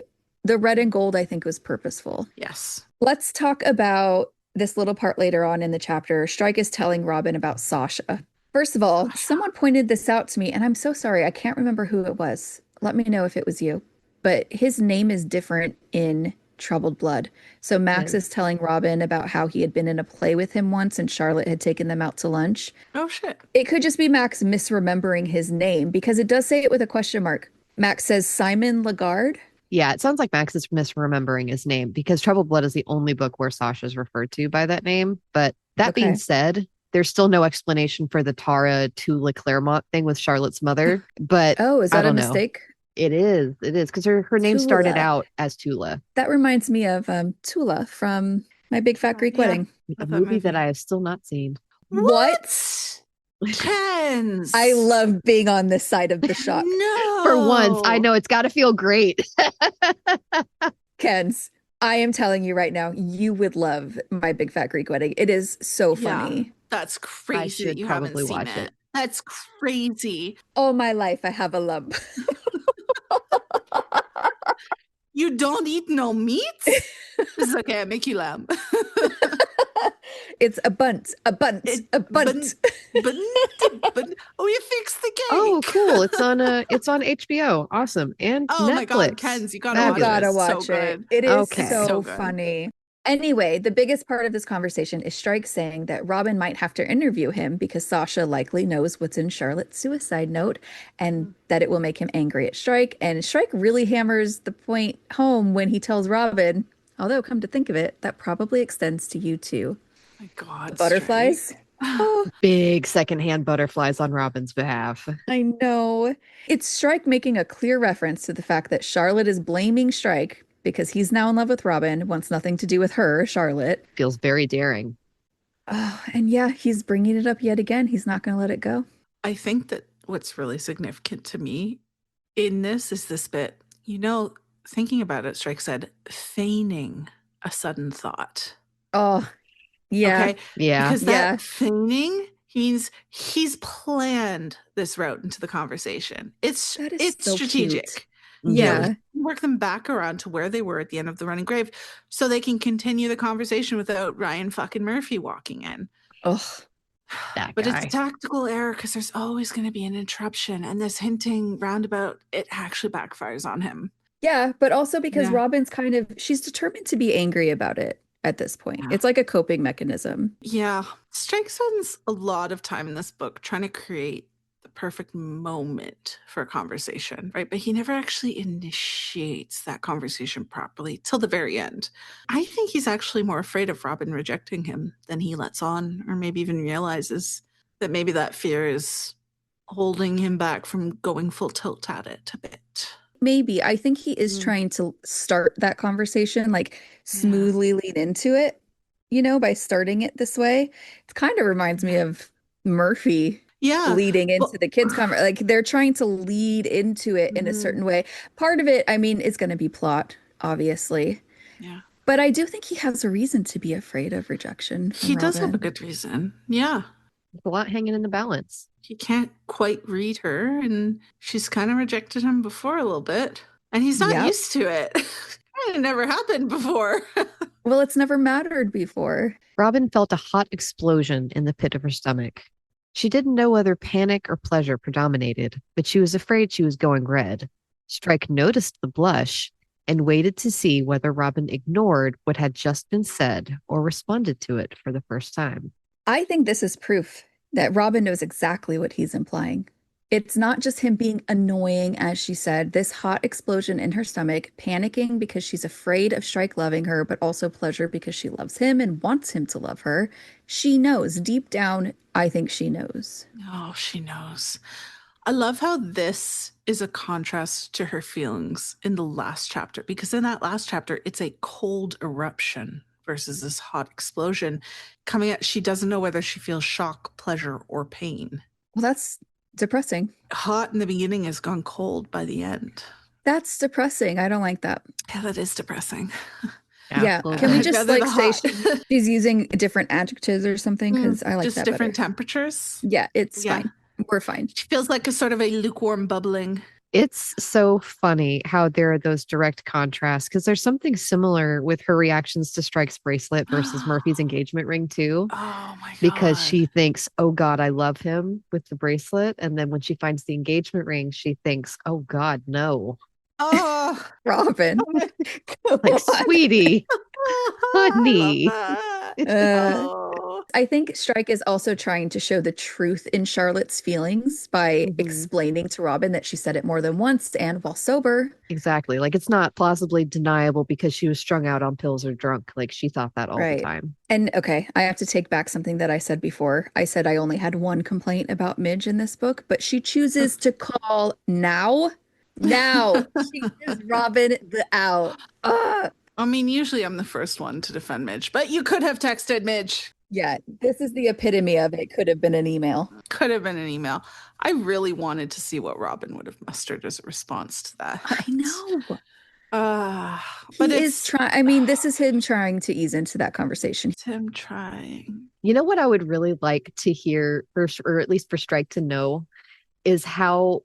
Speaker 2: the red and gold, I think, was purposeful.
Speaker 3: Yes.
Speaker 2: Let's talk about this little part later on in the chapter. Strike is telling Robin about Sasha. First of all,
Speaker 3: Sasha.
Speaker 2: someone pointed this out to me, and I'm so sorry. I can't remember who it was. Let me know if it was you. But his name is different in Troubled Blood. So Max is telling Robin about how he had been in a play with him once and Charlotte had taken them out to lunch.
Speaker 3: Oh, shit.
Speaker 2: It could just be Max misremembering his name because it does say it with a question mark. Max says Simon Lagarde.
Speaker 1: Yeah, it sounds like Max is misremembering his name because Troubled Blood is the only book where Sasha's referred to by that name. But that being said, there's still no explanation for the Tara Tula Claremont thing with Charlotte's mother. But
Speaker 2: oh, is that a mistake?
Speaker 1: It is because her name started out as Tula.
Speaker 2: That reminds me of Tula from My Big Fat Greek Wedding.
Speaker 1: A movie that I have still not seen.
Speaker 2: What?
Speaker 3: Kens.
Speaker 2: I love being on this side of the shock.
Speaker 3: No.
Speaker 1: For once, I know it's got to feel great.
Speaker 2: Kens, I am telling you right now, you would love My Big Fat Greek Wedding. It is so funny.
Speaker 3: Yeah, that's crazy that you haven't seen it. That's crazy.
Speaker 2: All my life, I have a lump.
Speaker 3: You don't eat no meat? It's okay, I make you lamb.
Speaker 2: It's a bunt. But
Speaker 3: oh, you fixed the cake.
Speaker 1: Oh, cool. It's on HBO. Awesome. And
Speaker 3: oh
Speaker 1: Netflix.
Speaker 3: My God, Kens, you gotta watch it.
Speaker 2: It is
Speaker 1: Okay.
Speaker 2: so funny. Anyway, the biggest part of this conversation is Strike saying that Robin might have to interview him because Sasha likely knows what's in Charlotte's suicide note and that it will make him angry at Strike. And Strike really hammers the point home when he tells Robin, although come to think of it, that probably extends to you too.
Speaker 3: Oh my God,
Speaker 2: the butterflies.
Speaker 1: Oh. Big secondhand butterflies on Robin's behalf.
Speaker 2: I know. It's Strike making a clear reference to the fact that Charlotte is blaming Strike because he's now in love with Robin, wants nothing to do with her, Charlotte.
Speaker 1: Feels very daring.
Speaker 2: Oh, and yeah, he's bringing it up yet again. He's not going to let it go.
Speaker 3: I think that what's really significant to me in this is this bit, thinking about it, Strike said, feigning a sudden thought.
Speaker 2: Oh, yeah.
Speaker 3: Okay?
Speaker 1: Yeah.
Speaker 3: Because that feigning means he's planned this route into the conversation. It's so strategic.
Speaker 2: Cute.
Speaker 3: Yeah. Work them back around to where they were at the end of the running grave so they can continue the conversation without Ryan fucking Murphy walking in.
Speaker 2: Ugh.
Speaker 3: But it's a tactical error because there's always going to be an interruption, and this hinting roundabout, it actually backfires on him.
Speaker 2: Yeah, but also because Robin's she's determined to be angry about it at this point. It's like a coping mechanism.
Speaker 3: Yeah. Strike spends a lot of time in this book trying to create the perfect moment for a conversation, right? But he never actually initiates that conversation properly till the very end. I think he's actually more afraid of Robin rejecting him than he lets on, or maybe even realizes that maybe that fear is holding him back from going full tilt at it a bit.
Speaker 2: Maybe. I think he is trying to start that conversation, like smoothly lead into it, by starting it this way. It kind of reminds me of Murphy leading into the kids' conversation. Like they're trying to lead into it in a certain way. Part of it, I mean, is going to be plot, obviously.
Speaker 3: Yeah.
Speaker 2: But I do think he has a reason to be afraid of rejection.
Speaker 3: He does have a good reason. Yeah.
Speaker 1: There's a lot hanging in the balance.
Speaker 3: He can't quite read her, and she's kind of rejected him before a little bit. And he's not used to it. It never happened before.
Speaker 2: Well, it's never mattered before.
Speaker 1: Robin felt a hot explosion in the pit of her stomach. She didn't know whether panic or pleasure predominated, but she was afraid she was going red. Strike noticed the blush and waited to see whether Robin ignored what had just been said or responded to it for the first time.
Speaker 2: I think this is proof that Robin knows exactly what he's implying. It's not just him being annoying, as she said, this hot explosion in her stomach, panicking because she's afraid of Strike loving her, but also pleasure because she loves him and wants him to love her. She knows deep down, I think she knows.
Speaker 3: Oh, she knows. I love how this is a contrast to her feelings in the last chapter, because in that last chapter, it's a cold eruption versus this hot explosion coming out. She doesn't know whether she feels shock, pleasure, or pain.
Speaker 2: Well, that's depressing.
Speaker 3: Hot in the beginning has gone cold by the end.
Speaker 2: That's depressing. I don't like that.
Speaker 3: Yeah, that is depressing.
Speaker 2: Yeah. Can we just like say she's using different adjectives or something? Because I like
Speaker 3: just
Speaker 2: that
Speaker 3: different
Speaker 2: better.
Speaker 3: temperatures.
Speaker 2: Yeah, it's fine. We're fine.
Speaker 3: She feels like a sort of a lukewarm bubbling.
Speaker 1: It's so funny how there are those direct contrasts, because there's something similar with her reactions to Strike's bracelet versus Murphy's engagement ring too.
Speaker 3: Oh my God.
Speaker 1: Because she thinks, oh God, I love him with the bracelet. And then when she finds the engagement ring, she thinks, oh God, no.
Speaker 3: Oh,
Speaker 2: Robin.
Speaker 1: Like, sweetie, honey.
Speaker 2: I think Strike is also trying to show the truth in Charlotte's feelings by explaining to Robin that she said it more than once and while sober.
Speaker 1: Exactly. Like, it's not plausibly deniable because she was strung out on pills or drunk. Like, she thought that all the time.
Speaker 2: And okay, I have to take back something that I said before. I said I only had one complaint about Midge in this book, but she chooses to call now. She gives Robin the out.
Speaker 3: I mean, usually I'm the first one to defend Midge, but you could have texted Midge.
Speaker 2: Yeah, this is the epitome of it. Could have been an email.
Speaker 3: Could have been an email. I really wanted to see what Robin would have mustered as a response to that.
Speaker 2: I know.
Speaker 3: But
Speaker 2: he is trying. I mean, this is him trying to ease into that conversation.
Speaker 3: It's him trying.
Speaker 1: You know what I would really like to hear, or at least for Strike to know, is how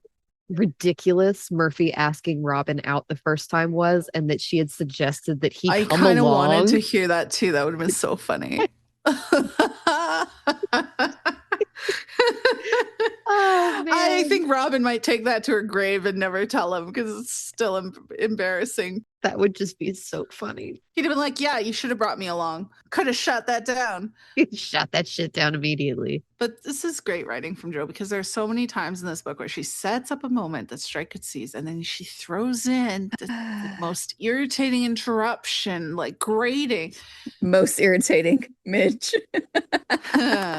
Speaker 1: ridiculous Murphy asking Robin out the first time was, and that she had suggested that he
Speaker 3: I kind of wanted to hear that too. That would have been so funny. Oh, man. I think Robin might take that to her grave and never tell him because it's still embarrassing.
Speaker 1: That would just be so funny.
Speaker 3: He'd have been like, yeah, you should have brought me along. Could have shut that down.
Speaker 1: Shut that shit down immediately.
Speaker 3: But this is great writing from Jo, because there's so many times in this book where she sets up a moment that Strike could seize, and then she throws in the most irritating interruption, like grating.
Speaker 2: Most irritating, Midge.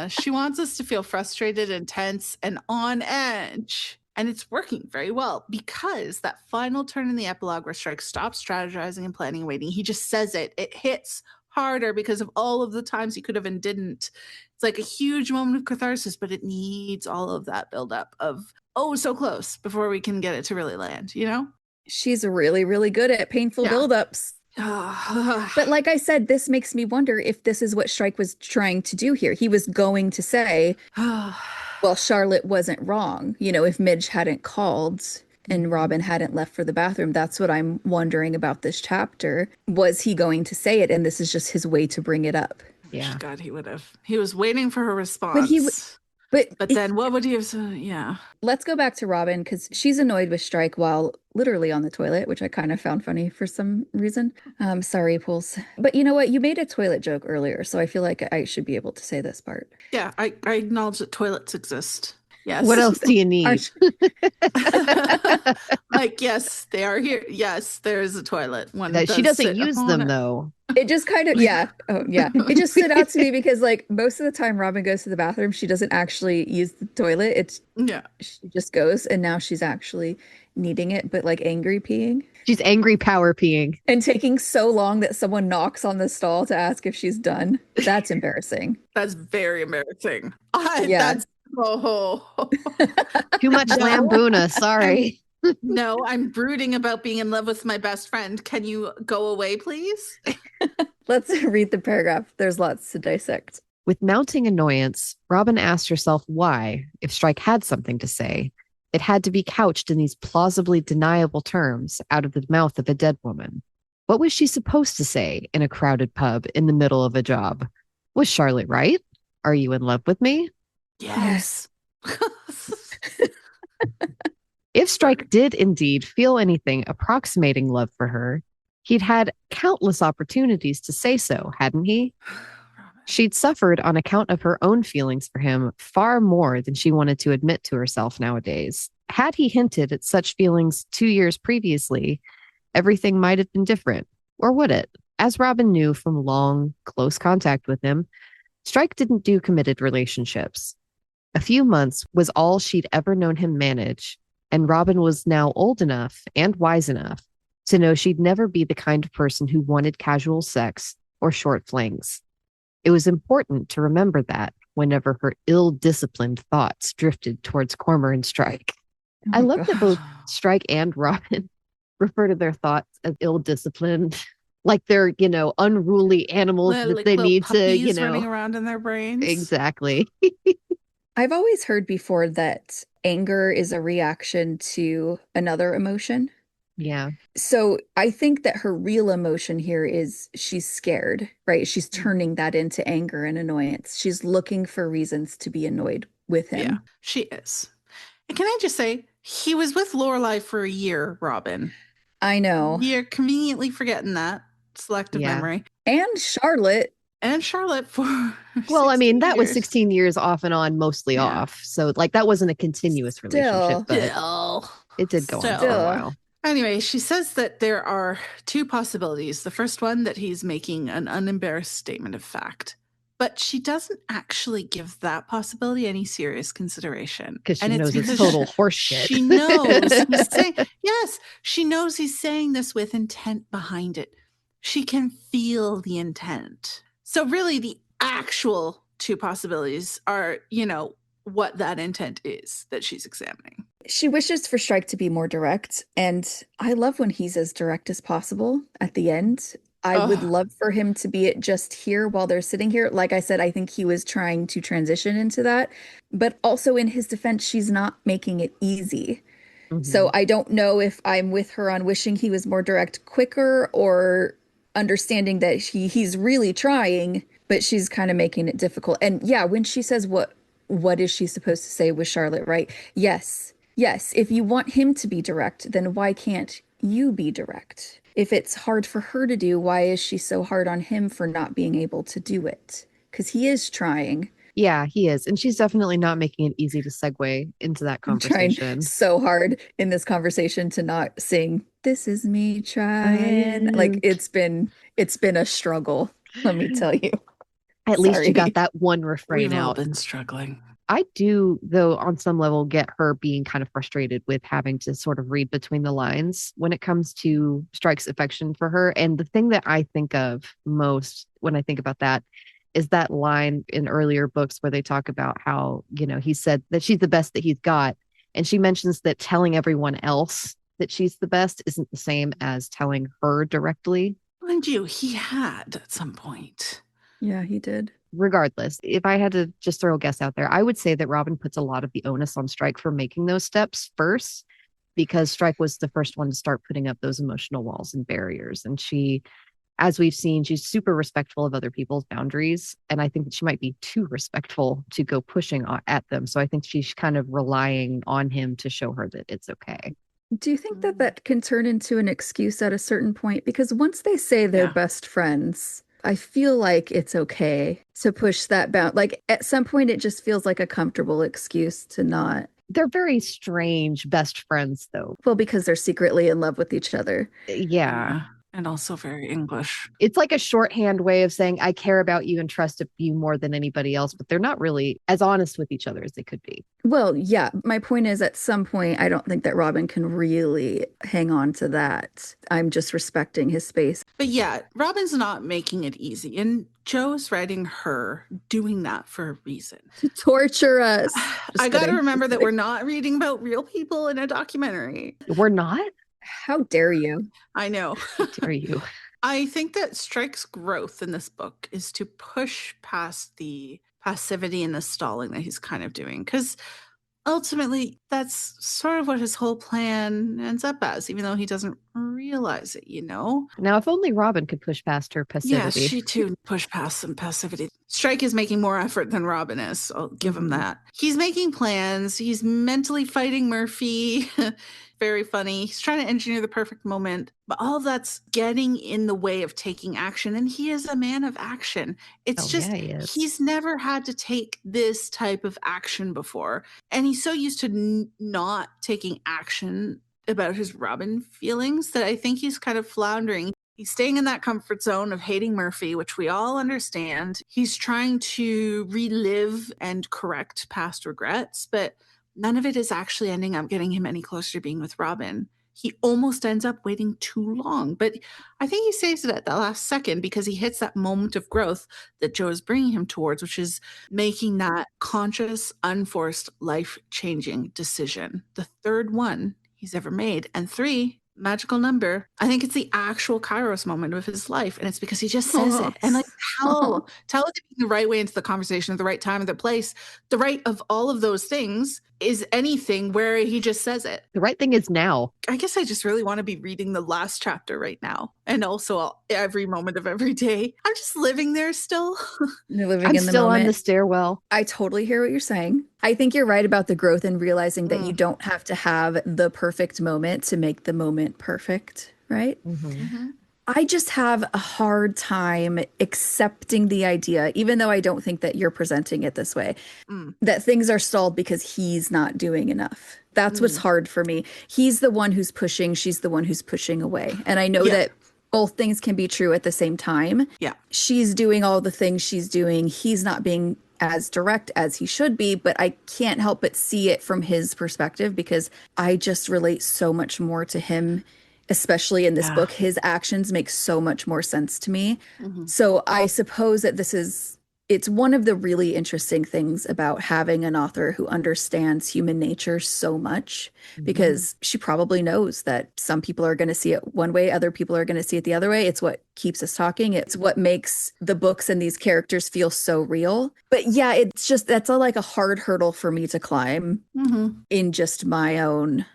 Speaker 3: She wants us to feel frustrated and tense and on edge. And it's working very well, because that final turn in the epilogue where Strike stops strategizing and planning and waiting, he just says it. It hits harder because of all of the times he could have and didn't. It's like a huge moment of catharsis, but it needs all of that buildup of, oh, so close before we can get it to really land, you know?
Speaker 2: She's really, really good at painful buildups. But like I said, this makes me wonder if this is what Strike was trying to do here. He was going to say, well, Charlotte wasn't wrong. You know, if Midge hadn't called and Robin hadn't left for the bathroom, that's what I'm wondering about this chapter. Was he going to say it, and this is just his way to bring it up?
Speaker 3: Yeah. God, he would have. He was waiting for her response. But then what would he have said? Yeah.
Speaker 2: Let's go back to Robin, because she's annoyed with Strike while literally on the toilet, which I kind of found funny for some reason. Sorry, Pools. But you know what? You made a toilet joke earlier, so I feel like I should be able to say this part.
Speaker 3: Yeah, I acknowledge that toilets exist. Yes.
Speaker 1: What else do you need?
Speaker 3: Like, yes, they are here. Yes, there is a toilet.
Speaker 1: She doesn't use them, though.
Speaker 2: It just kind of, yeah. Oh, yeah. It just stood out to me because, like, most of the time Robin goes to the bathroom, she doesn't actually use the toilet. She just goes, and now she's actually needing it, but like angry peeing.
Speaker 1: She's angry power peeing.
Speaker 2: And taking so long that someone knocks on the stall to ask if she's done. That's embarrassing.
Speaker 3: That's very embarrassing.
Speaker 2: Yeah.
Speaker 1: Too much lambuna. Sorry.
Speaker 3: No, I'm brooding about being in love with my best friend. Can you go away, please?
Speaker 2: Let's read the paragraph. There's lots to dissect.
Speaker 1: With mounting annoyance, Robin asked herself why, if Strike had something to say, it had to be couched in these plausibly deniable terms out of the mouth of a dead woman. What was she supposed to say in a crowded pub in the middle of a job? Was Charlotte right? Are you in love with me?
Speaker 3: Yes.
Speaker 1: If Strike did indeed feel anything approximating love for her, he'd had countless opportunities to say so, hadn't he? She'd suffered on account of her own feelings for him far more than she wanted to admit to herself nowadays. Had he hinted at such feelings 2 years previously, everything might have been different. Or would it? As Robin knew from long, close contact with him, Strike didn't do committed relationships. A few months was all she'd ever known him manage, and Robin was now old enough and wise enough to know she'd never be the kind of person who wanted casual sex or short flings. It was important to remember that whenever her ill-disciplined thoughts drifted towards Cormer and Strike. I love that both Strike and Robin refer to their thoughts as ill-disciplined, like they're, unruly animals that
Speaker 3: like
Speaker 1: they need to,
Speaker 3: running around in their brains.
Speaker 1: Exactly.
Speaker 2: I've always heard before that anger is a reaction to another emotion.
Speaker 1: Yeah.
Speaker 2: So I think that her real emotion here is she's scared, right? She's turning that into anger and annoyance. She's looking for reasons to be annoyed with him.
Speaker 3: Yeah, she is. And can I just say, he was with Lorelai for a year, Robin.
Speaker 2: I know.
Speaker 3: You're conveniently forgetting that. Selective memory.
Speaker 2: And Charlotte.
Speaker 3: For
Speaker 1: well, I mean, that
Speaker 3: years.
Speaker 1: was 16 years off and on, mostly off. So that wasn't a continuous relationship, but it did go on for a while.
Speaker 3: Anyway, she says that there are two possibilities. The first one, that he's making an unembarrassed statement of fact. But she doesn't actually give that possibility any serious consideration.
Speaker 1: Because she knows it's total horseshit.
Speaker 3: She knows he's saying, yes, she knows he's saying this with intent behind it. She can feel the intent. So really the actual two possibilities are, what that intent is that she's examining.
Speaker 2: She wishes for Strike to be more direct, and I love when he's as direct as possible at the end. I would love for him to be just here while they're sitting here. Like I said, I think he was trying to transition into that. But also in his defense, she's not making it easy. So I don't know if I'm with her on wishing he was more direct quicker, or understanding that he's really trying, but she's kind of making it difficult. And yeah, when she says what is she supposed to say with Charlotte, right? Yes, if you want him to be direct, then why can't you be direct? If it's hard for her to do, why is she so hard on him for not being able to do it? Because he is trying.
Speaker 1: Yeah, he is. And she's definitely not making it ezy to segue into that conversation.
Speaker 2: I'm trying so hard in this conversation to not sing, "This is me trying." Like it's been a struggle, let me tell you.
Speaker 1: At least you got that one refrain
Speaker 3: We've
Speaker 1: out.
Speaker 3: all been struggling.
Speaker 1: I do, though, on some level, get her being kind of frustrated with having to sort of read between the lines when it comes to Strike's affection for her. And the thing that I think of most when I think about that is that line in earlier books where they talk about how, he said that she's the best that he's got. And she mentions that telling everyone else that she's the best isn't the same as telling her directly.
Speaker 3: Mind you, he had at some point.
Speaker 2: Yeah, he did.
Speaker 1: Regardless, if I had to just throw a guess out there, I would say that Robin puts a lot of the onus on Strike for making those steps first, because Strike was the first one to start putting up those emotional walls and barriers. And she, as we've seen, she's super respectful of other people's boundaries. And I think that she might be too respectful to go pushing at them. So I think she's kind of relying on him to show her that it's okay.
Speaker 2: Do you think that can turn into an excuse at a certain point? Because once they say they're best friends, I feel like it's okay to push that bound. Like at some point, it just feels like a comfortable excuse to not.
Speaker 1: They're very strange best friends, though.
Speaker 2: Well, because they're secretly in love with each other.
Speaker 1: Yeah.
Speaker 3: And also very English.
Speaker 1: It's like a shorthand way of saying, I care about you and trust you more than anybody else, but they're not really as honest with each other as they could be.
Speaker 2: Well, yeah, my point is at some point, I don't think that Robin can really hang on to that. I'm just respecting his space.
Speaker 3: But yeah, Robin's not making it easy. And Joe's writing her doing that for a reason.
Speaker 2: To torture us.
Speaker 3: I got to remember that we're not reading about real people in a documentary.
Speaker 1: We're not?
Speaker 2: How dare you?
Speaker 3: I know.
Speaker 1: How dare you?
Speaker 3: I think that Strike's growth in this book is to push past the passivity and the stalling that he's kind of doing. Because ultimately, that's sort of what his whole plan ends up as, even though he doesn't realize it, you know?
Speaker 1: Now, if only Robin could push past her passivity.
Speaker 3: Yeah, she too pushed past some passivity. Strike is making more effort than Robin is. I'll give him that. He's making plans. He's mentally fighting Murphy. Very funny. He's trying to engineer the perfect moment, but all that's getting in the way of taking action. And he is a man of action. It's he's never had to take this type of action before. And he's so used to not taking action about his Robin feelings that I think he's kind of floundering. He's staying in that comfort zone of hating Murphy, which we all understand. He's trying to relive and correct past regrets, but none of it is actually ending up getting him any closer to being with Robin. He almost ends up waiting too long, but I think he saves it at the last second because he hits that moment of growth that Joe is bringing him towards, which is making that conscious, unforced, life-changing decision. The third one he's ever made. And 3, magical number. I think it's the actual Kairos moment of his life. And it's because he just says it. And like, tell it the right way into the conversation at the right time and the place. The right of all of those things is anything where he just says it.
Speaker 1: The right thing is now.
Speaker 3: I guess I just really want to be reading the last chapter right now. And also every moment of every day. I'm just living there still.
Speaker 2: You're living
Speaker 1: I'm
Speaker 2: in the
Speaker 1: still
Speaker 2: moment.
Speaker 1: on the stairwell.
Speaker 2: I totally hear what you're saying. I think you're right about the growth and realizing that you don't have to have the perfect moment to make the moment perfect, right? I just have a hard time accepting the idea, even though I don't think that you're presenting it this way, that things are stalled because he's not doing enough. That's what's hard for me. He's the one who's pushing. She's the one who's pushing away. And I know that both things can be true at the same time.
Speaker 3: Yeah.
Speaker 2: She's doing all the things she's doing. He's not being as direct as he should be, but I can't help but see it from his perspective because I just relate so much more to him. Especially in this book, his actions make so much more sense to me. So I suppose that it's one of the really interesting things about having an author who understands human nature so much, because she probably knows that some people are going to see it one way, other people are going to see it the other way. It's what keeps us talking. It's what makes the books and these characters feel so real. But yeah, it's just, that's like a hard hurdle for me to climb in just my own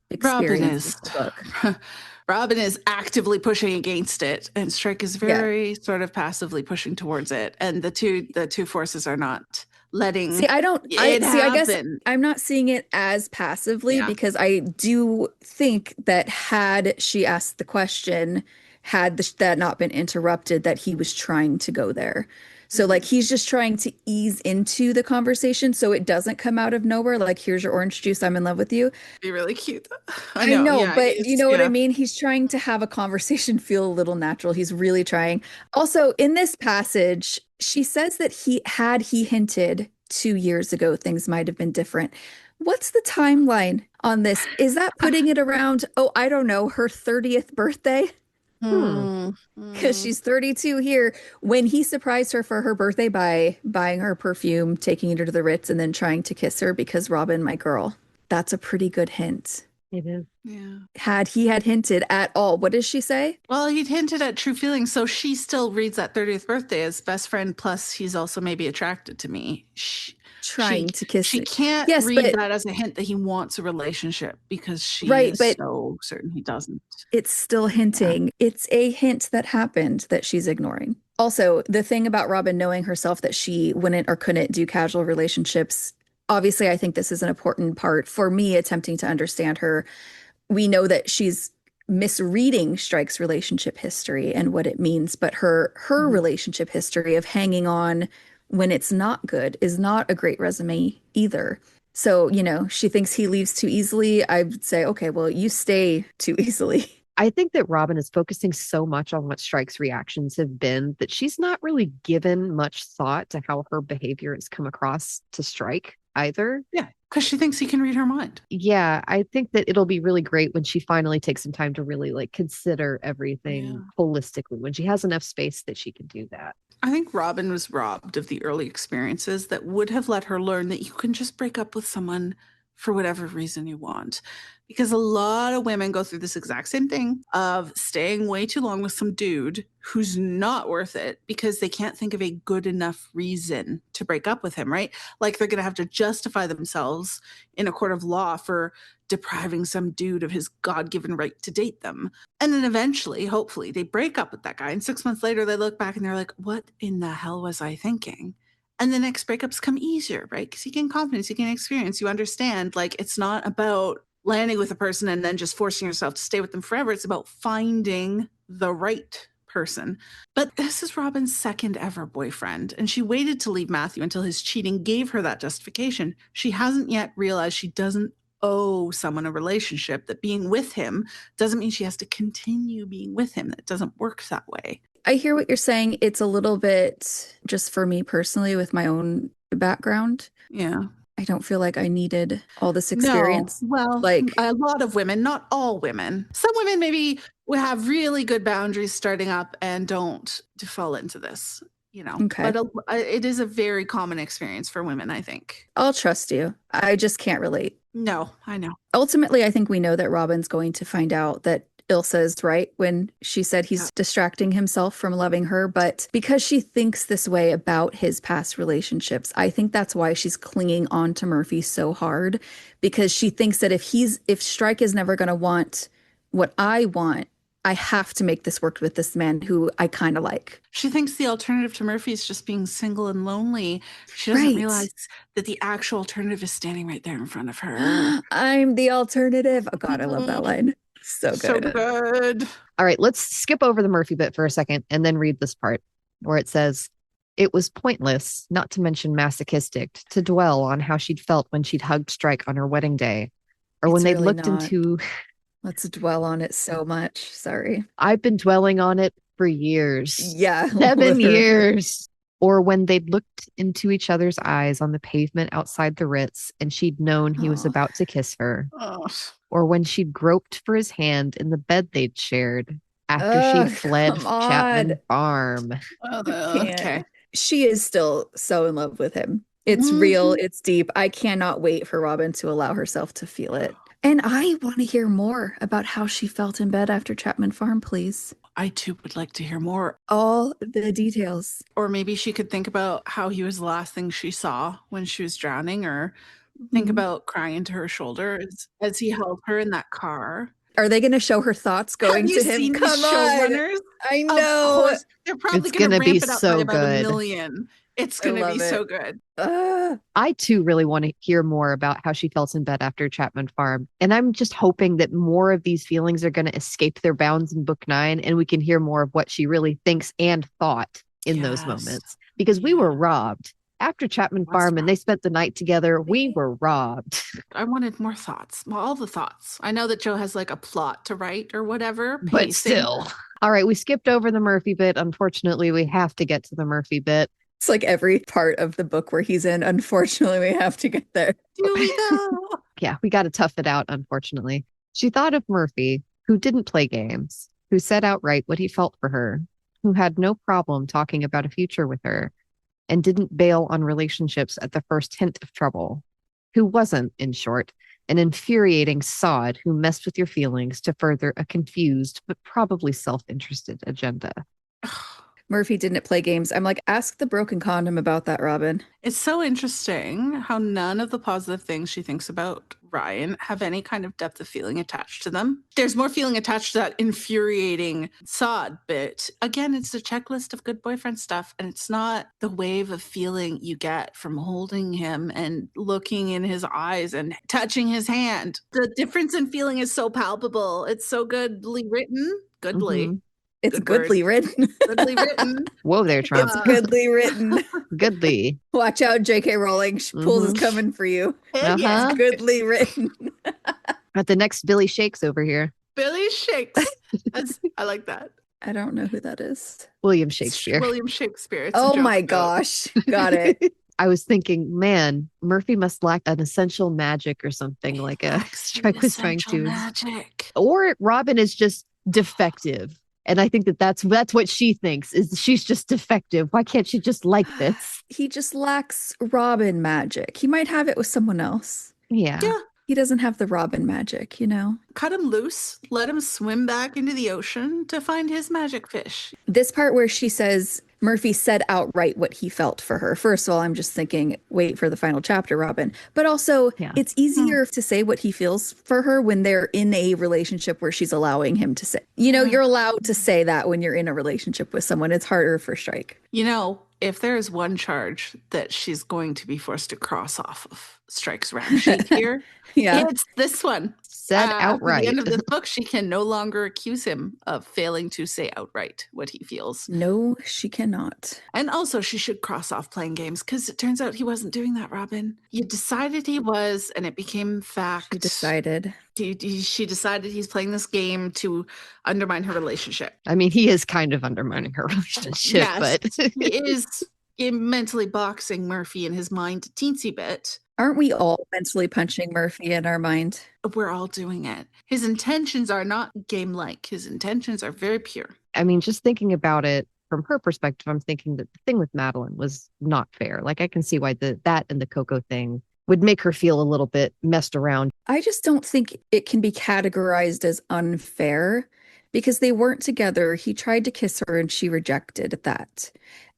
Speaker 2: experience with the book.
Speaker 3: Robin is actively pushing against it, and Strike is very sort of passively pushing towards it. And the two forces are not letting
Speaker 2: I guess I'm not seeing it as passively because I do think that had she asked the question, had that not been interrupted, that he was trying to go there. So like he's just trying to ease into the conversation so it doesn't come out of nowhere. Like, here's your orange juice. I'm in love with you.
Speaker 3: Be really cute.
Speaker 2: I know, but you know what I mean? He's trying to have a conversation feel a little natural. He's really trying. Also, in this passage, she says that he hinted 2 years ago, things might have been different. What's the timeline on this? Is that putting it around, I don't know, her 30th birthday? Because she's 32 here. When he surprised her for her birthday by buying her perfume, taking her to the Ritz, and then trying to kiss her because Robin, my girl. That's a pretty good hint.
Speaker 1: It is.
Speaker 3: Yeah.
Speaker 2: Had he hinted at all, what does she say?
Speaker 3: Well, he'd hinted at true feelings, so she still reads that 30th birthday as best friend, plus he's also maybe attracted to me.
Speaker 2: Trying to kiss
Speaker 3: She can't read that as a hint that he wants a relationship because she is so certain he doesn't.
Speaker 2: It's still hinting. It's a hint that happened that she's ignoring. Also, the thing about Robin knowing herself that she wouldn't or couldn't do casual relationships, obviously I think this is an important part for me attempting to understand her. We know that she's misreading Strike's relationship history and what it means, but her relationship history of hanging on when it's not good is not a great resume either. So, she thinks he leaves too easily. I would say, okay, well, you stay too easily.
Speaker 1: I think that Robin is focusing so much on what Strike's reactions have been that she's not really given much thought to how her behavior has come across to Strike either.
Speaker 3: Yeah, because she thinks he can read her mind.
Speaker 1: Yeah, I think that it'll be really great when she finally takes some time to really consider everything holistically, when she has enough space that she can do that.
Speaker 3: I think Robin was robbed of the early experiences that would have let her learn that you can just break up with someone for whatever reason you want. Because a lot of women go through this exact same thing of staying way too long with some dude who's not worth it because they can't think of a good enough reason to break up with him, right? Like they're going to have to justify themselves in a court of law for depriving some dude of his God-given right to date them. And then eventually, hopefully, they break up with that guy. And 6 months later, they look back and they're like, what in the hell was I thinking? And the next breakups come easier, right? Because you gain confidence, you gain experience, you understand, like, it's not about landing with a person and then just forcing yourself to stay with them forever. It's about finding the right person. But this is Robin's second ever boyfriend, and she waited to leave Matthew until his cheating gave her that justification. She hasn't yet realized she doesn't owe someone a relationship, that being with him doesn't mean she has to continue being with him. That doesn't work that way.
Speaker 2: I hear what you're saying. It's a little bit just for me personally with my own background.
Speaker 3: Yeah.
Speaker 2: I don't feel like I needed all this experience.
Speaker 3: No. Well, like a lot of women, not all women. Some women maybe will have really good boundaries starting up and don't fall into this, you know.
Speaker 2: Okay.
Speaker 3: But it is a very common experience for women, I think.
Speaker 2: I'll trust you. I just can't relate.
Speaker 3: No, I know.
Speaker 2: Ultimately, I think we know that Robin's going to find out that Ilsa is right when she said he's distracting himself from loving her. But because she thinks this way about his past relationships, I think that's why she's clinging on to Murphy so hard, because she thinks that if Strike is never going to want what I want, I have to make this work with this man who I kind of like.
Speaker 3: She thinks the alternative to Murphy is just being single and lonely. She doesn't realize that the actual alternative is standing right there in front of her.
Speaker 2: I'm the alternative. Oh God, I love that line. So good.
Speaker 3: So good.
Speaker 1: All right, let's skip over the Murphy bit for a second and then read this part where it says, it was pointless, not to mention masochistic, to dwell on how she'd felt when she'd hugged Strike on her wedding day. Or when they'd looked into...
Speaker 2: Let's dwell on it so much. Sorry.
Speaker 1: I've been dwelling on it for years.
Speaker 2: Yeah.
Speaker 1: 7 years. Or when they'd looked into each other's eyes on the pavement outside the Ritz and she'd known he was about to kiss her. Or when she'd groped for his hand in the bed they'd shared after she'd fled Chapman Farm.
Speaker 2: Okay. She is still so in love with him. It's real. It's deep. I cannot wait for Robin to allow herself to feel it. And I want to hear more about how she felt in bed after Chapman Farm, please.
Speaker 3: I too would like to hear more.
Speaker 2: All the details.
Speaker 3: Or maybe she could think about how he was the last thing she saw when she was drowning, or think about crying into her shoulder as he held her in that car.
Speaker 2: Are they going to show her thoughts going to him? Come on. I know.
Speaker 3: Of course. They're probably going to ramp it up by about 1 million. It's going to be so good.
Speaker 1: I too really want to hear more about how she felt in bed after Chapman Farm. And I'm just hoping that more of these feelings are going to escape their bounds in book 9, and we can hear more of what she really thinks and thought in those moments. Because we were robbed. After Chapman Farm and they spent the night together, we were robbed.
Speaker 3: I wanted more thoughts. Well, all the thoughts. I know that Joe has like a plot to write or whatever.
Speaker 1: But still. All right, we skipped over the Murphy bit. Unfortunately, we have to get to the Murphy bit.
Speaker 2: It's like every part of the book where he's in. Unfortunately, we have to get there.
Speaker 3: Do we go?
Speaker 1: Yeah, we got to tough it out, unfortunately. She thought of Murphy, who didn't play games, who said outright what he felt for her, who had no problem talking about a future with her, and didn't bail on relationships at the first hint of trouble, who wasn't, in short, an infuriating sod who messed with your feelings to further a confused but probably self-interested agenda.
Speaker 2: Murphy didn't play games. I'm like, ask the broken condom about that, Robin.
Speaker 3: It's so interesting how none of the positive things she thinks about Ryan have any kind of depth of feeling attached to them. There's more feeling attached to that infuriating sod bit. Again, it's a checklist of good boyfriend stuff, and it's not the wave of feeling you get from holding him and looking in his eyes and touching his hand. The difference in feeling is so palpable. It's so goodly written. Goodly.
Speaker 2: Mm-hmm. It's goodly written.
Speaker 3: Goodly written.
Speaker 1: Whoa there, Trump.
Speaker 2: It's goodly written.
Speaker 1: Goodly.
Speaker 2: Watch out, J.K. Rowling. Pools is coming for you.
Speaker 3: Yeah.
Speaker 2: Goodly written.
Speaker 1: At the next Billy Shakes over here.
Speaker 3: Billy Shakes. I like that.
Speaker 2: I don't know who that is.
Speaker 1: William Shakespeare.
Speaker 3: William Shakespeare. It's
Speaker 2: oh my gosh. Got it.
Speaker 1: I was thinking, man, Murphy must lack an essential magic or something, like a Strike was trying to.
Speaker 3: Magic.
Speaker 1: Or Robin is just defective. And I think that's what she thinks, is she's just defective. Why can't she just like this?
Speaker 2: He just lacks Robin magic. He might have it with someone else.
Speaker 1: Yeah.
Speaker 3: Yeah.
Speaker 2: He doesn't have the Robin magic, you know?
Speaker 3: Cut him loose, let him swim back into the ocean to find his magic fish.
Speaker 2: This part where she says Murphy said outright what he felt for her. First of all, I'm just thinking, wait for the final chapter, Robin. But also, it's easier to say what he feels for her when they're in a relationship where she's allowing him to say. You know, you're allowed to say that when you're in a relationship with someone. It's harder for Strike.
Speaker 3: You know, if there is one charge that she's going to be forced to cross off of Strike's rap sheet here, it's this one.
Speaker 1: Said outright.
Speaker 3: At the end of this book, she can no longer accuse him of failing to say outright what he feels.
Speaker 2: No, she cannot.
Speaker 3: And also, she should cross off playing games because it turns out he wasn't doing that, Robin. You decided he was, and it became fact.
Speaker 2: She decided.
Speaker 3: She decided he's playing this game to undermine her relationship.
Speaker 1: I mean, he is kind of undermining her relationship,
Speaker 3: yes,
Speaker 1: but
Speaker 3: he is mentally boxing Murphy in his mind a teensy bit.
Speaker 2: Aren't we all mentally punching Murphy in our mind?
Speaker 3: We're all doing it. His intentions are not game-like. His intentions are very pure.
Speaker 1: I mean, just thinking about it from her perspective, I'm thinking that the thing with Madeline was not fair. Like, I can see why that and the Coco thing would make her feel a little bit messed around.
Speaker 2: I just don't think it can be categorized as unfair because they weren't together. He tried to kiss her and she rejected that.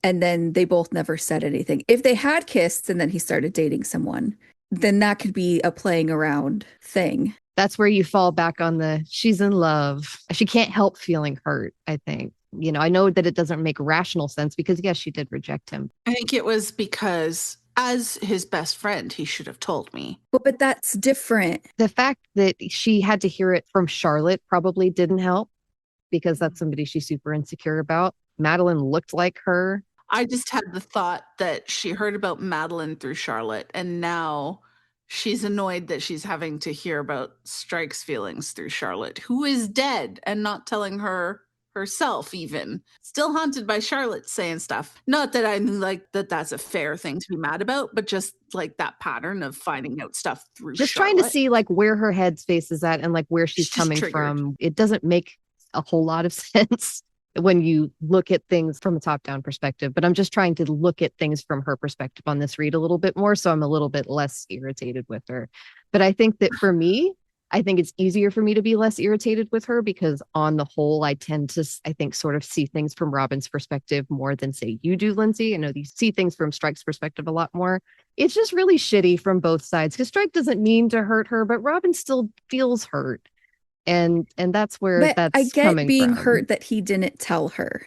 Speaker 2: And then they both never said anything. If they had kissed and then he started dating someone, then that could be a playing around thing.
Speaker 1: That's where you fall back on she's in love. She can't help feeling hurt, I think. You know, I know that it doesn't make rational sense because, yes, she did reject him.
Speaker 3: I think it was because as his best friend, he should have told me.
Speaker 2: But that's different.
Speaker 1: The fact that she had to hear it from Charlotte probably didn't help because that's somebody she's super insecure about. Madeline looked like her.
Speaker 3: I just had the thought that she heard about Madeline through Charlotte, and now she's annoyed that she's having to hear about Strike's feelings through Charlotte, who is dead and not telling her herself even. Still haunted by Charlotte saying stuff. Not that I like that's a fair thing to be mad about, but just like that pattern of finding out stuff through
Speaker 1: just
Speaker 3: Charlotte.
Speaker 1: Trying to see like where her headspace is at and like where she's coming from. It doesn't make a whole lot of sense when you look at things from a top-down perspective, but I'm just trying to look at things from her perspective on this read a little bit more, so I'm a little bit less irritated with her. But I think that for me, I think it's easier for me to be less irritated with her because on the whole, I tend to, I think, sort of see things from Robin's perspective more than, say, you do, Lindsay. I know you see things from Strike's perspective a lot more. It's just really shitty from both sides because Strike doesn't mean to hurt her, but Robin still feels hurt. And that's where that's
Speaker 2: I get
Speaker 1: coming
Speaker 2: being
Speaker 1: from.
Speaker 2: hurt that he didn't tell her.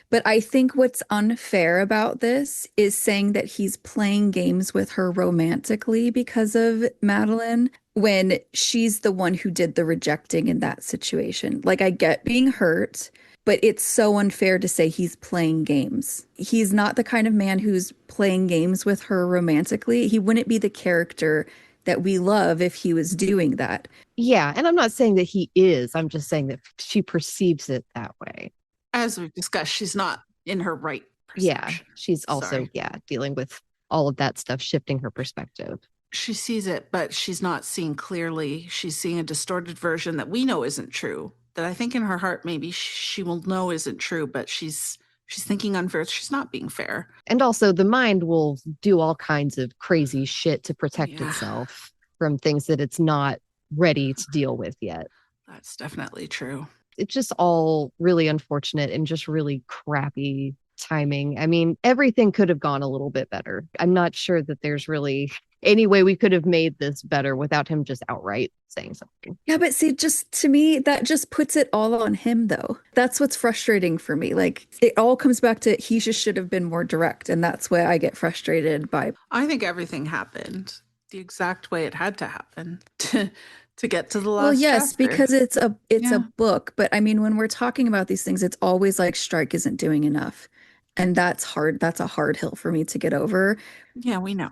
Speaker 2: But I think what's unfair about this is saying that he's playing games with her romantically because of Madeline when she's the one who did the rejecting in that situation. Like, I get being hurt, but it's so unfair to say he's playing games. He's not the kind of man who's playing games with her romantically. He wouldn't be the character that we love if he was doing that.
Speaker 1: Yeah, and I'm not saying that he is. I'm just saying that she perceives it that way.
Speaker 3: As we've discussed, she's not in her right perception.
Speaker 1: Yeah, she's also, dealing with all of that stuff, shifting her perspective.
Speaker 3: She sees it, but she's not seeing clearly. She's seeing a distorted version that we know isn't true, that I think in her heart maybe she will know isn't true, but she's thinking unfair. She's not being fair.
Speaker 1: And also the mind will do all kinds of crazy shit to protect itself from things that it's not ready to deal with yet.
Speaker 3: That's definitely true.
Speaker 1: It's just all really unfortunate and just really crappy timing. I mean, everything could have gone a little bit better. I'm not sure that there's really any way we could have made this better without him just outright saying something.
Speaker 2: Yeah, but see, just to me, that just puts it all on him, though. That's what's frustrating for me. Like, it all comes back to he just should have been more direct. And that's where I get frustrated by.
Speaker 3: I think everything happened the exact way it had to happen to get to the last
Speaker 2: Well, yes,
Speaker 3: chapter.
Speaker 2: because it's a book. But I mean, when we're talking about these things, it's always like Strike isn't doing enough. And that's hard. That's a hard hill for me to get over.
Speaker 3: Yeah, we know.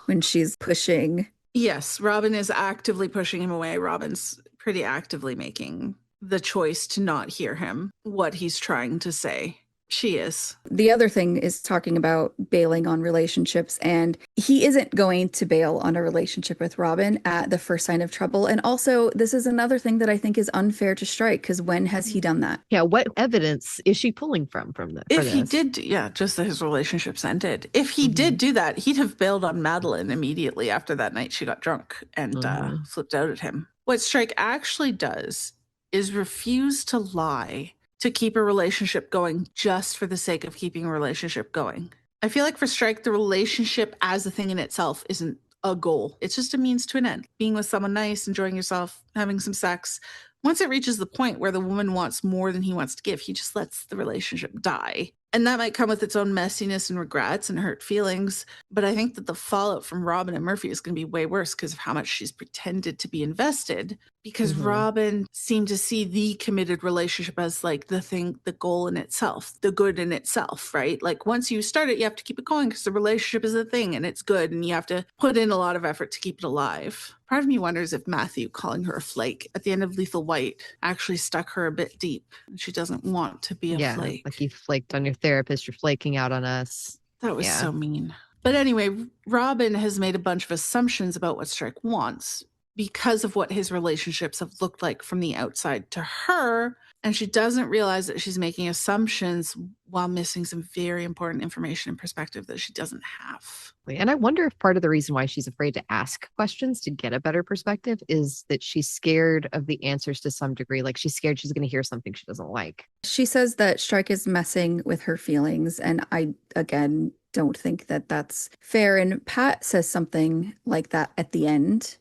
Speaker 2: When she's pushing.
Speaker 3: Yes, Robin is actively pushing him away. Robin's pretty actively making the choice to not hear him, what he's trying to say. She is.
Speaker 2: The other thing is talking about bailing on relationships, and he isn't going to bail on a relationship with Robin at the first sign of trouble. And also, this is another thing that I think is unfair to Strike, because when has he done that?
Speaker 1: Yeah, what evidence is she pulling from this?
Speaker 3: If he did, just that his relationships ended. If he did do that, he'd have bailed on Madeline immediately after that night she got drunk and flipped out at him. What Strike actually does is refuse to lie to keep a relationship going just for the sake of keeping a relationship going. I feel like for Strike, the relationship as a thing in itself isn't a goal. It's just a means to an end. Being with someone nice, enjoying yourself, having some sex. Once it reaches the point where the woman wants more than he wants to give, he just lets the relationship die. And that might come with its own messiness and regrets and hurt feelings. But I think that the fallout from Robin and Murphy is going to be way worse because of how much she's pretended to be invested. Because Robin seemed to see the committed relationship as like the thing, the goal in itself, the good in itself, right? Like once you start it, you have to keep it going because the relationship is a thing and it's good and you have to put in a lot of effort to keep it alive. Part of me wonders if Matthew calling her a flake at the end of Lethal White actually stuck her a bit deep. She doesn't want to be a flake.
Speaker 1: Like you flaked on your therapist, you're flaking out on us.
Speaker 3: That was so mean. But anyway, Robin has made a bunch of assumptions about what Strike wants because of what his relationships have looked like from the outside to her. And she doesn't realize that she's making assumptions while missing some very important information and perspective that she doesn't have.
Speaker 1: And I wonder if part of the reason why she's afraid to ask questions to get a better perspective is that she's scared of the answers to some degree. Like she's scared she's going to hear something she doesn't like.
Speaker 2: She says that Strike is messing with her feelings. And I, again, don't think that that's fair. And Pat says something like that at the end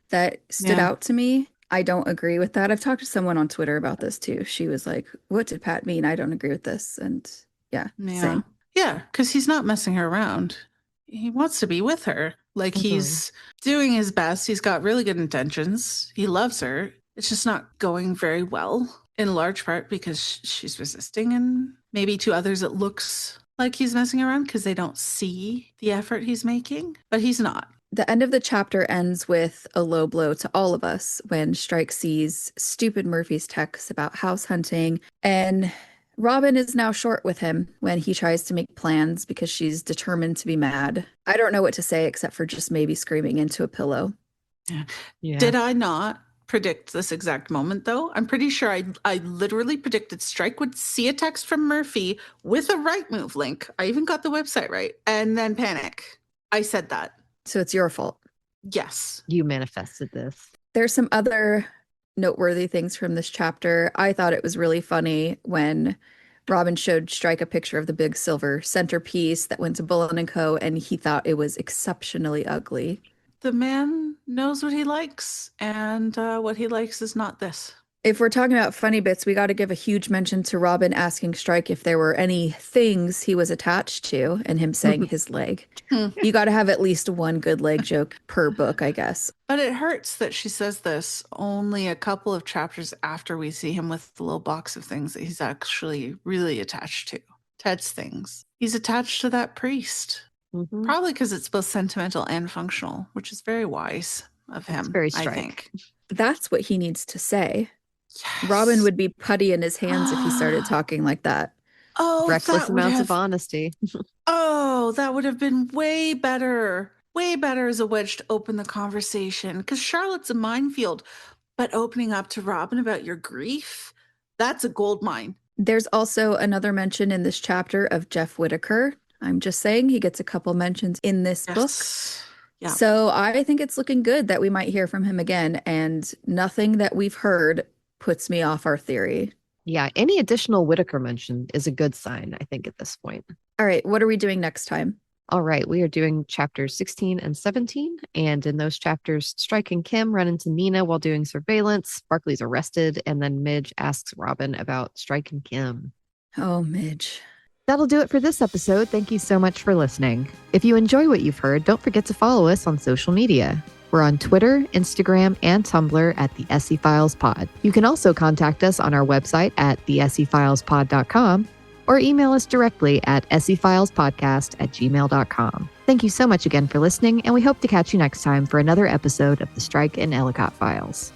Speaker 2: that stood out to me. I don't agree with that. I've talked to someone on Twitter about this too. She was like, what did Pat mean? I don't agree with this. And same.
Speaker 3: Yeah, because he's not messing her around. He wants to be with her. Like he's doing his best. He's got really good intentions. He loves her. It's just not going very well, in large part because she's resisting. And maybe to others it looks like he's messing around because they don't see the effort he's making, but he's not.
Speaker 2: The end of the chapter ends with a low blow to all of us when Strike sees stupid Murphy's text about house hunting, and Robin is now short with him when he tries to make plans because she's determined to be mad. I don't know what to say except for just maybe screaming into a pillow.
Speaker 3: Yeah. Did I not predict this exact moment, though? I'm pretty sure I literally predicted Strike would see a text from Murphy with a right move link. I even got the website right. And then panic. I said that.
Speaker 2: So it's your fault.
Speaker 3: Yes.
Speaker 1: You manifested this.
Speaker 2: There's some other noteworthy things from this chapter. I thought it was really funny when Robin showed Strike a picture of the big silver centerpiece that went to Bullen & Co. and he thought it was exceptionally ugly.
Speaker 3: The man knows what he likes, and what he likes is not this.
Speaker 2: If we're talking about funny bits, we got to give a huge mention to Robin asking Strike if there were any things he was attached to, and him saying his leg. You got to have at least one good leg joke per book, I guess.
Speaker 3: But it hurts that she says this only a couple of chapters after we see him with the little box of things that he's actually really attached to. Ted's things. He's attached to that priest. Probably because it's both sentimental and functional, which is very wise of him.
Speaker 1: It's very Strike.
Speaker 3: I think.
Speaker 2: That's what he needs to say.
Speaker 3: Yes.
Speaker 2: Robin would be putty in his hands if he started talking like that.
Speaker 3: Oh,
Speaker 1: reckless amounts of honesty.
Speaker 3: That would have been way better. Way better as a wedge to open the conversation. Because Charlotte's a minefield. But opening up to Robin about your grief, that's a gold mine.
Speaker 2: There's also another mention in this chapter of Jeff Whitaker. I'm just saying he gets a couple mentions in this book. Yeah. So I think it's looking good that we might hear from him again. And nothing that we've heard puts me off our theory.
Speaker 1: Yeah, any additional Whitaker mention is a good sign, I think, at this point.
Speaker 2: All right, what are we doing next time?
Speaker 1: All right, we are doing chapters 16 and 17. And in those chapters, Strike and Kim run into Nina while doing surveillance. Barkley's arrested, and then Midge asks Robin about Strike and Kim.
Speaker 2: Oh, Midge.
Speaker 1: That'll do it for this episode. Thank you so much for listening. If you enjoy what you've heard, don't forget to follow us on social media. We're on Twitter, Instagram, and Tumblr at the SE Files Pod. You can also contact us on our website at thesefilespod.com or email us directly at sefilespodcast@gmail.com. Thank you so much again for listening, and we hope to catch you next time for another episode of the Strike and Ellicott Files.